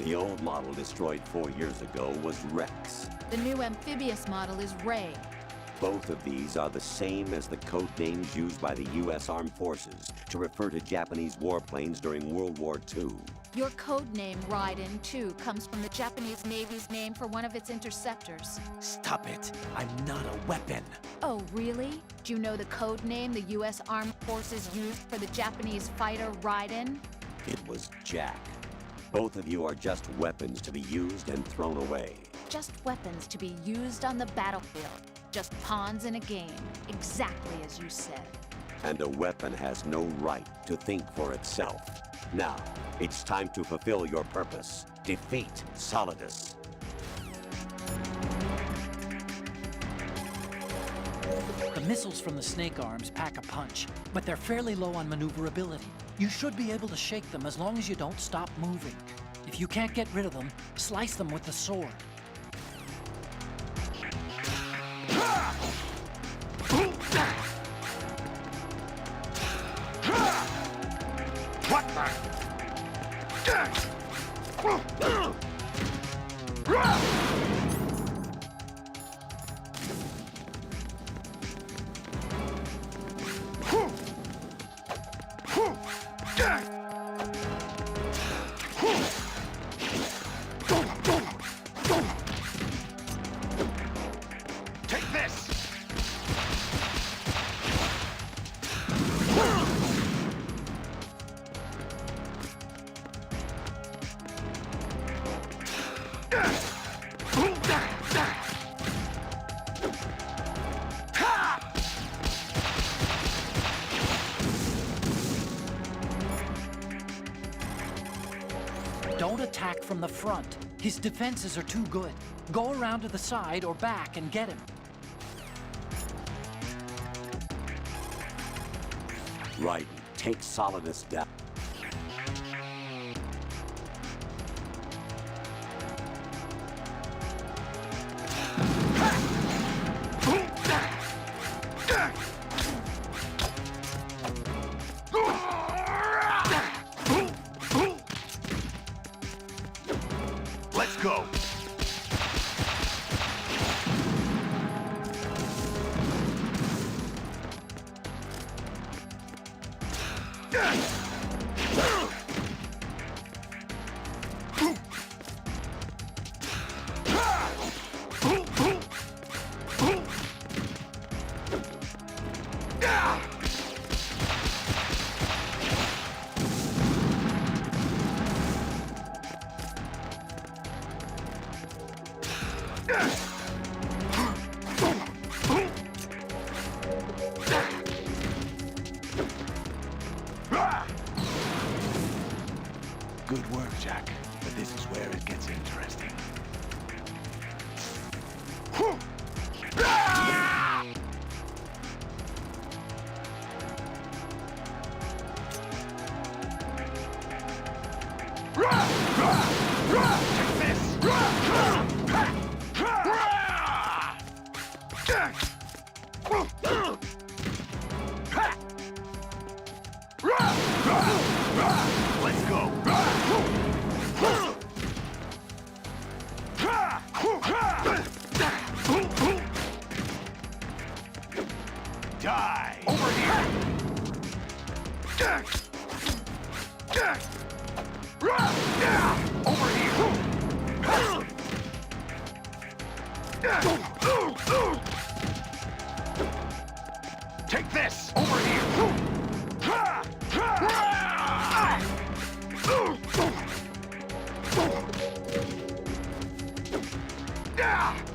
S3: The old model destroyed 4 years ago was Rex.
S6: The new amphibious model is Ray.
S3: Both of these are the same as the code names used by the U.S. Armed Forces to refer to Japanese warplanes during World War II.
S6: Your code name, Raiden, too, comes from the Japanese Navy's name for one of its interceptors.
S1: Stop it. I'm not a weapon.
S6: Oh, really? Do you know the code name the U.S. Armed Forces used for the Japanese fighter Raiden?
S3: It was Jack. Both of you are just weapons to be used and thrown away.
S6: Just weapons to be used on the battlefield. Just pawns in a game, exactly as you said.
S3: And a weapon has no right to think for itself. Now, it's time to fulfill your purpose. Defeat Solidus.
S13: The missiles from the snake arms pack a punch, but they're fairly low on maneuverability. You should be able to shake them as long as you don't stop moving. If you can't get rid of them, slice them with the sword.
S9: What the? Take this!
S13: Don't attack from the front. His defenses are too good. Go around to the side or back and get him.
S3: Raiden, take Solidus down.
S9: Let's go!
S8: Good work, Jack. But this is where it gets interesting. Let's go. Die. Over here. Over here. Take this. Over here.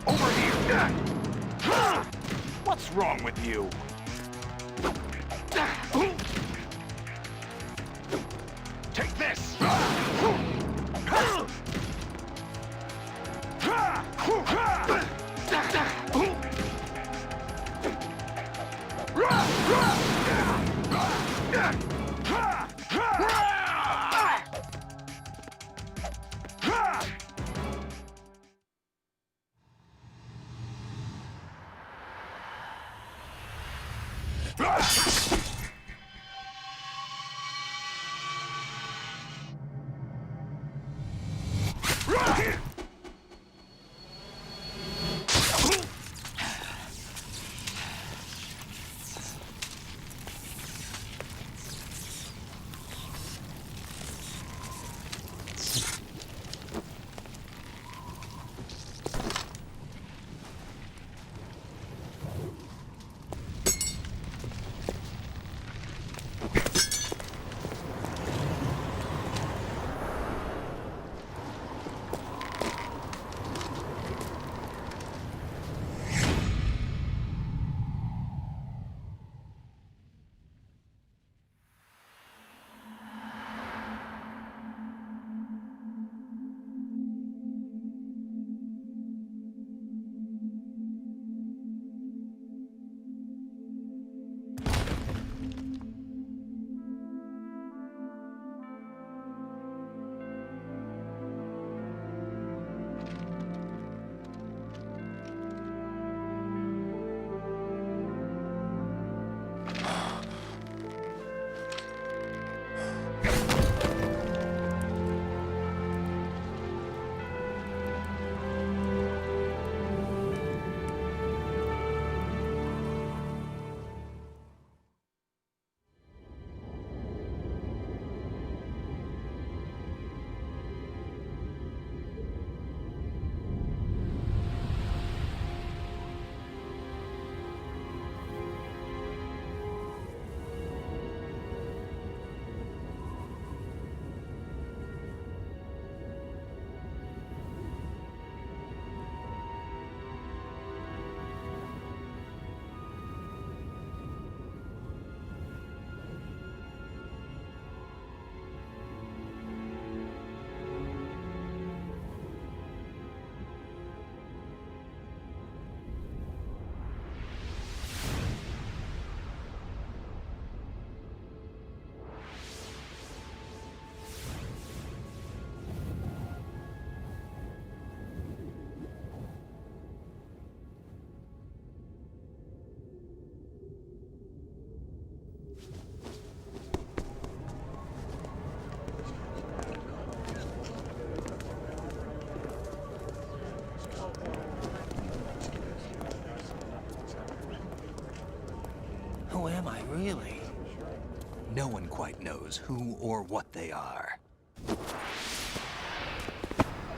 S8: Over here. What's wrong with you? Take this.
S4: Who am I, really? No one quite knows who or what they are.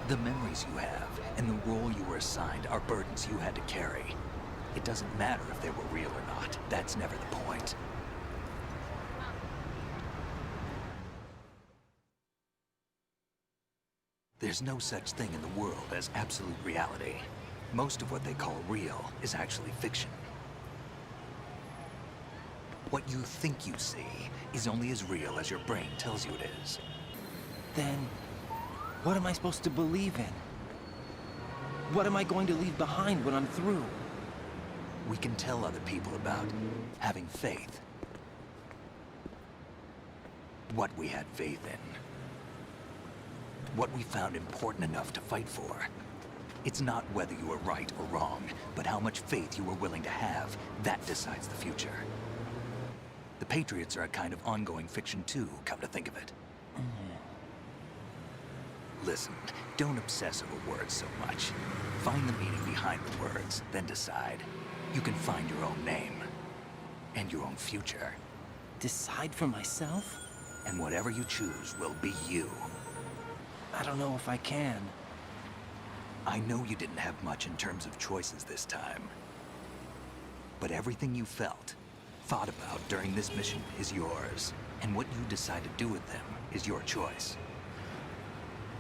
S4: The memories you have and the role you were assigned are burdens you had to carry. It doesn't matter if they were real or not. That's never the point. There's no such thing in the world as absolute reality. Most of what they call real is actually fiction. What you think you see is only as real as your brain tells you it is.
S1: Then, what am I supposed to believe in? What am I going to leave behind when I'm through?
S4: We can tell other people about having faith. What we had faith in. What we found important enough to fight for. It's not whether you were right or wrong, but how much faith you were willing to have. That decides the future. The Patriots are a kind of ongoing fiction too, come to think of it. Listen, don't obsess over words so much. Find the meaning behind the words, then decide. You can find your own name. And your own future.
S1: Decide for myself?
S4: And whatever you choose will be you.
S1: I don't know if I can.
S4: I know you didn't have much in terms of choices this time. But everything you felt, thought about during this mission is yours. And what you decide to do with them is your choice.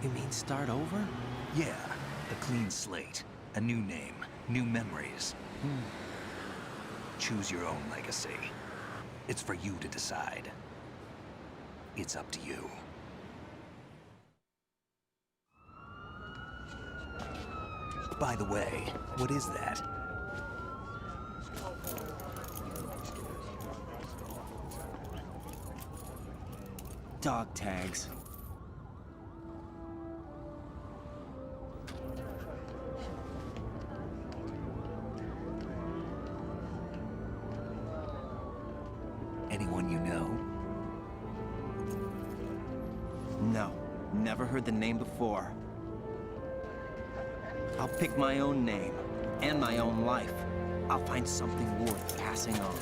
S1: You mean start over?
S4: Yeah, a clean slate, a new name, new memories. Choose your own legacy. It's for you to decide. It's up to you. By the way, what is that?
S1: Dog tags.
S4: Anyone you know?
S1: No, never heard the name before. I'll pick my own name, and my own life. I'll find something worth passing on.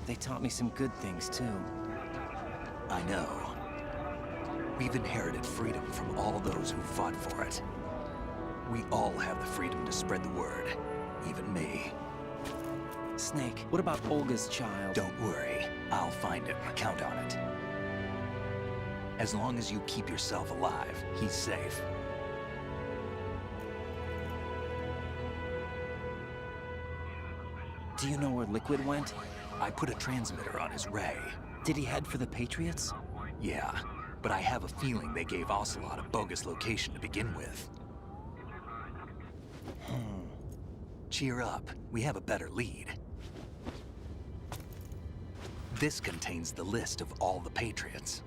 S1: They taught me some good things, too.
S4: I know. We've inherited freedom from all those who fought for it. We all have the freedom to spread the word, even me.
S1: Snake, what about Olga's child?
S4: Don't worry, I'll find him. Count on it. As long as you keep yourself alive, he's safe.
S1: Do you know where Liquid went?
S4: I put a transmitter on his ray.
S1: Did he head for the Patriots?
S4: Yeah, but I have a feeling they gave Ocelot a bogus location to begin with. Cheer up, we have a better lead. This contains the list of all the Patriots.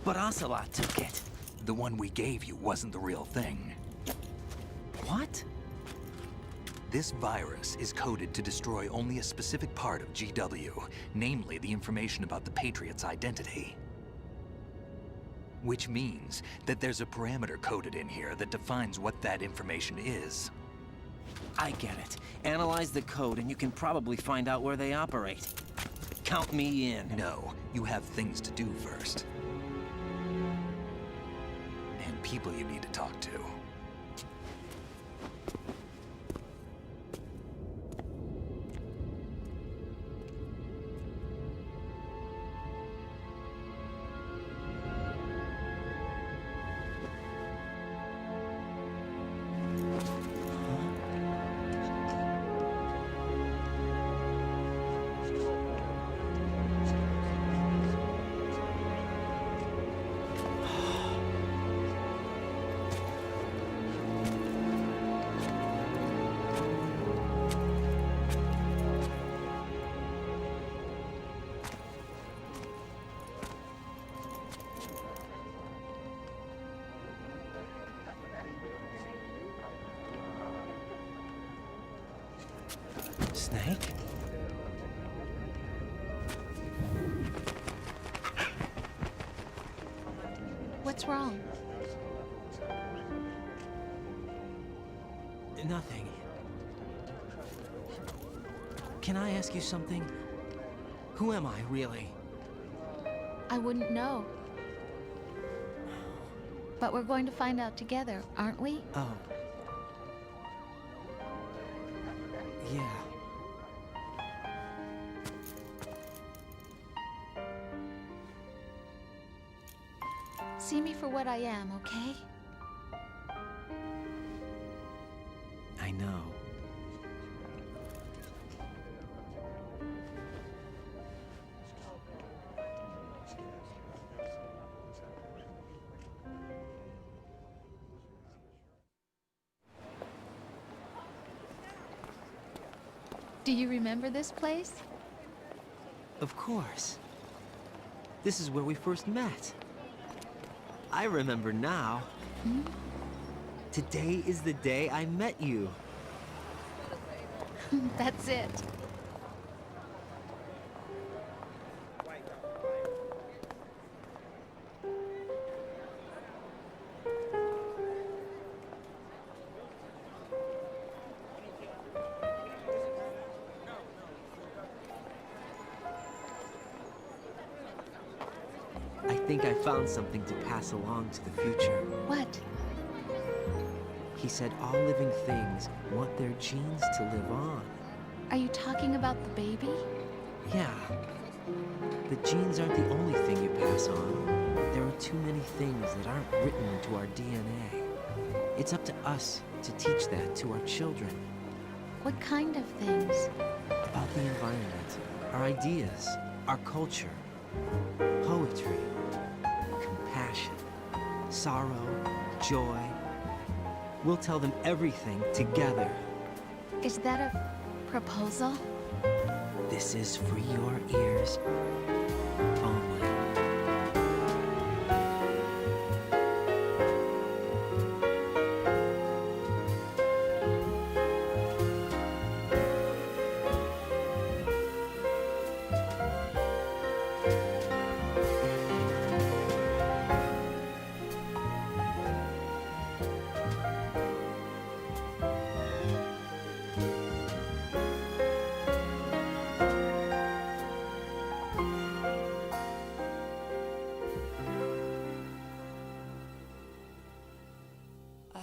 S1: But Ocelot took it.
S4: The one we gave you wasn't the real thing.
S1: What?
S4: This virus is coded to destroy only a specific part of GW, namely the information about the Patriots' identity. Which means that there's a parameter coded in here that defines what that information is.
S1: I get it. Analyze the code and you can probably find out where they operate. Count me in.
S4: No, you have things to do first. And people you need to talk to.
S1: Snake?
S6: What's wrong?
S1: Nothing. Can I ask you something? Who am I, really?
S6: I wouldn't know. But we're going to find out together, aren't we?
S1: Oh. Yeah.
S6: see me for what I am, okay?
S1: I know.
S6: Do you remember this place?
S1: Of course. This is where we first met. I remember now.
S6: Hmm?
S1: Today is the day I met you.
S6: That's it.
S1: I think I found something to pass along to the future.
S6: What?
S1: He said all living things want their genes to live on.
S6: Are you talking about the baby?
S1: Yeah. The genes aren't the only thing you pass on. There are too many things that aren't written into our DNA. It's up to us to teach that to our children.
S6: What kind of things?
S1: About the environment, our ideas, our culture, poetry, compassion, sorrow, joy. We'll tell them everything together.
S6: Is that a proposal?
S1: This is for your ears only.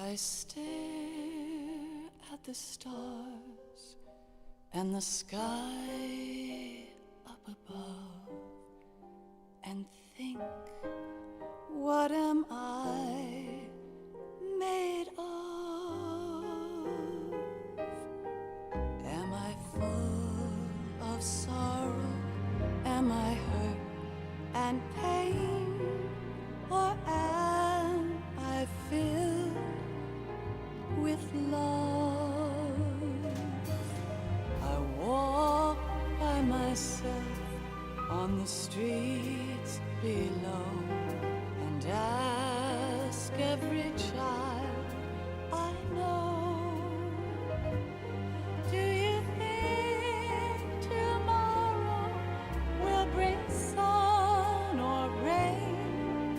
S17: I stare at the stars and the sky up above and think, what am I made of? Am I full of sorrow? Am I hurt and pain? Or am I filled with love? I walk by myself on the streets below and ask every child I know, do you think tomorrow will bring sun or rain?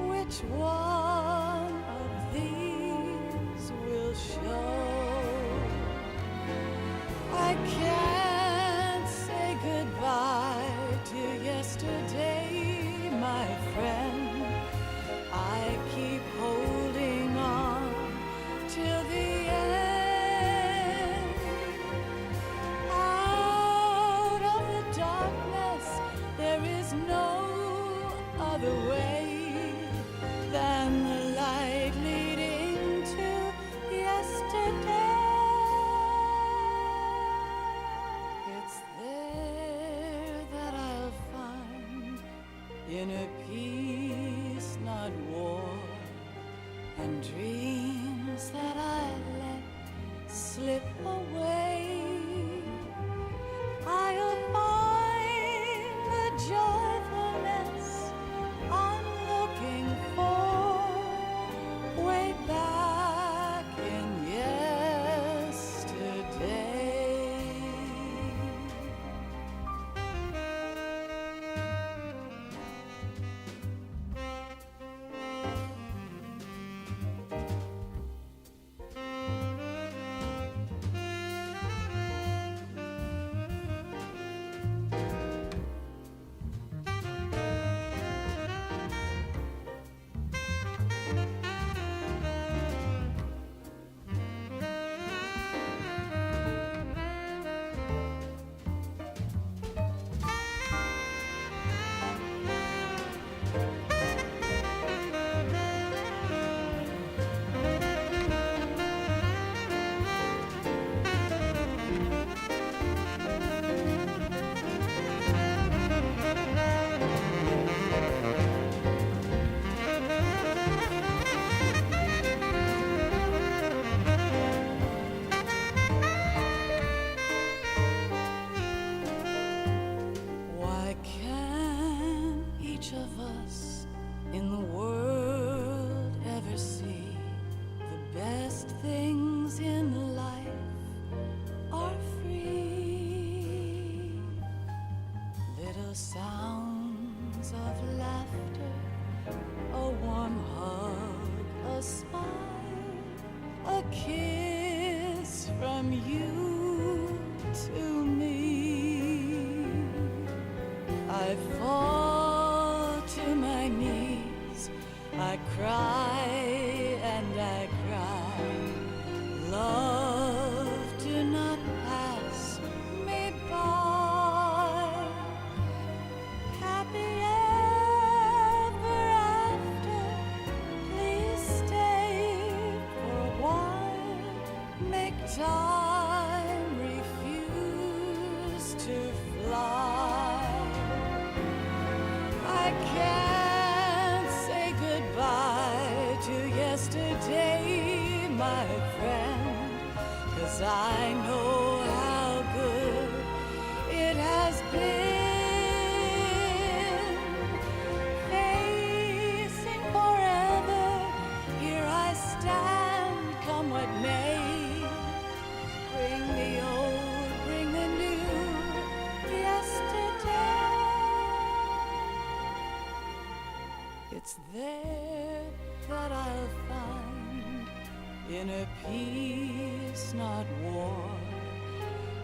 S17: Which one of these will show? I can't say goodbye to yesterday, my friend. I keep holding on till the end. Out of the darkness, there is no other way than the light leading to yesterday. It's there that I'll find inner peace, not war, and dreams that I let slip away. I'll find the joyfulness I'm looking for way back in yesterday. the sounds of laughter, a warm hug, a smile, a kiss from you to me. I fall to my knees, I cry and I cry. Love, do not pass me by. Happy ever after, please stay for a while. Make time, refuse to fly. I can't say goodbye to yesterday, my friend, 'cause I know how good it has been. Facing forever, here I stand, come what may. Bring the old, bring the new, yesterday. It's there that I'll find inner peace, not war,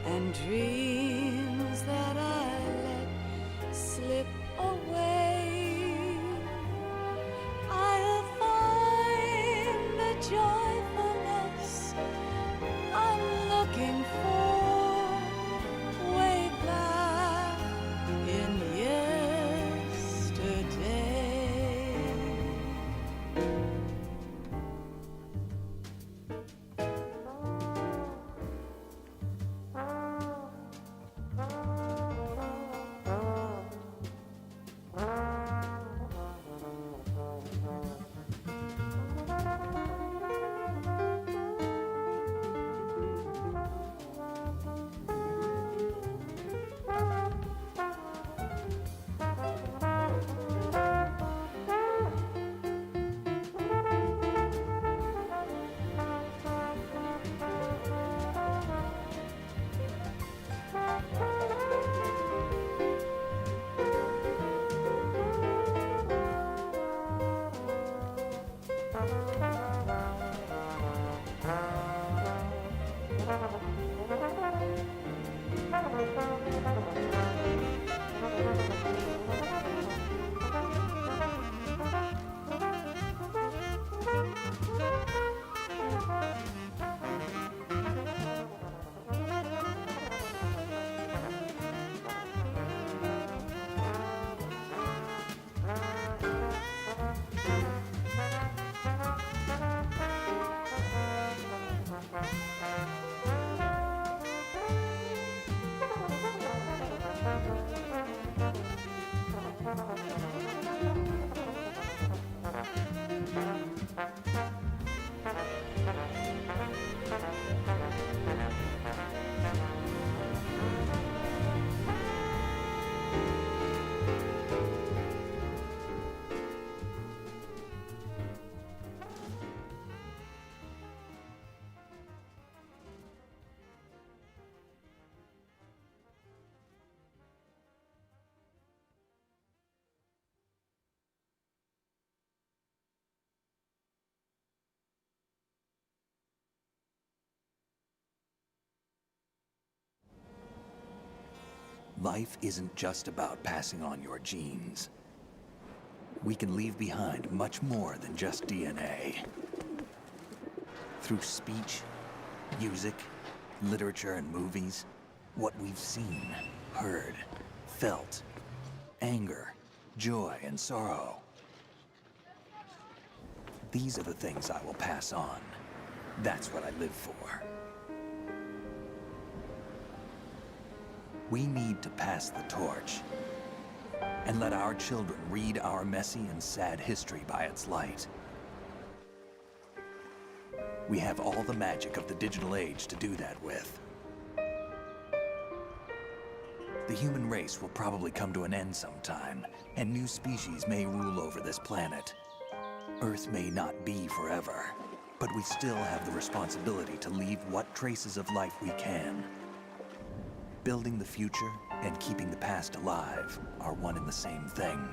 S17: and dreams that I let slip away. I'll find the joyfulness I'm looking for way back in yesterday.
S4: Life isn't just about passing on your genes. We can leave behind much more than just DNA. Through speech, music, literature, and movies, what we've seen, heard, felt, anger, joy, and sorrow. These are the things I will pass on. That's what I live for. We need to pass the torch and let our children read our messy and sad history by its light. We have all the magic of the digital age to do that with. The human race will probably come to an end sometime, and new species may rule over this planet. Earth may not be forever, but we still have the responsibility to leave what traces of life we can. Building the future and keeping the past alive are one and the same thing.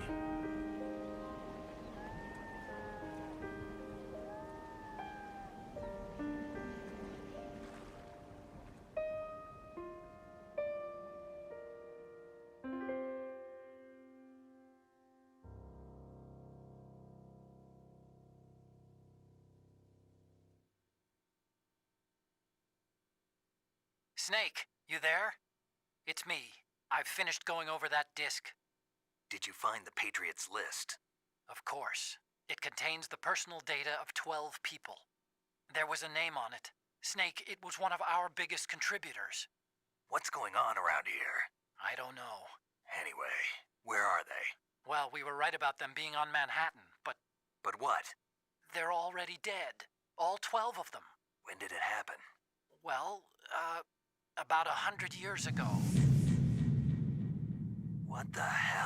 S13: Snake, you there? It's me. I've finished going over that disk.
S4: Did you find the Patriots list?
S13: Of course. It contains the personal data of 12 people. There was a name on it. Snake, it was one of our biggest contributors.
S4: What's going on around here?
S13: I don't know.
S4: Anyway, where are they?
S13: Well, we were right about them being on Manhattan, but...
S4: But what?
S13: They're already dead. All 12 of them.
S4: When did it happen?
S13: Well, about 100 years ago.
S4: What the hell?